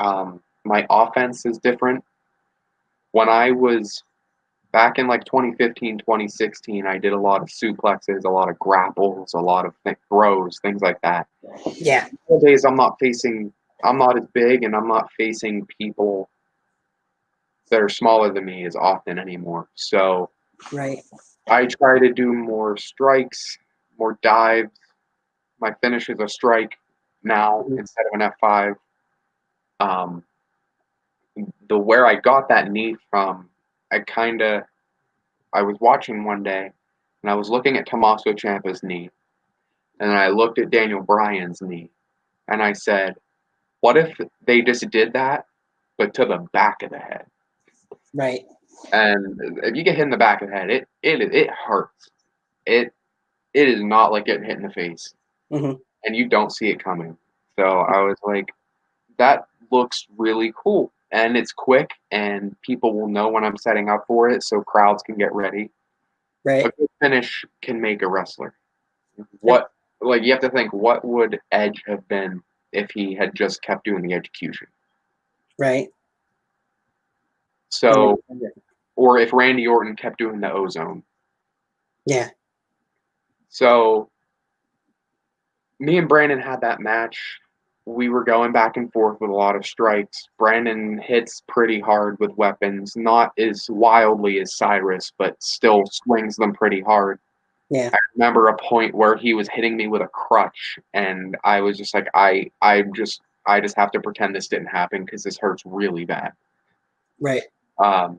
My offense is different. When I was back in like 2015, 2016, I did a lot of suplexes, a lot of grapples, a lot of throws, things like that. Yeah. Nowadays, I'm not as big, and I'm not facing people that are smaller than me as often anymore. So Right. I try to do more strikes, more dives. My finish is a strike now instead of an F5. Where I got that knee from, I was watching one day, and I was looking at Tommaso Ciampa's knee, and I looked at Daniel Bryan's knee, and I said, what if they just did that, but to the back of the head? Right. And if you get hit in the back of the head, it hurts. It is not like getting hit in the face, Mm-hmm. and you don't see it coming. So I was like, that looks really cool, and it's quick, and people will know when I'm setting up for it, so crowds can get ready. Right. A good finish can make a wrestler. You have to think, what would Edge have been if he had just kept doing the execution? Right. So, or if Randy Orton kept doing the ozone. Yeah. So, me and Brandon had that match. We were going back and forth with a lot of strikes. Brandon hits pretty hard with weapons, not as wildly as Cyrus, but still swings them pretty hard. Yeah. I remember a point where he was hitting me with a crutch, and I was just like, I I just have to pretend this didn't happen because this hurts really bad. Right. I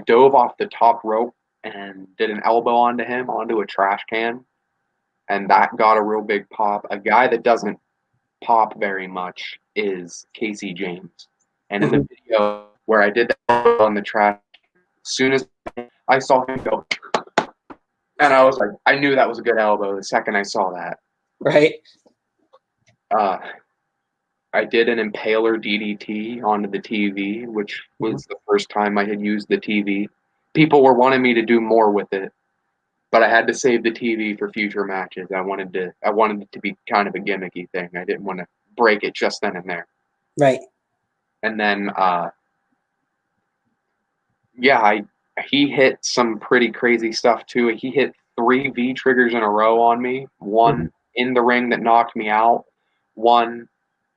dove off the top rope and did an elbow onto him, onto a trash can, and that got a real big pop. A guy that doesn't pop very much is Casey James. And in the video where I did that on the trash, as soon as I saw him go, and I was like, I knew that was a good elbow the second I saw that. Right. I did an impaler DDT onto the TV, which was the first time I had used the TV. People were wanting me to do more with it, but I had to save the TV for future matches. I wanted it to be kind of a gimmicky thing. I didn't want to break it just then and there. Right. And then, he hit some pretty crazy stuff too. He hit 3 V triggers in a row on me. One in the ring that knocked me out. One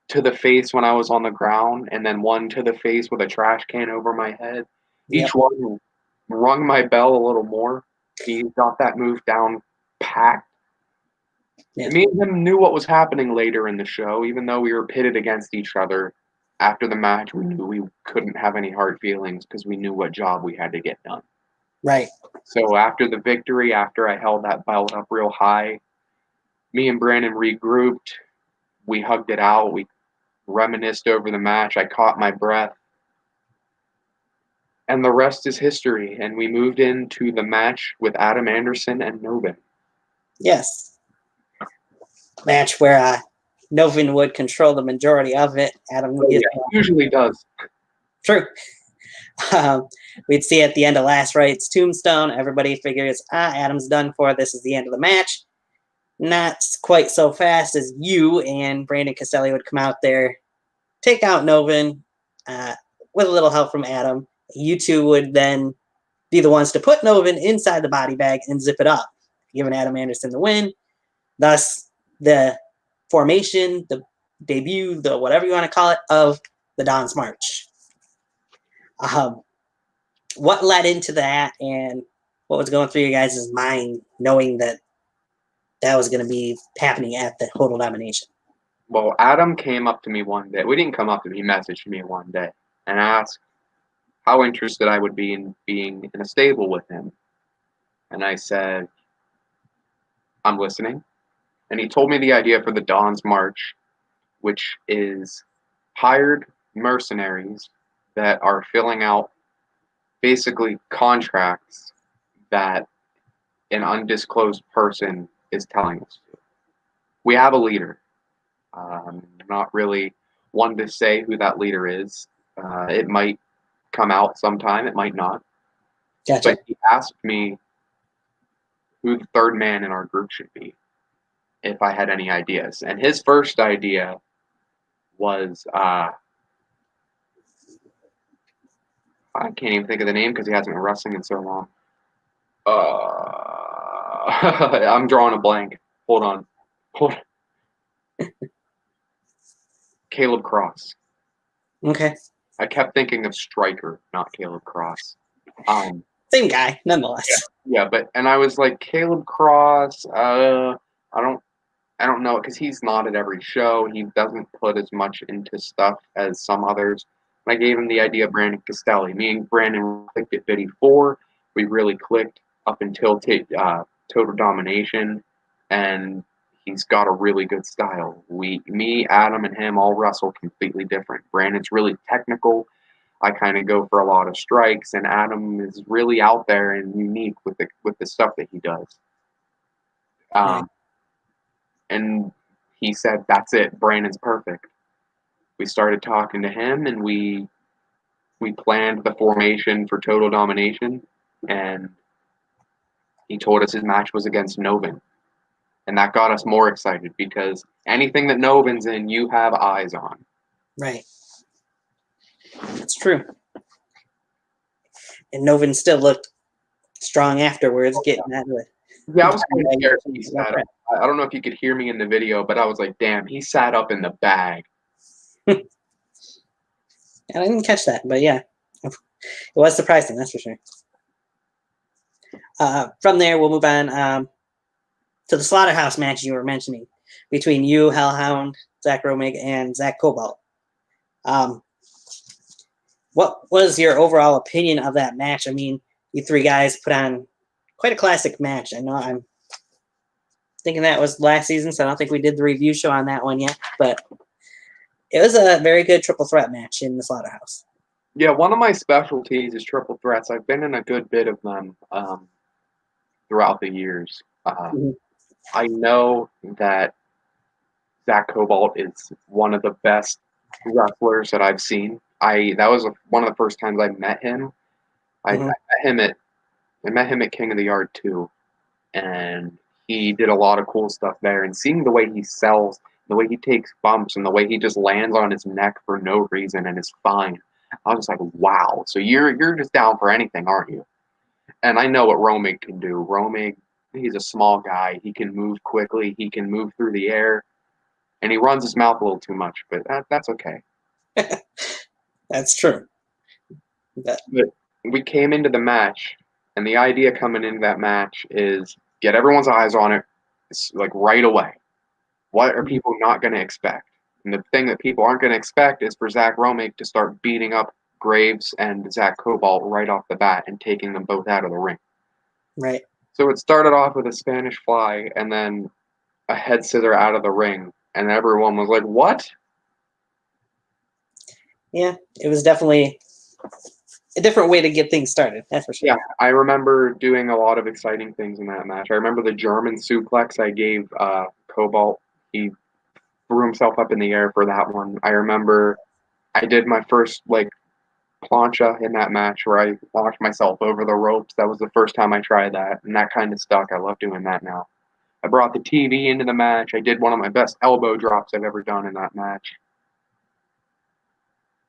to the face when I was on the ground, and then one to the face with a trash can over my head. Each one rung my bell a little more. He got that move down packed. Yeah. Me and him knew what was happening later in the show, even though we were pitted against each other. After the match, we knew we couldn't have any hard feelings because we knew what job we had to get done. Right. So after the victory, after I held that belt up real high, me and Brandon regrouped. We hugged it out. We reminisced over the match. I caught my breath. And the rest is history. And we moved into the match with Adam Anderson and Novin. Yes. Match where Novin would control the majority of it. Adam would get usually does. True. We'd see at the end of Last Right's tombstone, everybody figures, Adam's done for. This is the end of the match. Not quite so fast as you and Brandon Castelli would come out there, take out Novin with a little help from Adam. You two would then be the ones to put Novin inside the body bag and zip it up, giving Adam Anderson the win. Thus, the formation, the debut, the whatever you want to call it, of the Don's March. What led into that, and what was going through your guys' mind knowing that that was going to be happening at the Total Domination? Well, Adam came up to me one day. We didn't come up to me. He messaged me one day and asked how interested I would be in being in a stable with him. And I said, I'm listening. And he told me the idea for the Don's March, which is hired mercenaries that are filling out basically contracts that an undisclosed person is telling us to. We have a leader. Not really one to say who that leader is. It might come out sometime. It might not. Gotcha. But he asked me who the third man in our group should be, if I had any ideas. And his first idea was, I can't even think of the name because he hasn't been wrestling in so long. I'm drawing a blank. Hold on. Caleb Cross. Okay. I kept thinking of Stryker, not Caleb Cross. Same guy, nonetheless. Yeah, and I was like, Caleb Cross, I don't know, because he's not at every show. He doesn't put as much into stuff as some others. And I gave him the idea of Brandon Castelli. Me and Brandon clicked at BITY 4. We really clicked up until Total Domination, and he's got a really good style. Me, Adam, and him all wrestle completely different. Brandon's really technical. I kind of go for a lot of strikes, and Adam is really out there and unique with the stuff that he does. And he said, "That's it. Brandon's perfect." We started talking to him, and we planned the formation for Total Domination, and he told us his match was against Novin. And that got us more excited because anything that Novin's in, you have eyes on. Right. That's true. And Novin still looked strong afterwards, getting that way. Yeah, I was kind of scared when he sat up. I don't know if you could hear me in the video, but I was like, damn, he sat up in the bag. I didn't catch that, but yeah. It was surprising, that's for sure. From there, we'll move on to the Slaughterhouse match you were mentioning. between you, Hellhound, Zach Romig, and Zach Cobalt. What was your overall opinion of that match? I mean, you three guys put on quite a classic match. I know I'm thinking that was last season, so I don't think we did the review show on that one yet, but it was a very good triple threat match in the Slaughterhouse. Yeah, one of my specialties is triple threats. I've been in a good bit of them throughout the years. I know that Zach Cobalt is one of the best wrestlers that I've seen. That was one of the first times I met him. I met him at King of the Yard too, and he did a lot of cool stuff there. And seeing the way he sells, the way he takes bumps, and the way he just lands on his neck for no reason and is fine, I was like, wow. So you're just down for anything, aren't you? And I know what Romig can do. Romig, he's a small guy. He can move quickly. He can move through the air, and he runs his mouth a little too much, but that's okay. That's true. But we came into the match, and the idea coming into that match is get everyone's eyes on it, like right away. What are people not going to expect? And the thing that people aren't going to expect is for Zach Romig to start beating up Graves and Zach Cobalt right off the bat and taking them both out of the ring. Right. So it started off with a Spanish fly and then a head scissor out of the ring, and everyone was like, what? Yeah, it was definitely a different way to get things started, that's for sure. Yeah, I remember doing a lot of exciting things in that match. I remember the German suplex I gave Cobalt. He threw himself up in the air for that one. I remember I did my first plancha in that match where I launched myself over the ropes. That was the first time I tried that, and that kind of stuck. I love doing that now. I brought the TV into the match. I did one of my best elbow drops I've ever done in that match.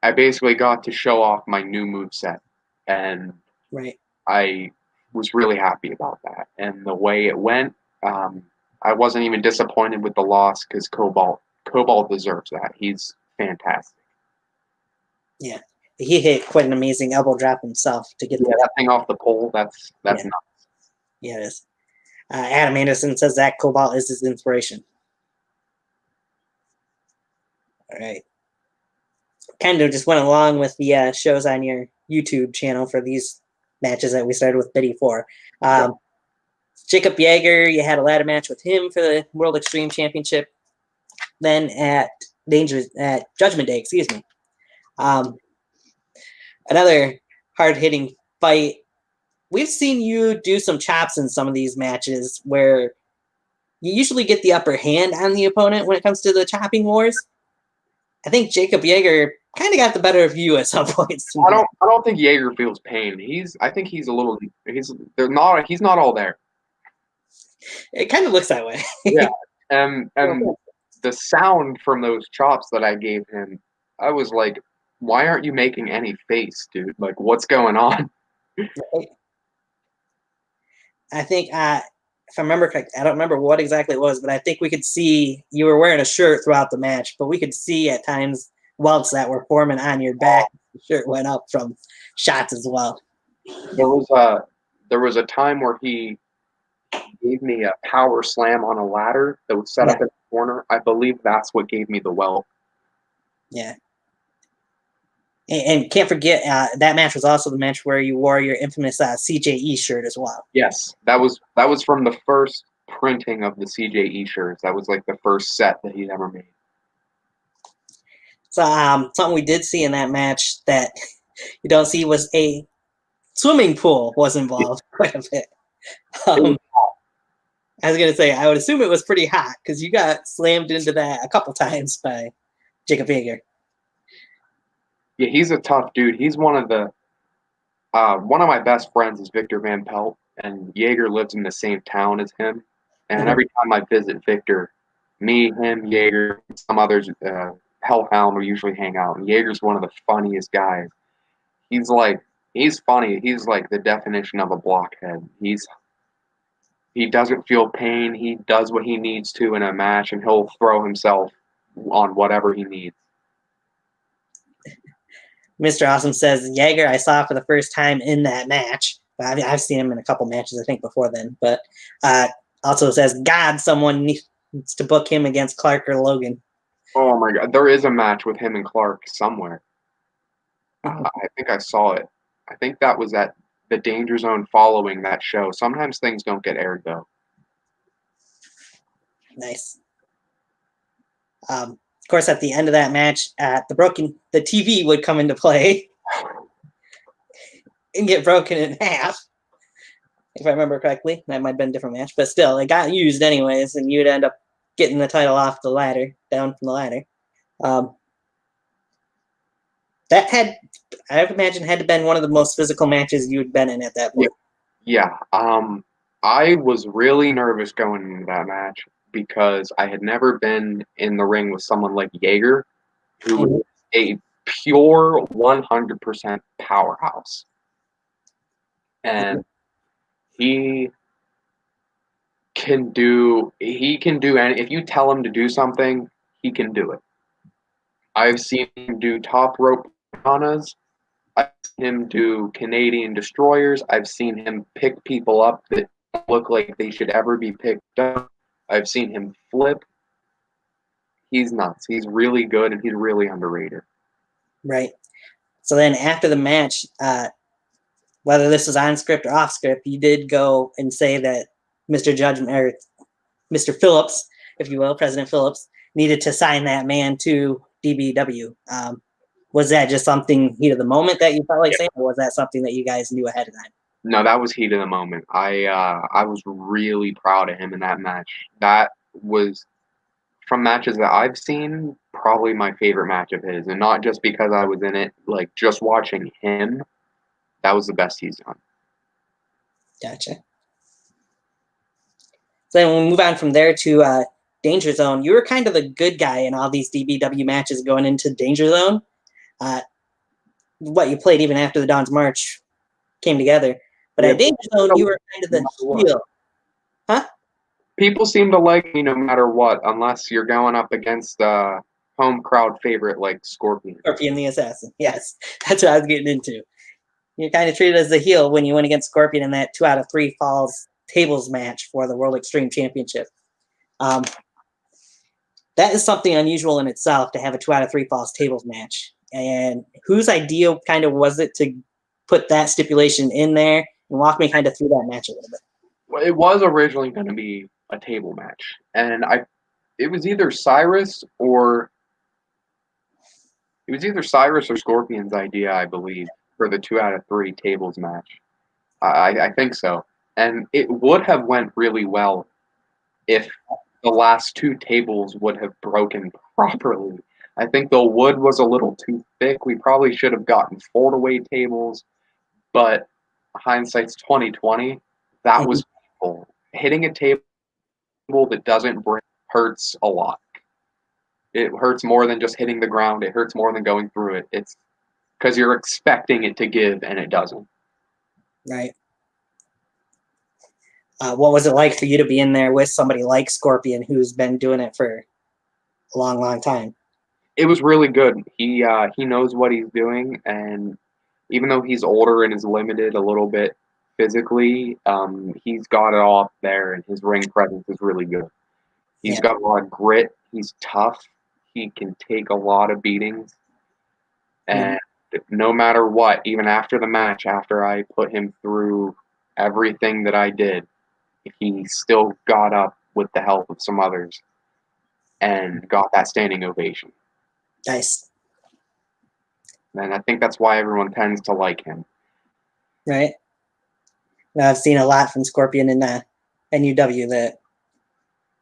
I basically got to show off my new moveset, and I was really happy about that. And the way it went, I wasn't even disappointed with the loss because Cobalt deserves that. He's fantastic. Yeah, he hit quite an amazing elbow drop himself to get that thing off the pole. That's nuts. Yeah, it is. Adam Anderson says Zach Cobalt is his inspiration. All right. Kind of just went along with the shows on your YouTube channel for these matches that we started with BITY for. Jacob Yeager, you had a ladder match with him for the World Extreme Championship. Then at Judgment Day, excuse me. Another hard-hitting fight. We've seen you do some chops in some of these matches where you usually get the upper hand on the opponent when it comes to the chopping wars. I think Jacob Yeager kind of got the better of you at some points. I don't think Yeager feels pain. I think he's not all there. It kind of looks that way. Yeah. And the sound from those chops that I gave him, I was like, why aren't you making any face, dude? Like, what's going on? I think, if I remember correct, I don't remember what exactly it was, but I think we could see you were wearing a shirt throughout the match, but we could see at times welts that were forming on your back. The shirt went up from shots as well. There was a time where he gave me a power slam on a ladder that was set up in the corner. I believe that's what gave me the welt. Yeah. And can't forget, that match was also the match where you wore your infamous CJE shirt as well. Yes, that was from the first printing of the CJE shirts. That was like the first set that he'd ever made. So something we did see in that match that you don't see was a swimming pool was involved quite a bit. I was going to say, I would assume it was pretty hot because you got slammed into that a couple times by Jacob Yeager. Yeah, he's a tough dude. He's one of my best friends is Victor Van Pelt, and Yeager lives in the same town as him. And every time I visit Victor, me, him, Yeager, some others, Hellhound will usually hang out. And Yeager's one of the funniest guys. He's funny. He's like the definition of a blockhead. He doesn't feel pain. He does what he needs to in a match, and he'll throw himself on whatever he needs. Mr. Awesome says, Yeager I saw for the first time in that match. I've seen him in a couple matches, I think, before then. But also says, God, someone It's to book him against Clark or Logan. Oh my God, there is a match with him and Clark somewhere. Mhm. I think I saw it. I think that was at the Danger Zone following that show. Sometimes things don't get aired though. Nice. Of course, at the end of that match, the TV would come into play and get broken in half. If I remember correctly, that might have been a different match, but still, it got used anyways, and you'd end up getting the title off the ladder, down from the ladder. That had, I would imagine, had to been one of the most physical matches you'd been in at that point. Yeah. I was really nervous going into that match because I had never been in the ring with someone like Jaeger, who is a pure 100% powerhouse. And he can do any, if you tell him to do something, he can do it. I've seen him do top rope piranhas. I've seen him do Canadian destroyers. I've seen him pick people up that look like they should ever be picked up. I've seen him flip. He's nuts. He's really good, and he's really underrated. Right. So then after the match, whether this was on script or off script, you did go and say that Mr. Judgment, or Mr. Phillips, if you will, President Phillips, needed to sign that man to DBW. Was that just something heat of the moment that you felt like saying, or was that something that you guys knew ahead of time? No, that was heat of the moment. I was really proud of him in that match. That was, from matches that I've seen, probably my favorite match of his, and not just because I was in it. Like, just watching him, that was the best he's done. Gotcha. So then we'll move on from there to Danger Zone. You were kind of the good guy in all these DBW matches going into Danger Zone. What you played even after the Dawn's March came together. But at Danger Zone, you were kind of the heel. Huh? People seem to like me no matter what, unless you're going up against home crowd favorite like Scorpion. Scorpion the Assassin. Yes, that's what I was getting into. You're kind of treated as the heel when you went against Scorpion in that 2 out of 3 falls tables match for the World Extreme Championship. That is something unusual in itself to have a 2 out of 3 falls tables match. And whose idea kind of was it to put that stipulation in there? And walk me kind of through that match a little bit. Well, it was originally going to be a table match, and it was either Cyrus or Scorpion's idea, I believe, for the 2 out of 3 tables match. I think so, and it would have went really well if the last 2 tables would have broken properly. I think the wood was a little too thick. We probably should have gotten fold-away tables, but hindsight's 2020. That was painful. Hitting a table that doesn't break hurts a lot. It hurts more than just hitting the ground. It hurts more than going through it. It's because you're expecting it to give and it doesn't. Right. What was it like for you to be in there with somebody like Scorpion who's been doing it for a long, long time? It was really good. He knows what he's doing, and even though he's older and is limited a little bit physically, he's got it all up there, and his ring presence is really good. He's got a lot of grit. He's tough. He can take a lot of beatings, and no matter what, even after the match, after I put him through everything that I did, he still got up with the help of some others and got that standing ovation. Nice. And I think that's why everyone tends to like him. Right. I've seen a lot from Scorpion in NUW that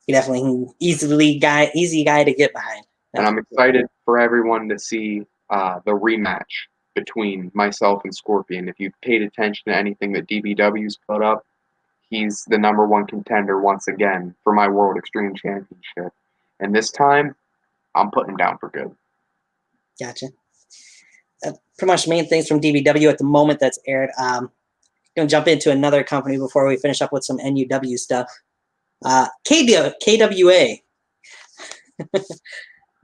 he definitely easy guy to get behind. And I'm excited for everyone to see the rematch between myself and Scorpion. If you've paid attention to anything that DBW's put up, he's the #1 contender once again for my World Extreme Championship. And this time, I'm putting him down for good. Gotcha. Pretty much main things from DBW at the moment that's aired. Going to jump into another company before we finish up with some NUW stuff. KWA.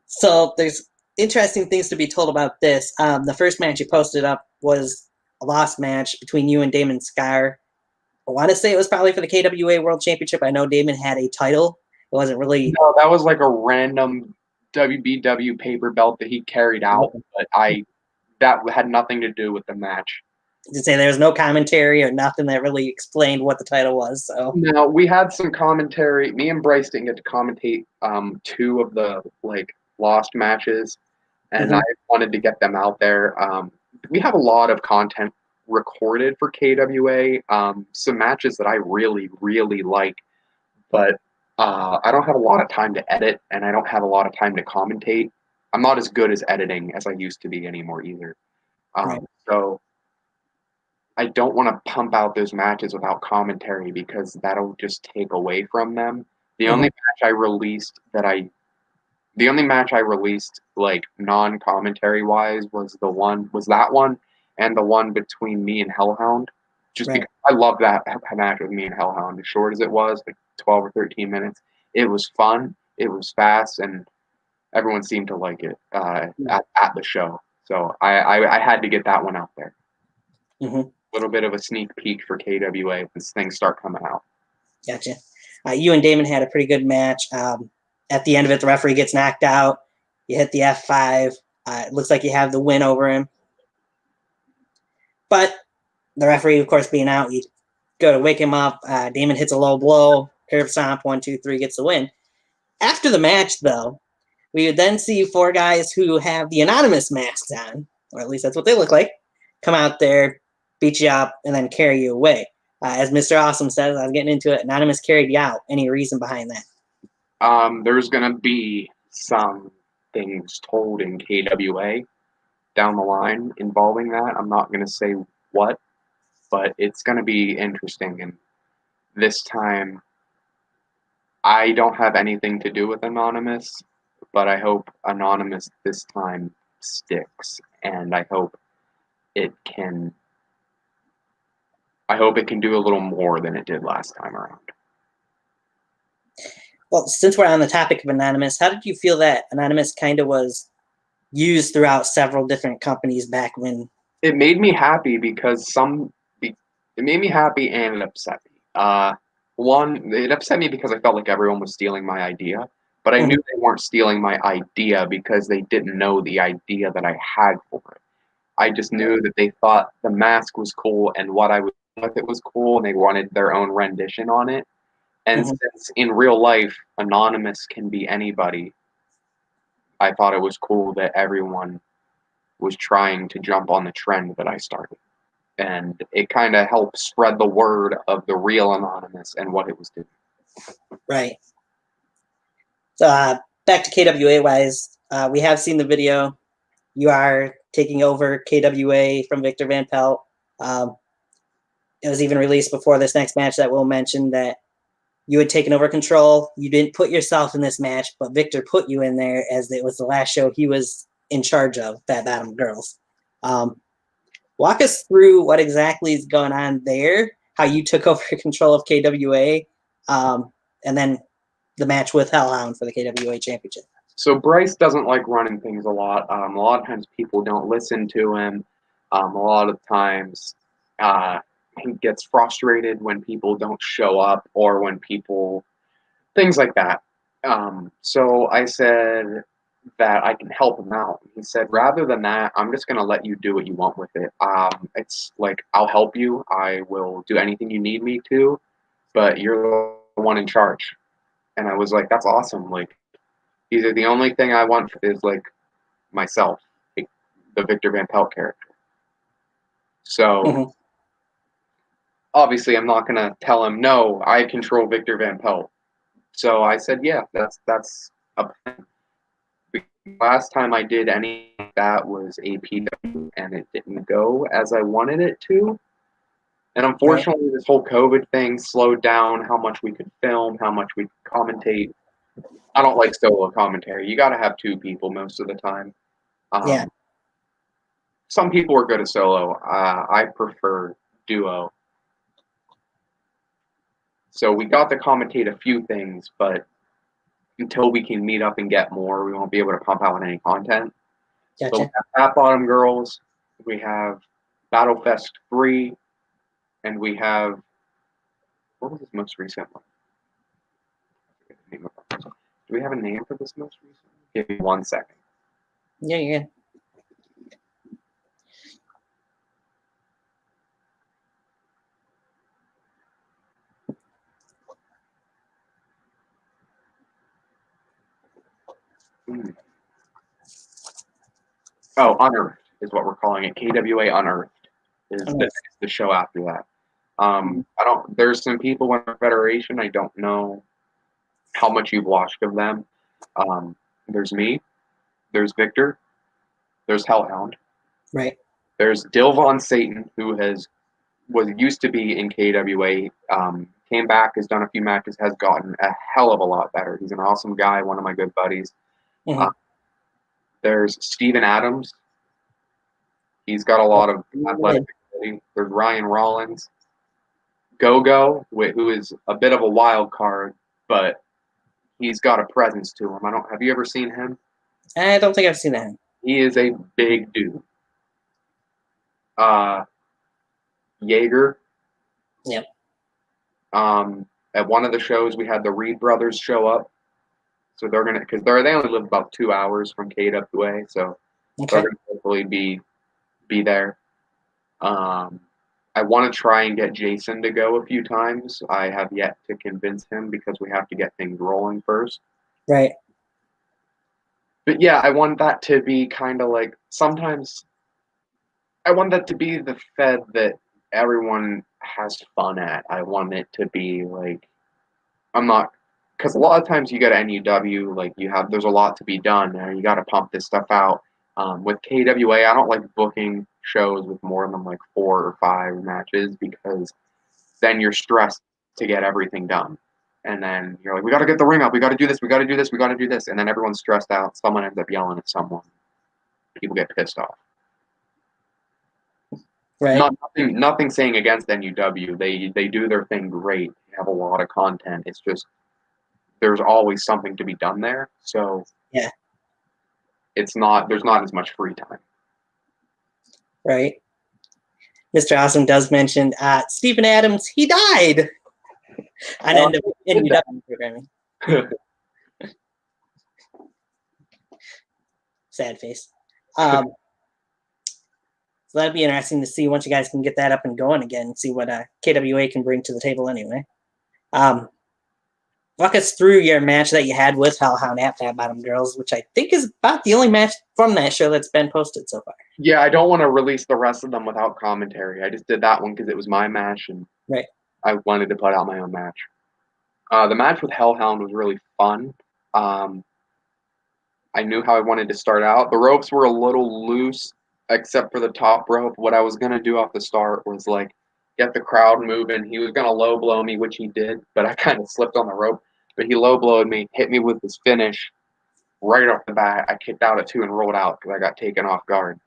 So there's interesting things to be told about this. The first match you posted up was a lost match between you and Damon Scar. I want to say it was probably for the KWA World Championship. I know Damon had a title It wasn't really. No, that was like a random WBW paper belt that he carried out, but that had nothing to do with the match. To say there was no commentary or nothing that really explained what the title was. So no, we had some commentary. Me and Bryce didn't get to commentate 2 of the lost matches, and I wanted to get them out there. We have a lot of content recorded for KWA. Some matches that I really, really like, but I don't have a lot of time to edit, and I don't have a lot of time to commentate. I'm not as good as editing as I used to be anymore either. Right. So I don't want to pump out those matches without commentary because that'll just take away from them. The only match I released like non-commentary wise was that one and the one between me and Hellhound. Just because I love that match with me and Hellhound. As short as it was, like 12 or 13 minutes, it was fun, it was fast, and everyone seemed to like it at the show. So I had to get that one out there. A little bit of a sneak peek for KWA as things start coming out. Gotcha. You and Damon had a pretty good match. At the end of it, the referee gets knocked out. You hit the F5. It looks like you have the win over him. But the referee, of course, being out, you go to wake him up. Damon hits a low blow. Curb stomp, 1, 2, 3, gets the win. After the match, though, we would then see 4 guys who have the anonymous masks on, or at least that's what they look like, come out there, beat you up, and then carry you away. As Mr. Awesome says, I was getting into it, anonymous carried you out. Any reason behind that? There's going to be some things told in KWA down the line involving that. I'm not going to say what, but it's going to be interesting. And this time, I don't have anything to do with Anonymous, but I hope Anonymous this time sticks. And I hope it can do a little more than it did last time around. Well, since we're on the topic of Anonymous, how did you feel that Anonymous kind of was used throughout several different companies back when? It made me happy because it made me happy and it upset me. It upset me because I felt like everyone was stealing my idea, but I knew they weren't stealing my idea because they didn't know the idea that I had for it. I just knew that they thought the mask was cool and what I was doing with it was cool, and they wanted their own rendition on it. And since in real life, Anonymous can be anybody, I thought it was cool that everyone was trying to jump on the trend that I started. And it kind of helped spread the word of the real Anonymous and what it was doing. Right. So back to KWA-wise, we have seen the video. You are taking over KWA from Victor Van Pelt. It was even released before this next match that we'll mention that you had taken over control. You didn't put yourself in this match, but Victor put you in there as it was the last show he was in charge of, Fat Bottom Girls. Walk us through what exactly is going on there, how you took over control of KWA, and then the match with Hellhound for the KWA Championship. So Bryce doesn't like running things a lot. A lot of times people don't listen to him. A lot of times he gets frustrated when people don't show up or when things like that. So I said that I can help him out. He said, rather than that, I'm just going to let you do what you want with it. It's like, I'll help you. I will do anything you need me to, but you're the one in charge. And I was like, that's awesome. Like, the only thing I want is like myself, like, the Victor Van Pelt character. So obviously I'm not going to tell him, no, I control Victor Van Pelt. So I said, yeah, that's a plan. Last time I did any of that was APW, and it didn't go as I wanted it to. And unfortunately, this whole COVID thing slowed down how much we could film, how much we could commentate. I don't like solo commentary. You got to have 2 people most of the time. Some people are good at solo. I prefer duo. So we got to commentate a few things, but until we can meet up and get more, we won't be able to pump out any content. Gotcha. So we have Fat Bottom Girls, we have Battlefest 3, and we have, what was his most recent one? name of it. Do we have a name for this most recent? Give me 1 second. Yeah. Oh, Unearthed is what we're calling it. KWA Unearthed is the show after that. There's some people in the Federation, I don't know how much you've watched of them. There's me, there's Victor, there's Hellhound. Right. There's Dilvon Satan, who used to be in KWA, came back, has done a few matches, has gotten a hell of a lot better. He's an awesome guy, one of my good buddies. Mm-hmm. There's Steven Adams. He's got a lot of athletic ability. There's Ryan Rollins. Go-Go, who is a bit of a wild card, but he's got a presence to him. Have you ever seen him? I don't think I've seen that. He is a big dude. Jaeger. Yep. At one of the shows, we had the Reed brothers show up. So they're gonna, because they only live about 2 hours from KWA, so they're gonna hopefully be there. I want to try and get Jason to go a few times. I have yet to convince him because we have to get things rolling first. Right. But yeah, I want that to be kind of like, sometimes I want that to be the Fed that everyone has fun at. I want it to be like, because a lot of times you get an NUW, like there's a lot to be done and you got to pump this stuff out. With KWA, I don't like booking shows with more than like 4 or 5 matches because then you're stressed to get everything done. And then you're like, we got to get the ring up. We got to do this. We got to do this. We got to do this. And then everyone's stressed out. Someone ends up yelling at someone. People get pissed off. Right. Nothing saying against NUW. They do their thing great. They have a lot of content. It's just there's always something to be done there. So yeah. There's not as much free time. Right. Mr. Awesome does mention Steven Adams, he died on NUW programming. Sad face. So that'd be interesting to see once you guys can get that up and going again and see what KWA can bring to the table anyway. Walk us through your match that you had with Hellhound at Fat Bottom Girls, which I think is about the only match from that show that's been posted so far. Yeah, I don't want to release the rest of them without commentary. I just did that one because it was my match, and right. I wanted to put out my own match. The match with Hellhound was really fun. I knew how I wanted to start out. The ropes were a little loose, except for the top rope. What I was going to do off the start was like get the crowd moving. He was going to low blow me, which he did, but I kind of slipped on the rope. But he low blowed me, hit me with his finish right off the bat. I kicked out at 2 and rolled out because I got taken off guard.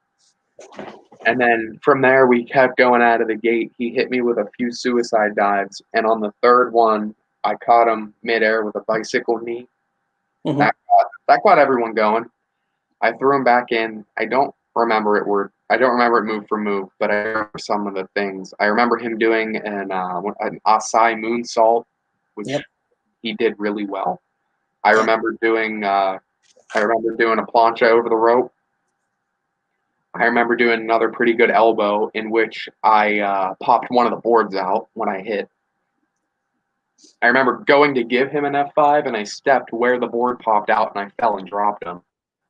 And then from there, we kept going out of the gate. He hit me with a few suicide dives. And on the third one, I caught him midair with a bicycle knee. Mm-hmm. That got everyone going. I threw him back in. I don't remember it move for move, but I remember some of the things. I remember him doing an Asai moonsault, which he did really well. I remember doing a plancha over the rope. I remember doing another pretty good elbow in which I popped one of the boards out when I hit. I remember going to give him an F5 and I stepped where the board popped out and I fell and dropped him.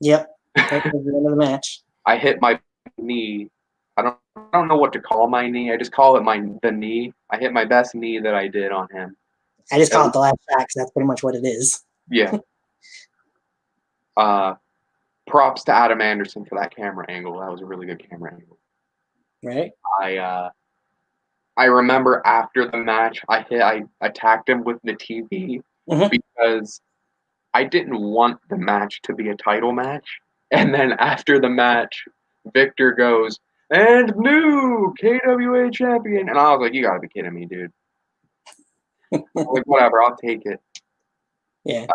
Yep. That was the end of the match. I hit my knee. I don't know what to call my knee. I just call it the knee. I hit my best knee that I did on him. I just call it the last shot because that's pretty much what it is. Yeah. Props to Adam Anderson for that camera angle. That was a really good camera angle. Right. I remember after the match, I attacked him with the TV because I didn't want the match to be a title match. And then after the match, Victor goes, "And new KWA champion." And I was like, you gotta be kidding me, dude. Like, whatever, I'll take it. Yeah.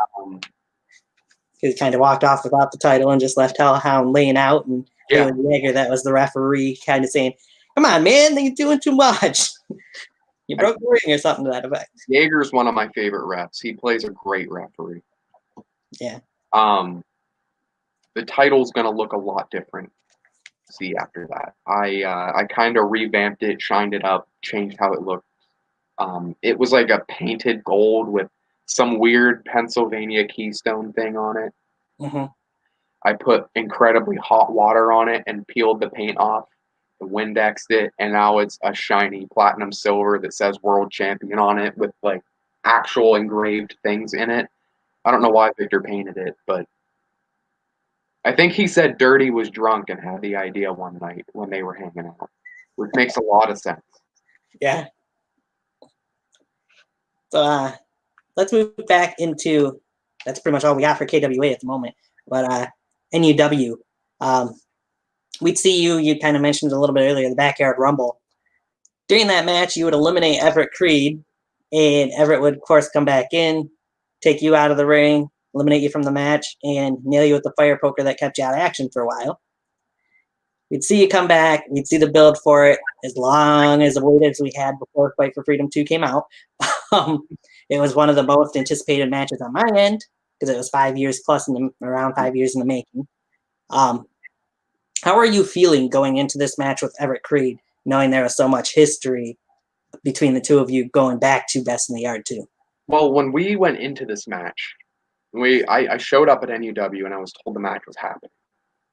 He kind of walked off without the title and just left Hellhound laying out. And Jaeger, that was the referee, kind of saying, "Come on, man, you're doing too much." He broke the ring or something to that effect. Jaeger's one of my favorite refs. He plays a great referee. Yeah. The title's going to look a lot different. See after that, I kind of revamped it, shined it up, changed how it looked. It was like a painted gold with some weird Pennsylvania keystone thing on it. Mm-hmm. I put incredibly hot water on it and peeled the paint off, Windexed it, and now it's a shiny platinum silver that says world champion on it with like actual engraved things in it. I don't know why Victor painted it, but I think he said Dirty was drunk and had the idea one night when they were hanging out, which makes a lot of sense. Yeah. So let's move back into, that's pretty much all we got for KWA at the moment. But NUW, we'd see you kind of mentioned a little bit earlier, the Backyard Rumble. During that match, you would eliminate Everett Creed, and Everett would, of course, come back in, take you out of the ring, eliminate you from the match, and nail you with the fire poker that kept you out of action for a while. We'd see you come back. We'd see the build for it as long as the wait as we had before Fight for Freedom 2 came out. It was one of the most anticipated matches on my end because it was 5 years plus, around 5 years in the making. How are you feeling going into this match with Everett Creed, knowing there was so much history between the two of you going back to Best in the Yard too? Well, when we went into this match, I showed up at NUW and I was told the match was happening.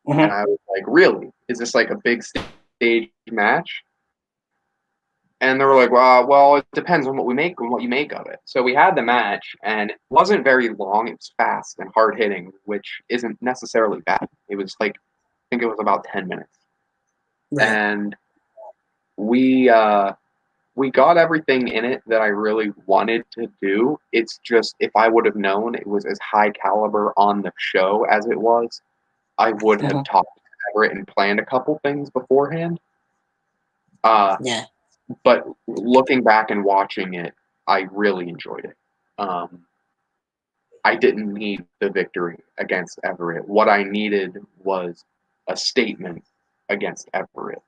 Mm-hmm. And I was like, really? Is this like a big stage match? And they were like, well, it depends on what we make and what you make of it. So we had the match, and it wasn't very long. It was fast and hard hitting, which isn't necessarily bad. It was like, I think it was about 10 minutes. Right. And we got everything in it that I really wanted to do. It's just, if I would have known it was as high caliber on the show as it was, I would have talked to Everett and planned a couple things beforehand. Yeah. But looking back and watching it, I really enjoyed it. I didn't need the victory against Everett. What I needed was a statement against Everett.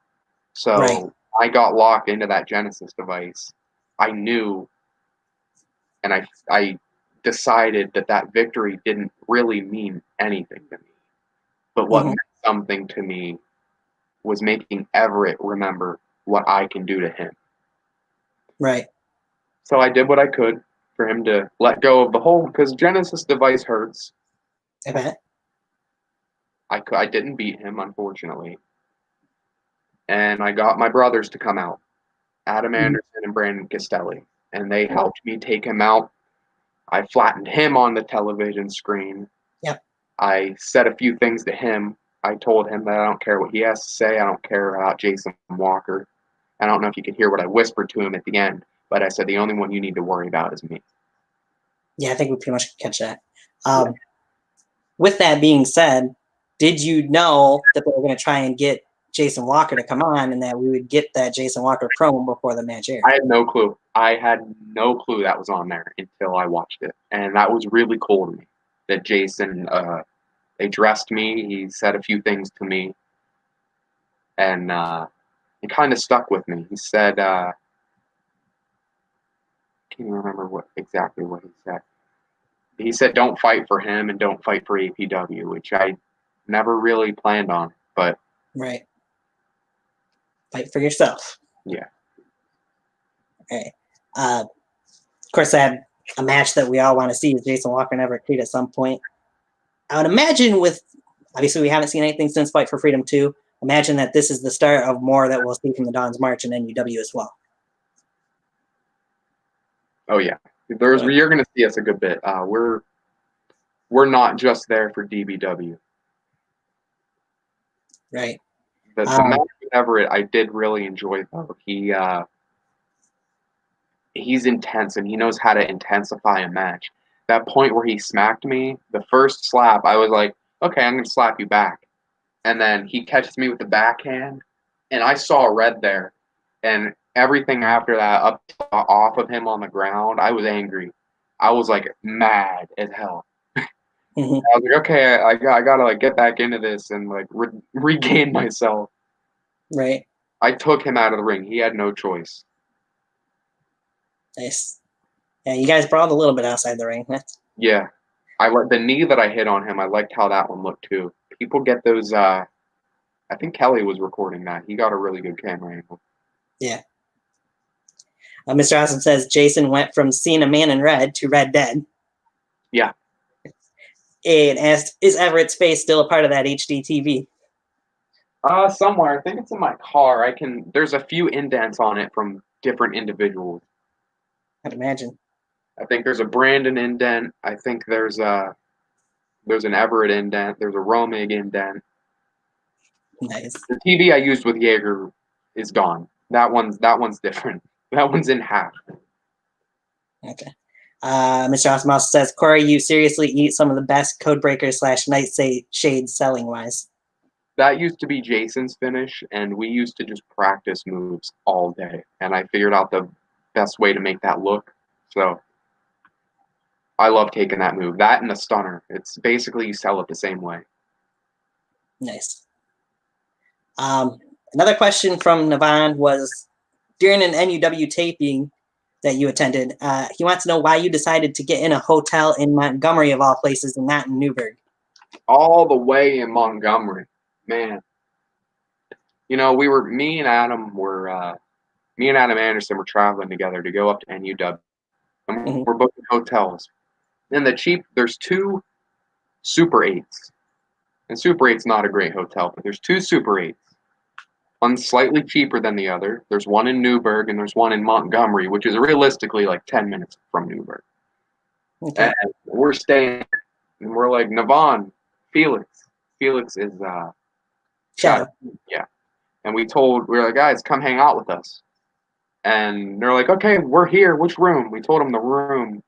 So Right. I got locked into that Genesis device. I knew, and I decided that victory didn't really mean anything to me. But what meant something to me was making Everett remember what I can do to him. Right. So I did what I could for him to let go of the whole, because Genesis device hurts. I bet. I didn't beat him, unfortunately. And I got my brothers to come out, Adam Anderson and Brandon Castelli, and they helped me take him out. I flattened him on the television screen. Yep. I said a few things to him. I told him that I don't care what he has to say. I don't care about Jason Walker. I don't know if you could hear what I whispered to him at the end, but I said, the only one you need to worry about is me. Yeah, I think we pretty much catch that. With that being said, did you know that they were going to try and get Jason Walker to come on and that we would get that Jason Walker promo before the match aired? I had no clue. I had no clue that was on there until I watched it. And that was really cool to me that Jason addressed me. He said a few things to me. And it kind of stuck with me. He said, I can't remember exactly what he said. He said, don't fight for him and don't fight for APW, which I never really planned on. But right. Fight for yourself. Yeah. Okay. Of course, a match that we all want to see is Jason Walker and Everett Creed at some point. I would imagine obviously we haven't seen anything since Fight for Freedom 2. Imagine that this is the start of more that we'll see from the Don's March and NUW as well. Oh yeah, you're going to see us a good bit. We're not just there for DBW. Right. The match with Everett, I did really enjoy though. He's intense and he knows how to intensify a match. That point where he smacked me, the first slap, I was like, okay, I'm going to slap you back. And then he catches me with the backhand, and I saw red there. And everything after that, off of him on the ground, I was angry. I was like mad as hell. I was like, okay, I gotta like get back into this and like regain myself. Right. I took him out of the ring. He had no choice. Nice. Yeah, you guys brawled a little bit outside the ring. Yeah. The knee that I hit on him, I liked how that one looked too. People get those I think Kelly was recording that. He got a really good camera angle. Yeah. Mr. Awesome says Jason went from seeing a man in red to Red Dead. Yeah. And asked, is Everett's face still a part of that HD TV? Somewhere. I think it's in my car. There's a few indents on it from different individuals. I'd imagine. I think there's a Brandon indent. I think there's an Everett indent. There's a Romig indent. Nice. The TV I used with Jaeger is gone. That one's different. That one's in half. Okay. Mr. Awesome also says, Corey, you seriously eat some of the best Codebreaker / Nightshade selling wise. That used to be Jason's finish, and we used to just practice moves all day. And I figured out the best way to make that look. So I love taking that move. That and the stunner. It's basically you sell it the same way. Nice. Another question from Navan was, during an NUW taping that you attended, he wants to know why you decided to get in a hotel in Montgomery, of all places, and not in Newburgh. All the way in Montgomery. Man. You know, me and Adam Anderson were traveling together to go up to NUW. And we're booking hotels. And there's 2 Super 8s. And Super 8's not a great hotel, but there's 2 Super 8s. One's slightly cheaper than the other. There's one in Newburgh and there's one in Montgomery, which is realistically like 10 minutes from Newburgh. Okay. And we're staying, and we're like, Navan, Felix. Felix is Shadow. Yeah. And we were like, guys, come hang out with us. And they're like, okay, we're here. Which room? We told them the room.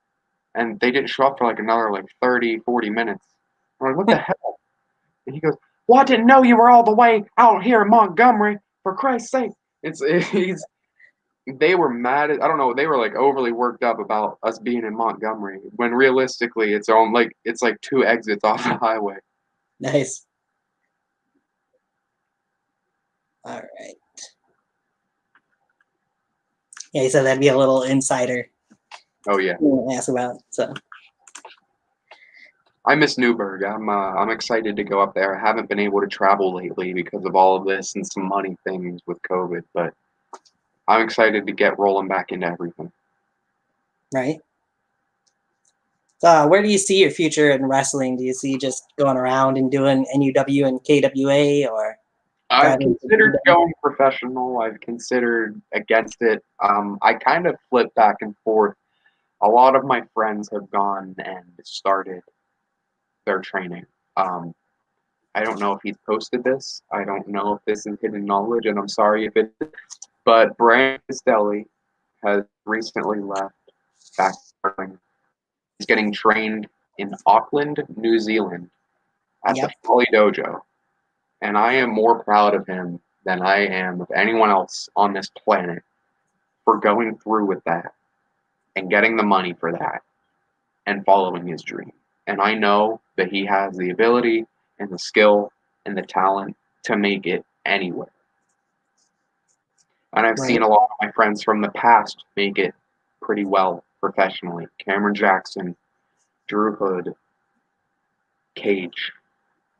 And they didn't show up for like another 30, 40 minutes. We're like, what the hell? And he goes, well, I didn't know you were all the way out here in Montgomery. For Christ's sake. They were mad. I don't know. They were like overly worked up about us being in Montgomery when realistically it's like 2 exits off the highway. Nice. All right. Yeah, he said that'd be a little insider. Oh yeah. Ask about so. I miss Newburgh. I'm excited to go up there. I haven't been able to travel lately because of all of this and some money things with COVID, but I'm excited to get rolling back into everything. Right. So where do you see your future in wrestling? Do you see just going around and doing NUW and KWA, or? I've considered going professional. I've considered against it. I kind of flip back and forth. A lot of my friends have gone and started their training. I don't know if he's posted this. I don't know if this is hidden knowledge, and I'm sorry if it is. But Brandon Castelli has recently left back. He's getting trained in Auckland, New Zealand at the Folly Dojo. And I am more proud of him than I am of anyone else on this planet for going through with that and getting the money for that and following his dream. And I know that he has the ability and the skill and the talent to make it anywhere. And I've seen a lot of my friends from the past make it pretty well professionally. Cameron Jackson, Drew Hood, Cage,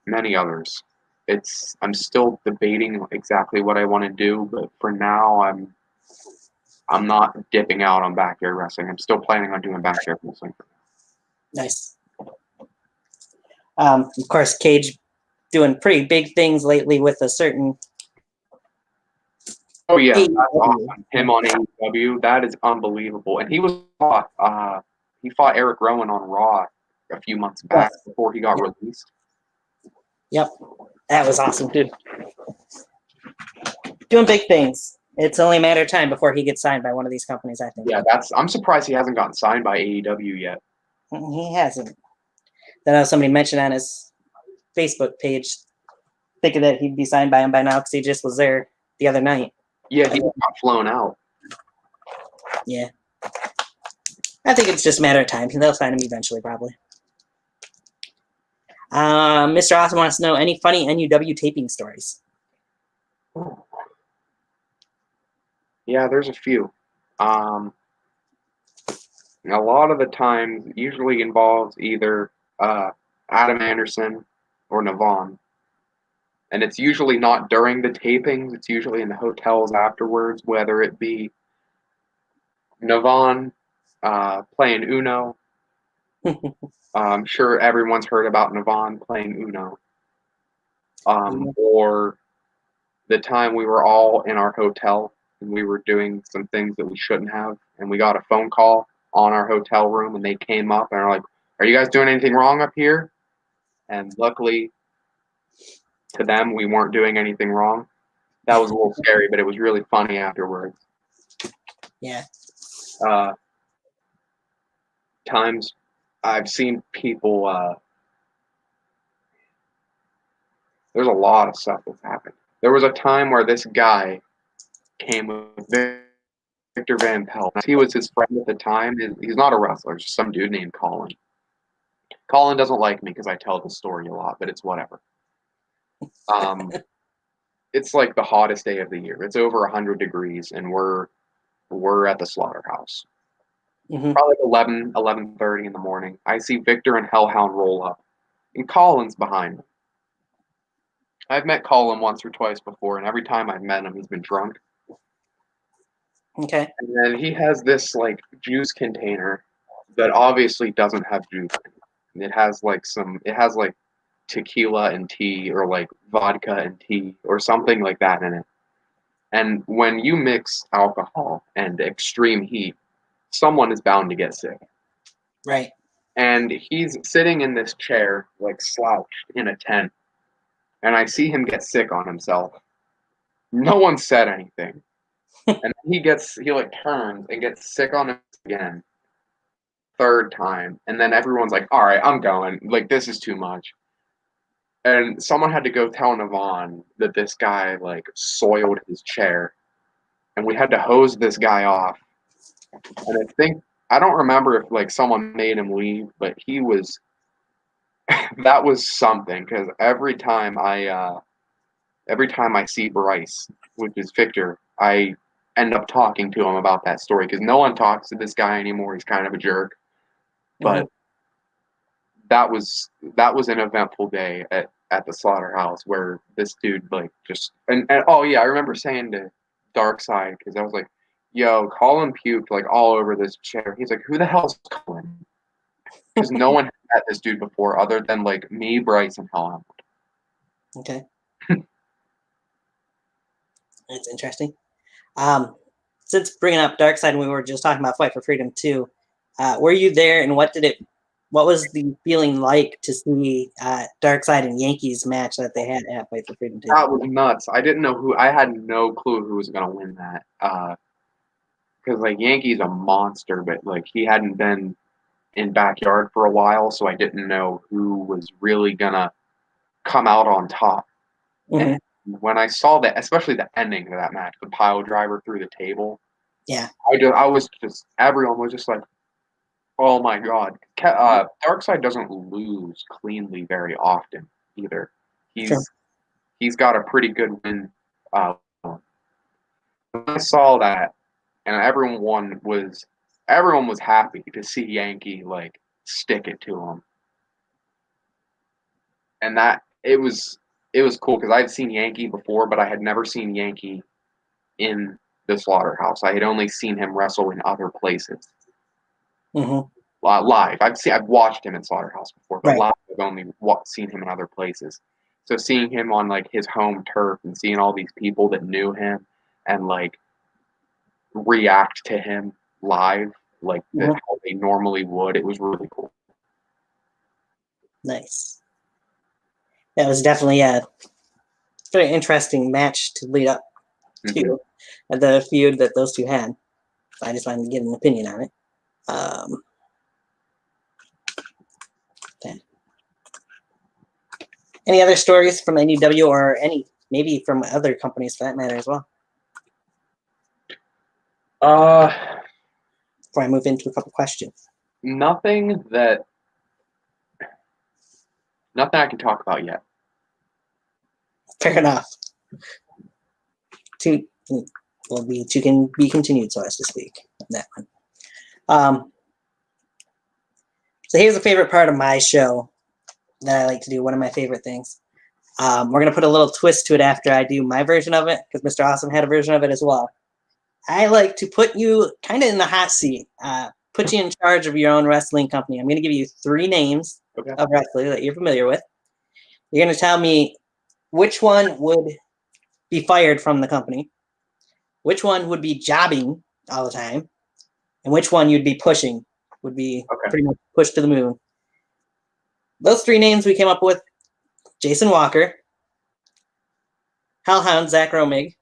many others. I'm still debating exactly what I want to do, but for now I'm not dipping out on backyard wrestling. I'm still planning on doing backyard wrestling. Nice. Of course, Cage doing pretty big things lately with a certain. Oh yeah, that's awesome. Him on AEW, that is unbelievable. And he fought Eric Rowan on Raw a few months back before he got released. Yep, that was awesome, dude. Doing big things. It's only a matter of time before he gets signed by one of these companies, I think. Yeah, I'm surprised he hasn't gotten signed by AEW yet. He hasn't. Then somebody mentioned on his Facebook page, thinking that he'd be signed by him by now because he just was there the other night. Yeah, he got flown out. Yeah. I think it's just a matter of time. They'll sign him eventually, probably. Mr. Awesome wants to know any funny NUW taping stories. Yeah, there's a few. A lot of the times usually involves either Adam Anderson or Navon. And it's usually not during the tapings, it's usually in the hotels afterwards, whether it be Navon playing Uno. I'm sure everyone's heard about Navon playing Uno. Or the time we were all in our hotel and we were doing some things that we shouldn't have, and we got a phone call on our hotel room, and they came up and are like, "Are you guys doing anything wrong up here?" And luckily, to them, we weren't doing anything wrong. That was a little scary, but it was really funny afterwards. Yeah. Times I've seen people. There's a lot of stuff that's happened. There was a time where this guy came with Victor Van Pelt. He was his friend at the time. He's not a wrestler, just some dude named Colin. Colin doesn't like me because I tell the story a lot, but it's whatever. It's like the hottest day of the year. It's over 100 degrees, and we're at the slaughterhouse. Mm-hmm. Probably 11:30 in the morning. I see Victor and Hellhound roll up, and Colin's behind me. I've met Colin once or twice before, and every time I've met him, he's been drunk. Okay. And then he has this like juice container that obviously doesn't have juice. It has like tequila and tea, or like vodka and tea, or something like that in it. And when you mix alcohol and extreme heat, someone is bound to get sick. Right. And he's sitting in this chair, like slouched in a tent, and I see him get sick on himself. No one said anything. And he like turns and gets sick on him again. Third time. And then everyone's like, all right, I'm going. Like, this is too much. And someone had to go tell Navon that this guy, like, soiled his chair. And we had to hose this guy off. And I don't remember if, like, someone made him leave, but he was, that was something. Because every time I see Bryce, which is Victor, I end up talking to him about that story. Because no one talks to this guy anymore. He's kind of a jerk. But that was an eventful day at the slaughterhouse, where this dude like just and oh yeah, I remember saying to Darkside, because I was like, yo, Colin puked like all over this chair. He's like, who the hell's Colin? Because no one had met this dude before other than like me, Bryce, and Helen. Okay. That's interesting. Since bringing up Darkside, and we were just talking about Fight for Freedom too, were you there, and what was the feeling like to see Darkside and Yankees match that they had at Fight for Freedom 2? That was nuts. I didn't know I had no clue who was gonna win that. Because like Yankee's a monster, but like he hadn't been in Backyard for a while, so I didn't know who was really gonna come out on top. Mm-hmm. And when I saw that, especially the ending of that match, the pile driver through the table, yeah, everyone was just like, oh my god. Darkseid doesn't lose cleanly very often either. He's got a pretty good win. When I saw that, and everyone was happy to see Yankee like stick it to him, and that it was cool because I'd seen Yankee before, but I had never seen Yankee in the slaughterhouse. I had only seen him wrestle in other places. Mm-hmm. Live. I've watched him in Slaughterhouse before, but right. live I've only seen him in other places. So seeing him on like his home turf and seeing all these people that knew him and like react to him live like how they normally would, it was really cool. Nice. That was definitely a very interesting match to lead up to the feud that those two had. So I just wanted to get an opinion on it. Any other stories from NUW or maybe from other companies for that matter as well? Before I move into a couple questions. Nothing I can talk about yet. Fair enough. To be continued, so as to speak, on that one. So here's a favorite part of my show that I like to do. One of my favorite things. We're going to put a little twist to it after I do my version of it, because Mr. Awesome had a version of it as well. I like to put you kind of in the hot seat, put you in charge of your own wrestling company. I'm going to give you 3 names of wrestlers that you're familiar with. You're going to tell me which one would be fired from the company, which one would be jobbing all the time, and which one you'd be pushing, would be pretty much pushed to the moon. Those 3 names we came up with: Jason Walker, Hellhound Zach Romig,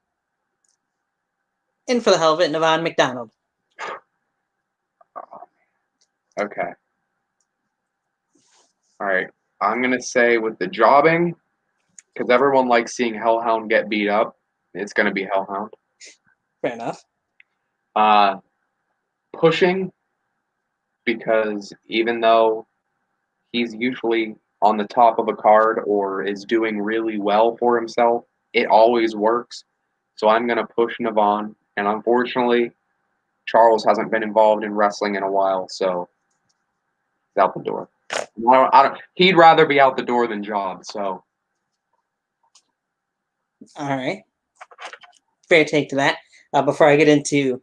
and for the hell of it, Navon McDonald. Okay. All right. I'm going to say with the jobbing, because everyone likes seeing Hellhound get beat up, it's going to be Hellhound. Fair enough. Pushing, because even though he's usually on the top of a card or is doing really well for himself, it always works. So I'm going to push Navon. And unfortunately, Charles hasn't been involved in wrestling in a while, so he's out the door. He'd rather be out the door than job, so. All right. Fair take to that. Before I get into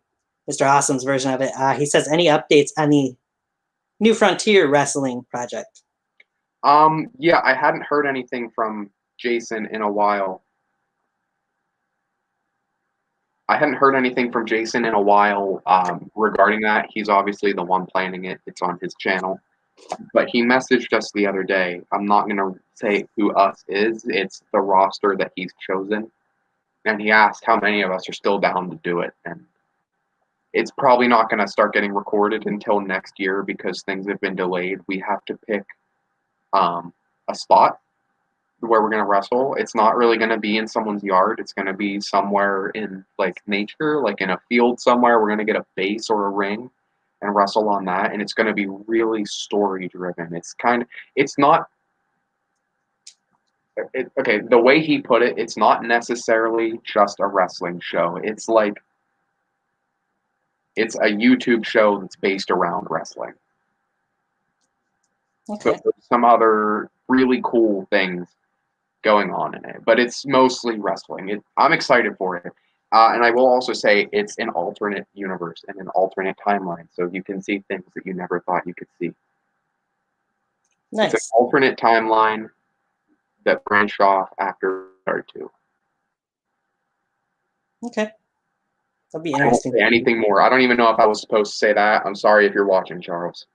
Mr. Awesome's version of it, he says, any updates on the New Frontier Wrestling project? Yeah, I hadn't heard anything from Jason in a while. Regarding that. He's obviously the one planning it. It's on his channel. But he messaged us the other day. I'm not going to say who us is. It's the roster that he's chosen. And he asked how many of us are still down to do it. And it's probably not going to start getting recorded until next year because things have been delayed. We have to pick a spot where we're going to wrestle. It's not really going to be in someone's yard. It's going to be somewhere in like nature, like in a field somewhere. We're going to get a base or a ring and wrestle on that. And it's going to be really story driven. Okay, the way he put it, it's not necessarily just a wrestling show. It's like, it's a YouTube show that's based around wrestling. Okay. So there's some other really cool things going on in it, but it's mostly wrestling. I'm excited for it. And I will also say it's an alternate universe and an alternate timeline, so you can see things that you never thought you could see. Nice. It's an alternate timeline that branched off after Part 2. Okay. That'll be I won't interesting. say anything more. I don't even know if I was supposed to say that. I'm sorry if you're watching, Charles.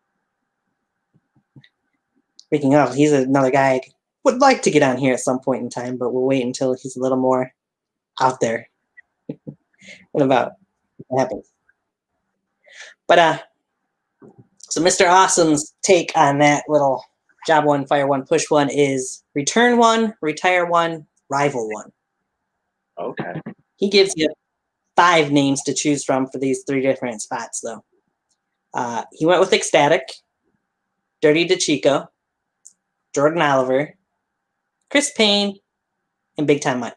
Speaking of, he's another guy I would like to get on here at some point in time, but we'll wait until he's a little more out there. What about what happens? But so Mr. Awesome's take on that little job 1, fire 1, push 1 is return 1, retire 1, rival 1. Okay. He gives you 5 names to choose from for these 3 different spots, though. He went with Ecstatic, Dirty DeChico, Jordan Oliver, Chris Payne, and Big Time Mike.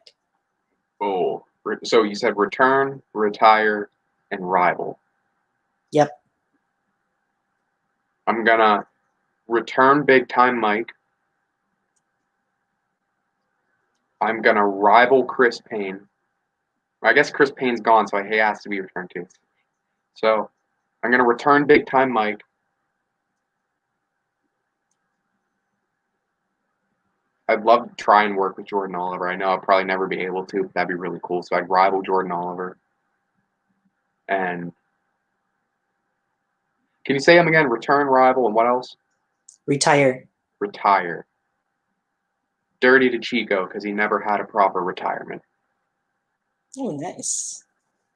Oh, so you said return, retire, and rival. Yep. I'm gonna return Big Time Mike. I'm gonna rival Chris Payne. I guess Chris Payne's gone, so he has to be returned too. So I'm gonna return Big Time Mike. I'd love to try and work with Jordan Oliver. I know I'll probably never be able to, but that'd be really cool. So I'd rival Jordan Oliver. And can you say him again? Return, rival, and what else? Retire. Retire. Dirty to Chico because he never had a proper retirement. Oh, nice.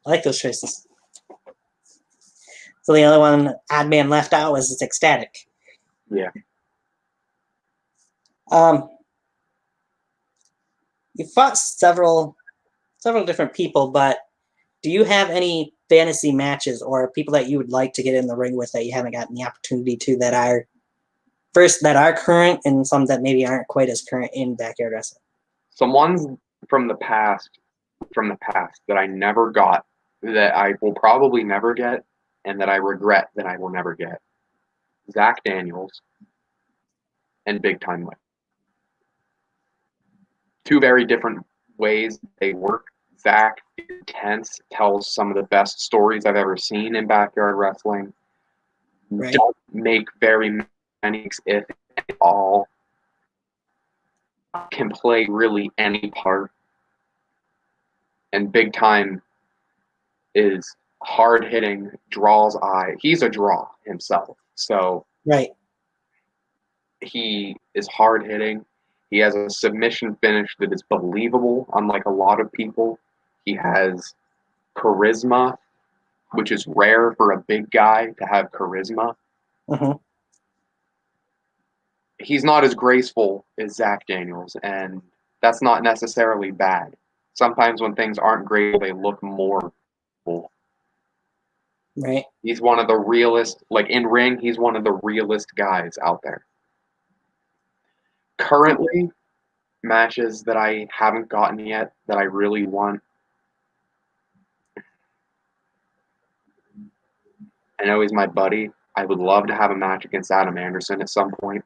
I like those choices. So the other one odd man left out was Ecstatic. Yeah. You fought several different people, but do you have any fantasy matches or people that you would like to get in the ring with that you haven't gotten the opportunity to that are current and some that maybe aren't quite as current in backyard wrestling? Some ones from the past that I never got, that I will probably never get, and that I regret that I will never get. Zach Daniels and Big Time Mike. Two very different ways they work. Zach is intense, tells some of the best stories I've ever seen in backyard wrestling. Right. Don't make very many, if at all. Can play really any part. And Big Time is hard hitting, draws eye. He's a draw himself. So Right. he is hard hitting. He has a submission finish that is believable, unlike a lot of people. He has charisma, which is rare for a big guy to have charisma. Mm-hmm. He's not as graceful as Zach Daniels, and that's not necessarily bad. Sometimes when things aren't great, they look more cool. Right. He's one of the realest, like in ring, he's one of the realest guys out there. Currently, matches that I haven't gotten yet that I really want. I know he's my buddy. I would love to have a match against Adam Anderson at some point.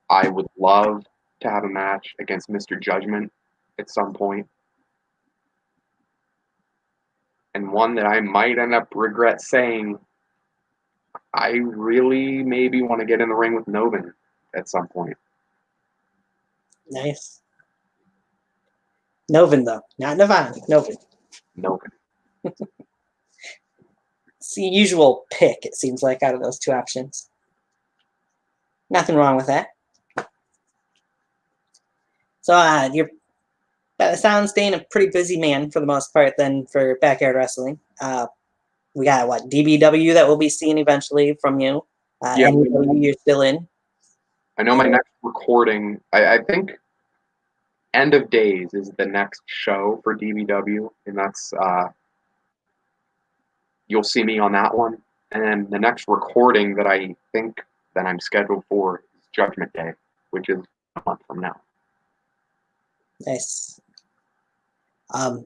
I would love to have a match against Mr. Judgment at some point. And one that I might end up regret saying, I really maybe want to get in the ring with Novin at some point. Nice. Novin, though. Not Nirvana. Novin. Novin. It's the usual pick, it seems like, out of those two options. Nothing wrong with that. So you're, by the sound, staying a pretty busy man for the most part then for backyard wrestling. We got, what, DBW that we'll be seeing eventually from you. Yeah. NEW you're still in. I know my next recording, I think End of Days is the next show for DBW, and that's, you'll see me on that one. And then the next recording that I think that I'm scheduled for is Judgment Day, which is a month from now. Nice. I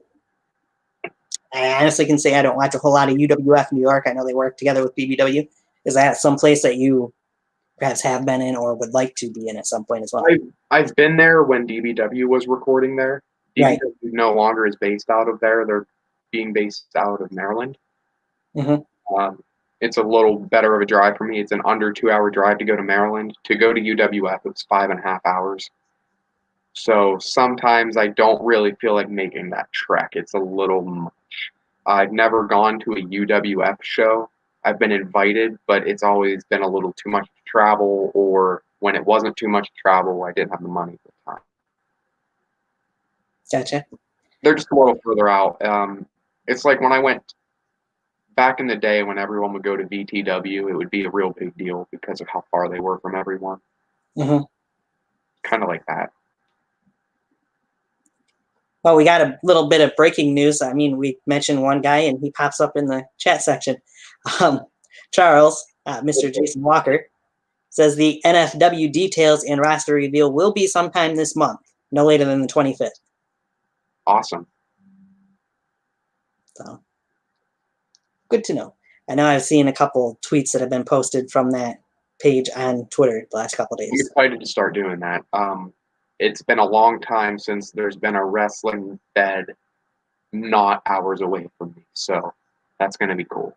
honestly can say I don't watch a whole lot of UWF New York. I know they work together with BBW. Is that someplace that you perhaps have been in or would like to be in at some point as well? I've been there when DBW was recording there. DBW Right. no longer is based out of there. They're being based out of Maryland. Mm-hmm. It's a little better of a drive for me. It's an under 2-hour drive to go to Maryland. To go to UWF, it's 5.5 hours. So sometimes I don't really feel like making that trek. It's a little much. I've never gone to a UWF show. I've been invited, but it's always been a little too much to travel, or when it wasn't too much to travel, I didn't have the money at the time. Gotcha. They're just a little further out. It's like when I went back in the day when everyone would go to VTW, it would be a real big deal because of how far they were from everyone. Mm-hmm. Kind of like that. Well, we got a little bit of breaking news. I mean, we mentioned one guy, and he pops up in the chat section. Charles, Mr. Jason Walker, says the NFW details and roster reveal will be sometime this month, no later than the 25th. Awesome. So, good to know. I know I've seen a couple tweets that have been posted from that page on Twitter the last couple of I'm days. excited to start doing that. It's been a long time since there's been a wrestling bed not hours away from me. So that's going to be cool.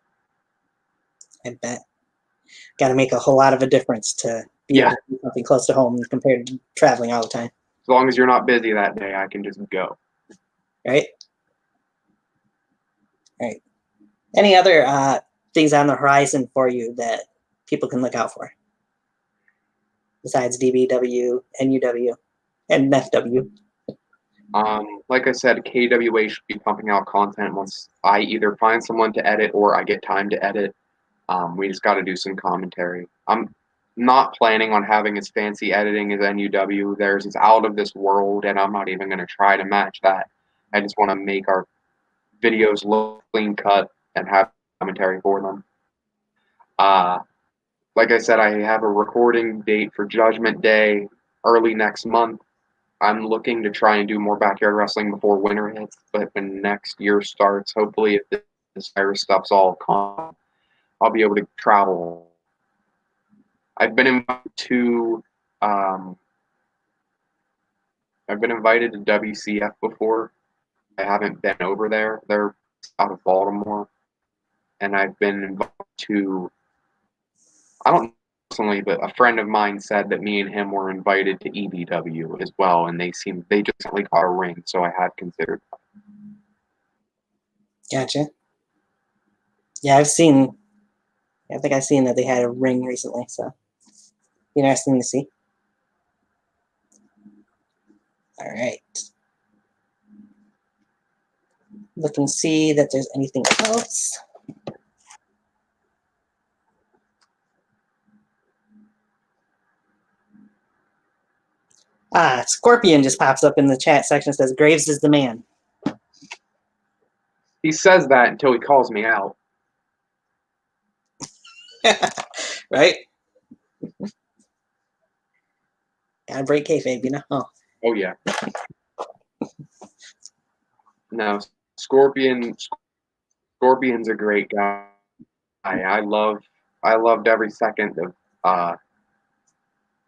I bet. Got to make a whole lot of a difference to be able to do something close to home compared to traveling all the time. As long as you're not busy that day, I can just go. Right? Right. Any other things on the horizon for you that people can look out for? Besides DBW, NUW, and FW. Like I said, KWA should be pumping out content once I either find someone to edit or I get time to edit. We just got to do some commentary. I'm not planning on having as fancy editing as NUW. Theirs is out of this world, and I'm not even going to try to match that. I just want to make our videos look clean cut and have commentary for them. Like I said, I have a recording date for Judgment Day early next month. I'm looking to try and do more backyard wrestling before winter hits, but when next year starts, hopefully if this virus stuff's all calm, I'll be able to travel I've been invited to WCF before. I haven't been over there. They're out of Baltimore, and I've been invited to. I don't know personally, but a friend of mine said that me and him were invited to EBW as well, and they just recently got a ring, so I had considered that. Gotcha. Yeah, I think I've seen that they had a ring recently, so interesting to see. All right. Look and see that there's anything else. Scorpion just pops up in the chat section and says, Graves is the man. He says that until he calls me out. Right? Gotta break kayfabe, you know? Oh yeah. No, Scorpion's a great guy. I loved every second of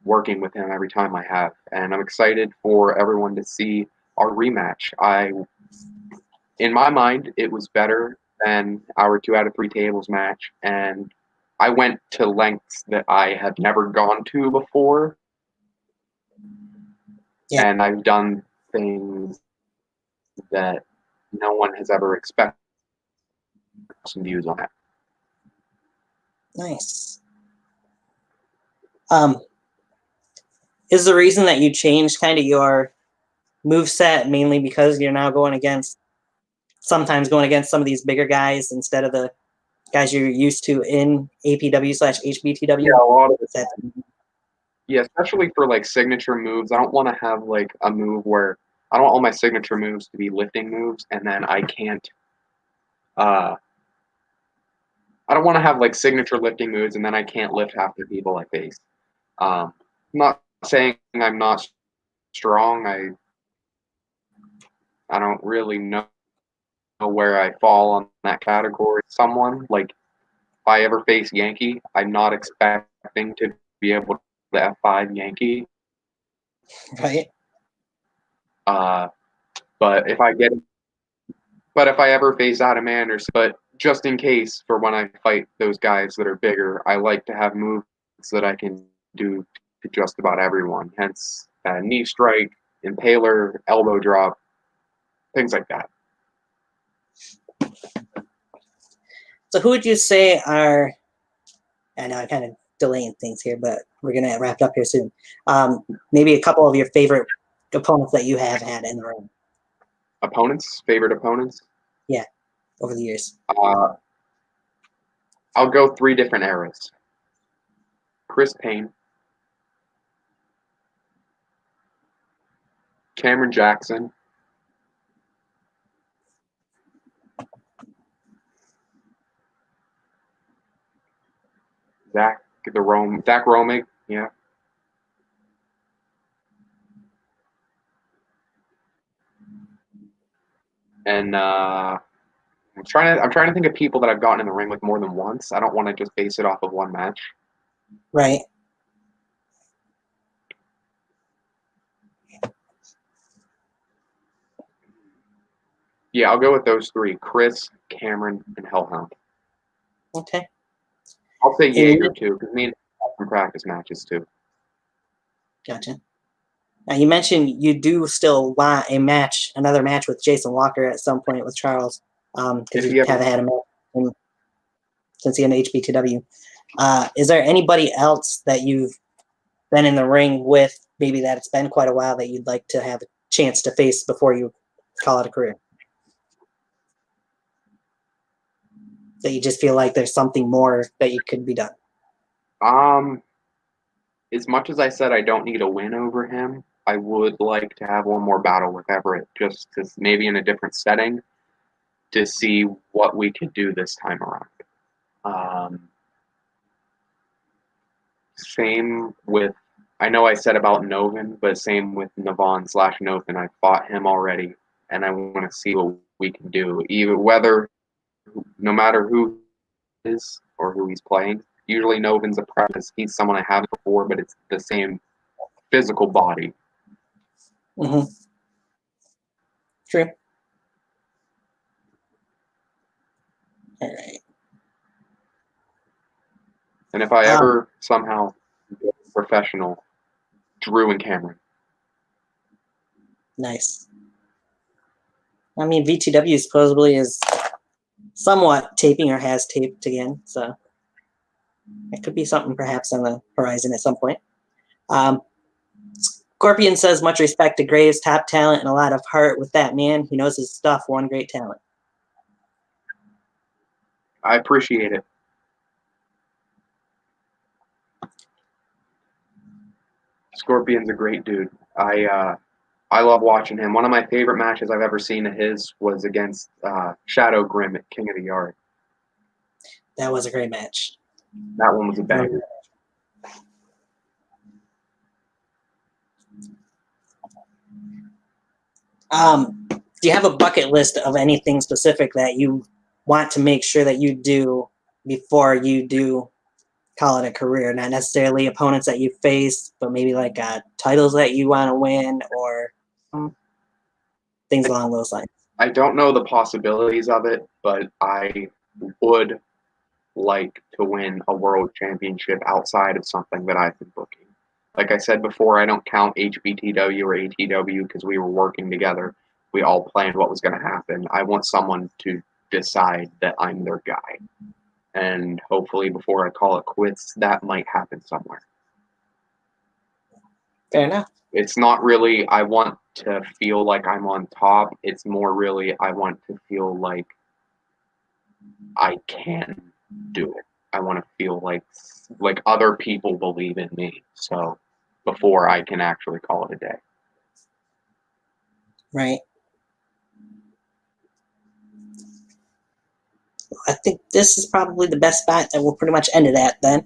working with him every time I have, and I'm excited for everyone to see our rematch. In my mind, it was better than our 2 out of 3 tables match, and I went to lengths that I had never gone to before. Yeah. And I've done things that no one has ever expected. Some views on that. Nice. Is the reason that you changed kind of your move set mainly because you're now sometimes going against some of these bigger guys instead of the guys you're used to in APW/HBTW? Yeah, a lot of it. Yeah, especially for like signature moves. I don't want to have like a move where I don't want all my signature moves to be lifting moves, and then I can't. I don't want to have like signature lifting moves, and then I can't lift half the people I face. I'm not saying I'm not strong. I don't really know where I fall on that category. Someone like if I ever face Yankee, I'm not expecting to be able to F5 Yankee. Right. But if I ever face Adam Anderson, but just in case for when I fight those guys that are bigger, I like to have moves that I can do to just about everyone. Hence, knee strike, impaler, elbow drop, things like that. So who would you say are, I know I'm kind of delaying things here, but we're going to wrap it up here soon. Maybe a couple of your favorite opponents that you have had in the ring. Favorite opponents? Yeah, over the years. I'll go 3 different eras. Chris Payne, Cameron Jackson, Zach Romig, yeah. And I'm trying to think of people that I've gotten in the ring with more than once. I don't want to just base it off of one match. Right. Yeah, I'll go with those 3: Chris, Cameron, and Hellhound. Okay. I'll say Jaeger too, because me and him have practice matches too. Gotcha. Now you mentioned you do still want another match with Jason Walker at some point with Charles, because you haven't had a match since he had HBTW. Is there anybody else that you've been in the ring with, maybe that it's been quite a while, that you'd like to have a chance to face before you call it a career? That you just feel like there's something more that you could be done? As much as I said I don't need a win over him, I would like to have one more battle with Everett, just because maybe in a different setting, to see what we could do this time around. Same with, I know I said about Novin, but same with Navon/Novin. I fought him already, and I want to see what we can do, no matter who he is or who he's playing. Usually Novin's a practice. He's someone I haven't before, but it's the same physical body. Mm-hmm. True. All right. And if I ever somehow go professional, Drew and Cameron. Nice. I mean, VTW supposedly is somewhat taping or has taped again, so it could be something perhaps on the horizon at some point. Scorpion says, much respect to Graves, top talent and a lot of heart with that man. He knows his stuff, one great talent. I appreciate it. Scorpion's a great dude. I love watching him. One of my favorite matches I've ever seen of his was against Shadow Grim at King of the Yard. That was a great match. That one was a banger. Do you have a bucket list of anything specific that you want to make sure that you do before you do call it a career? Not necessarily opponents that you face, but maybe like titles that you want to win or things along those lines. I don't know the possibilities of it, but I would like to win a world championship outside of something that I've been booking. Like I said before, I don't count HBTW or ATW because we were working together. We all planned what was going to happen. I want someone to decide that I'm their guy. And hopefully before I call it quits, that might happen somewhere. Fair enough. It's not really I want to feel like I'm on top. It's more really I want to feel like I can do it. I want to feel like other people believe in me. So before I can actually call it a day. Right. I think this is probably the best spot that we'll pretty much end it at then.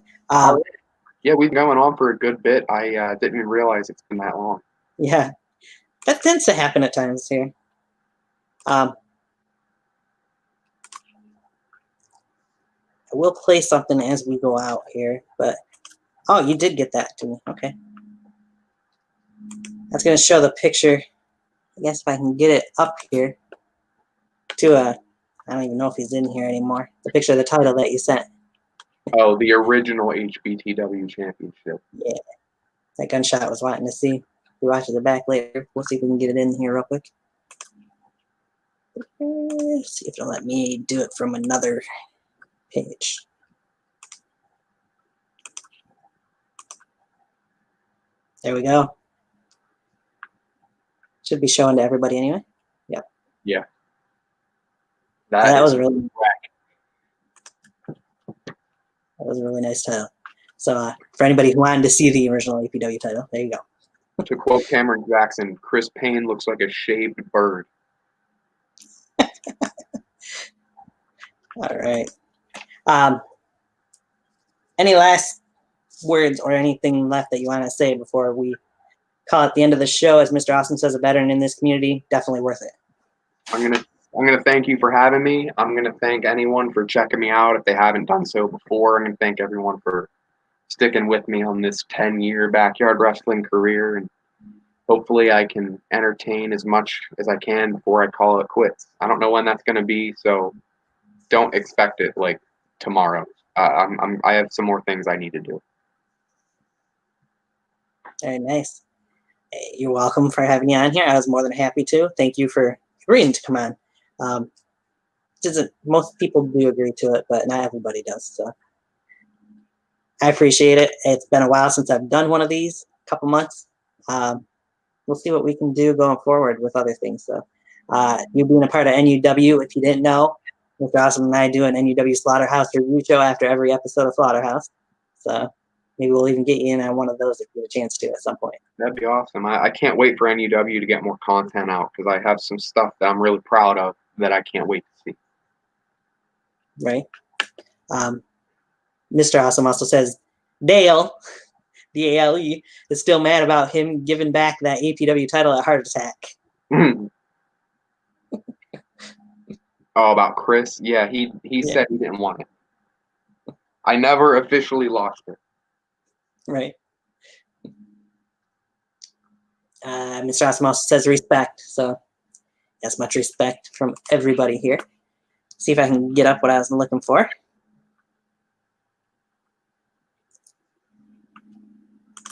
Yeah, we've been going on for a good bit. I didn't even realize it's been that long. Yeah. That tends to happen at times here. I will play something as we go out here, but oh, you did get that to me. Okay. That's going to show the picture. I guess if I can get it up here to I don't even know if he's in here anymore. The picture of the title that you sent. Oh, the original HBTW championship. Yeah. That gunshot was wanting to see. If he watches it back later, we'll see if we can get it in here real quick. Let's see if it'll let me do it from another page. There we go. Should be showing to everybody anyway. Yep. Yeah. That was really That was a really nice title. So for anybody who wanted to see the original APW title, there you go. To quote Cameron Jackson, Chris Payne looks like a shaved bird. All right. Any last words or anything left that you want to say before we call it the end of the show? As Mr. Austin says, a veteran in this community, definitely worth it. I'm gonna thank you for having me. I'm gonna thank anyone for checking me out if they haven't done so before. I'm gonna thank everyone for sticking with me on this 10-year backyard wrestling career, and hopefully I can entertain as much as I can before I call it quits. I don't know when that's gonna be, so don't expect it like tomorrow. I have some more things I need to do. Very nice. Hey, you're welcome for having me on here. I was more than happy to. Thank you for agreeing to come on. Most people do agree to it, but not everybody does. So I appreciate it. It's been a while since I've done one of these, a couple months. We'll see what we can do going forward with other things. So you being a part of NUW, if you didn't know, Mr. Awesome and I do an NUW Slaughterhouse review show after every episode of Slaughterhouse. So maybe we'll even get you in on one of those if you get a chance to at some point. That'd be awesome. I can't wait for NUW to get more content out because I have some stuff that I'm really proud of that I can't wait to see. Right. Mr. Awesome also says Dale, D-A-L-E, is still mad about him giving back that APW title at Heart Attack. Oh, about Chris? Yeah, he said he didn't want it. I never officially lost it. Right. Mr. Awesome also says respect. So that's much respect from everybody here. See if I can get up what I was looking for.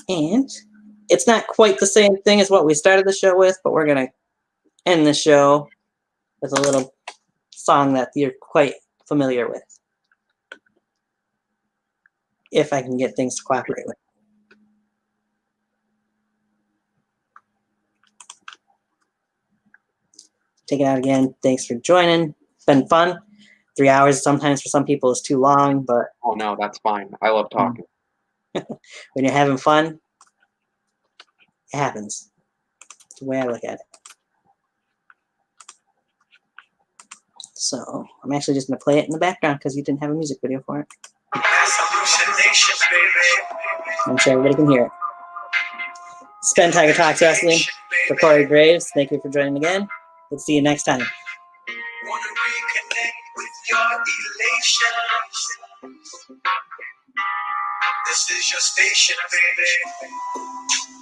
And it's not quite the same thing as what we started the show with, but we're going to end the show with a little song that you're quite familiar with. If I can get things to cooperate with. Take it out again. Thanks for joining. It's been fun. 3 hours sometimes for some people is too long, but Oh no, that's fine. I love talking. when you're having fun, it happens. That's the way I look at it. So I'm actually just going to play it in the background because you didn't have a music video for it. I'm sure everybody can hear it. Spend Tiger Talks Wrestling for Corey Graves. Thank you for joining again. Let's see you next time. Wanna reconnect with your elation. This is your station, baby.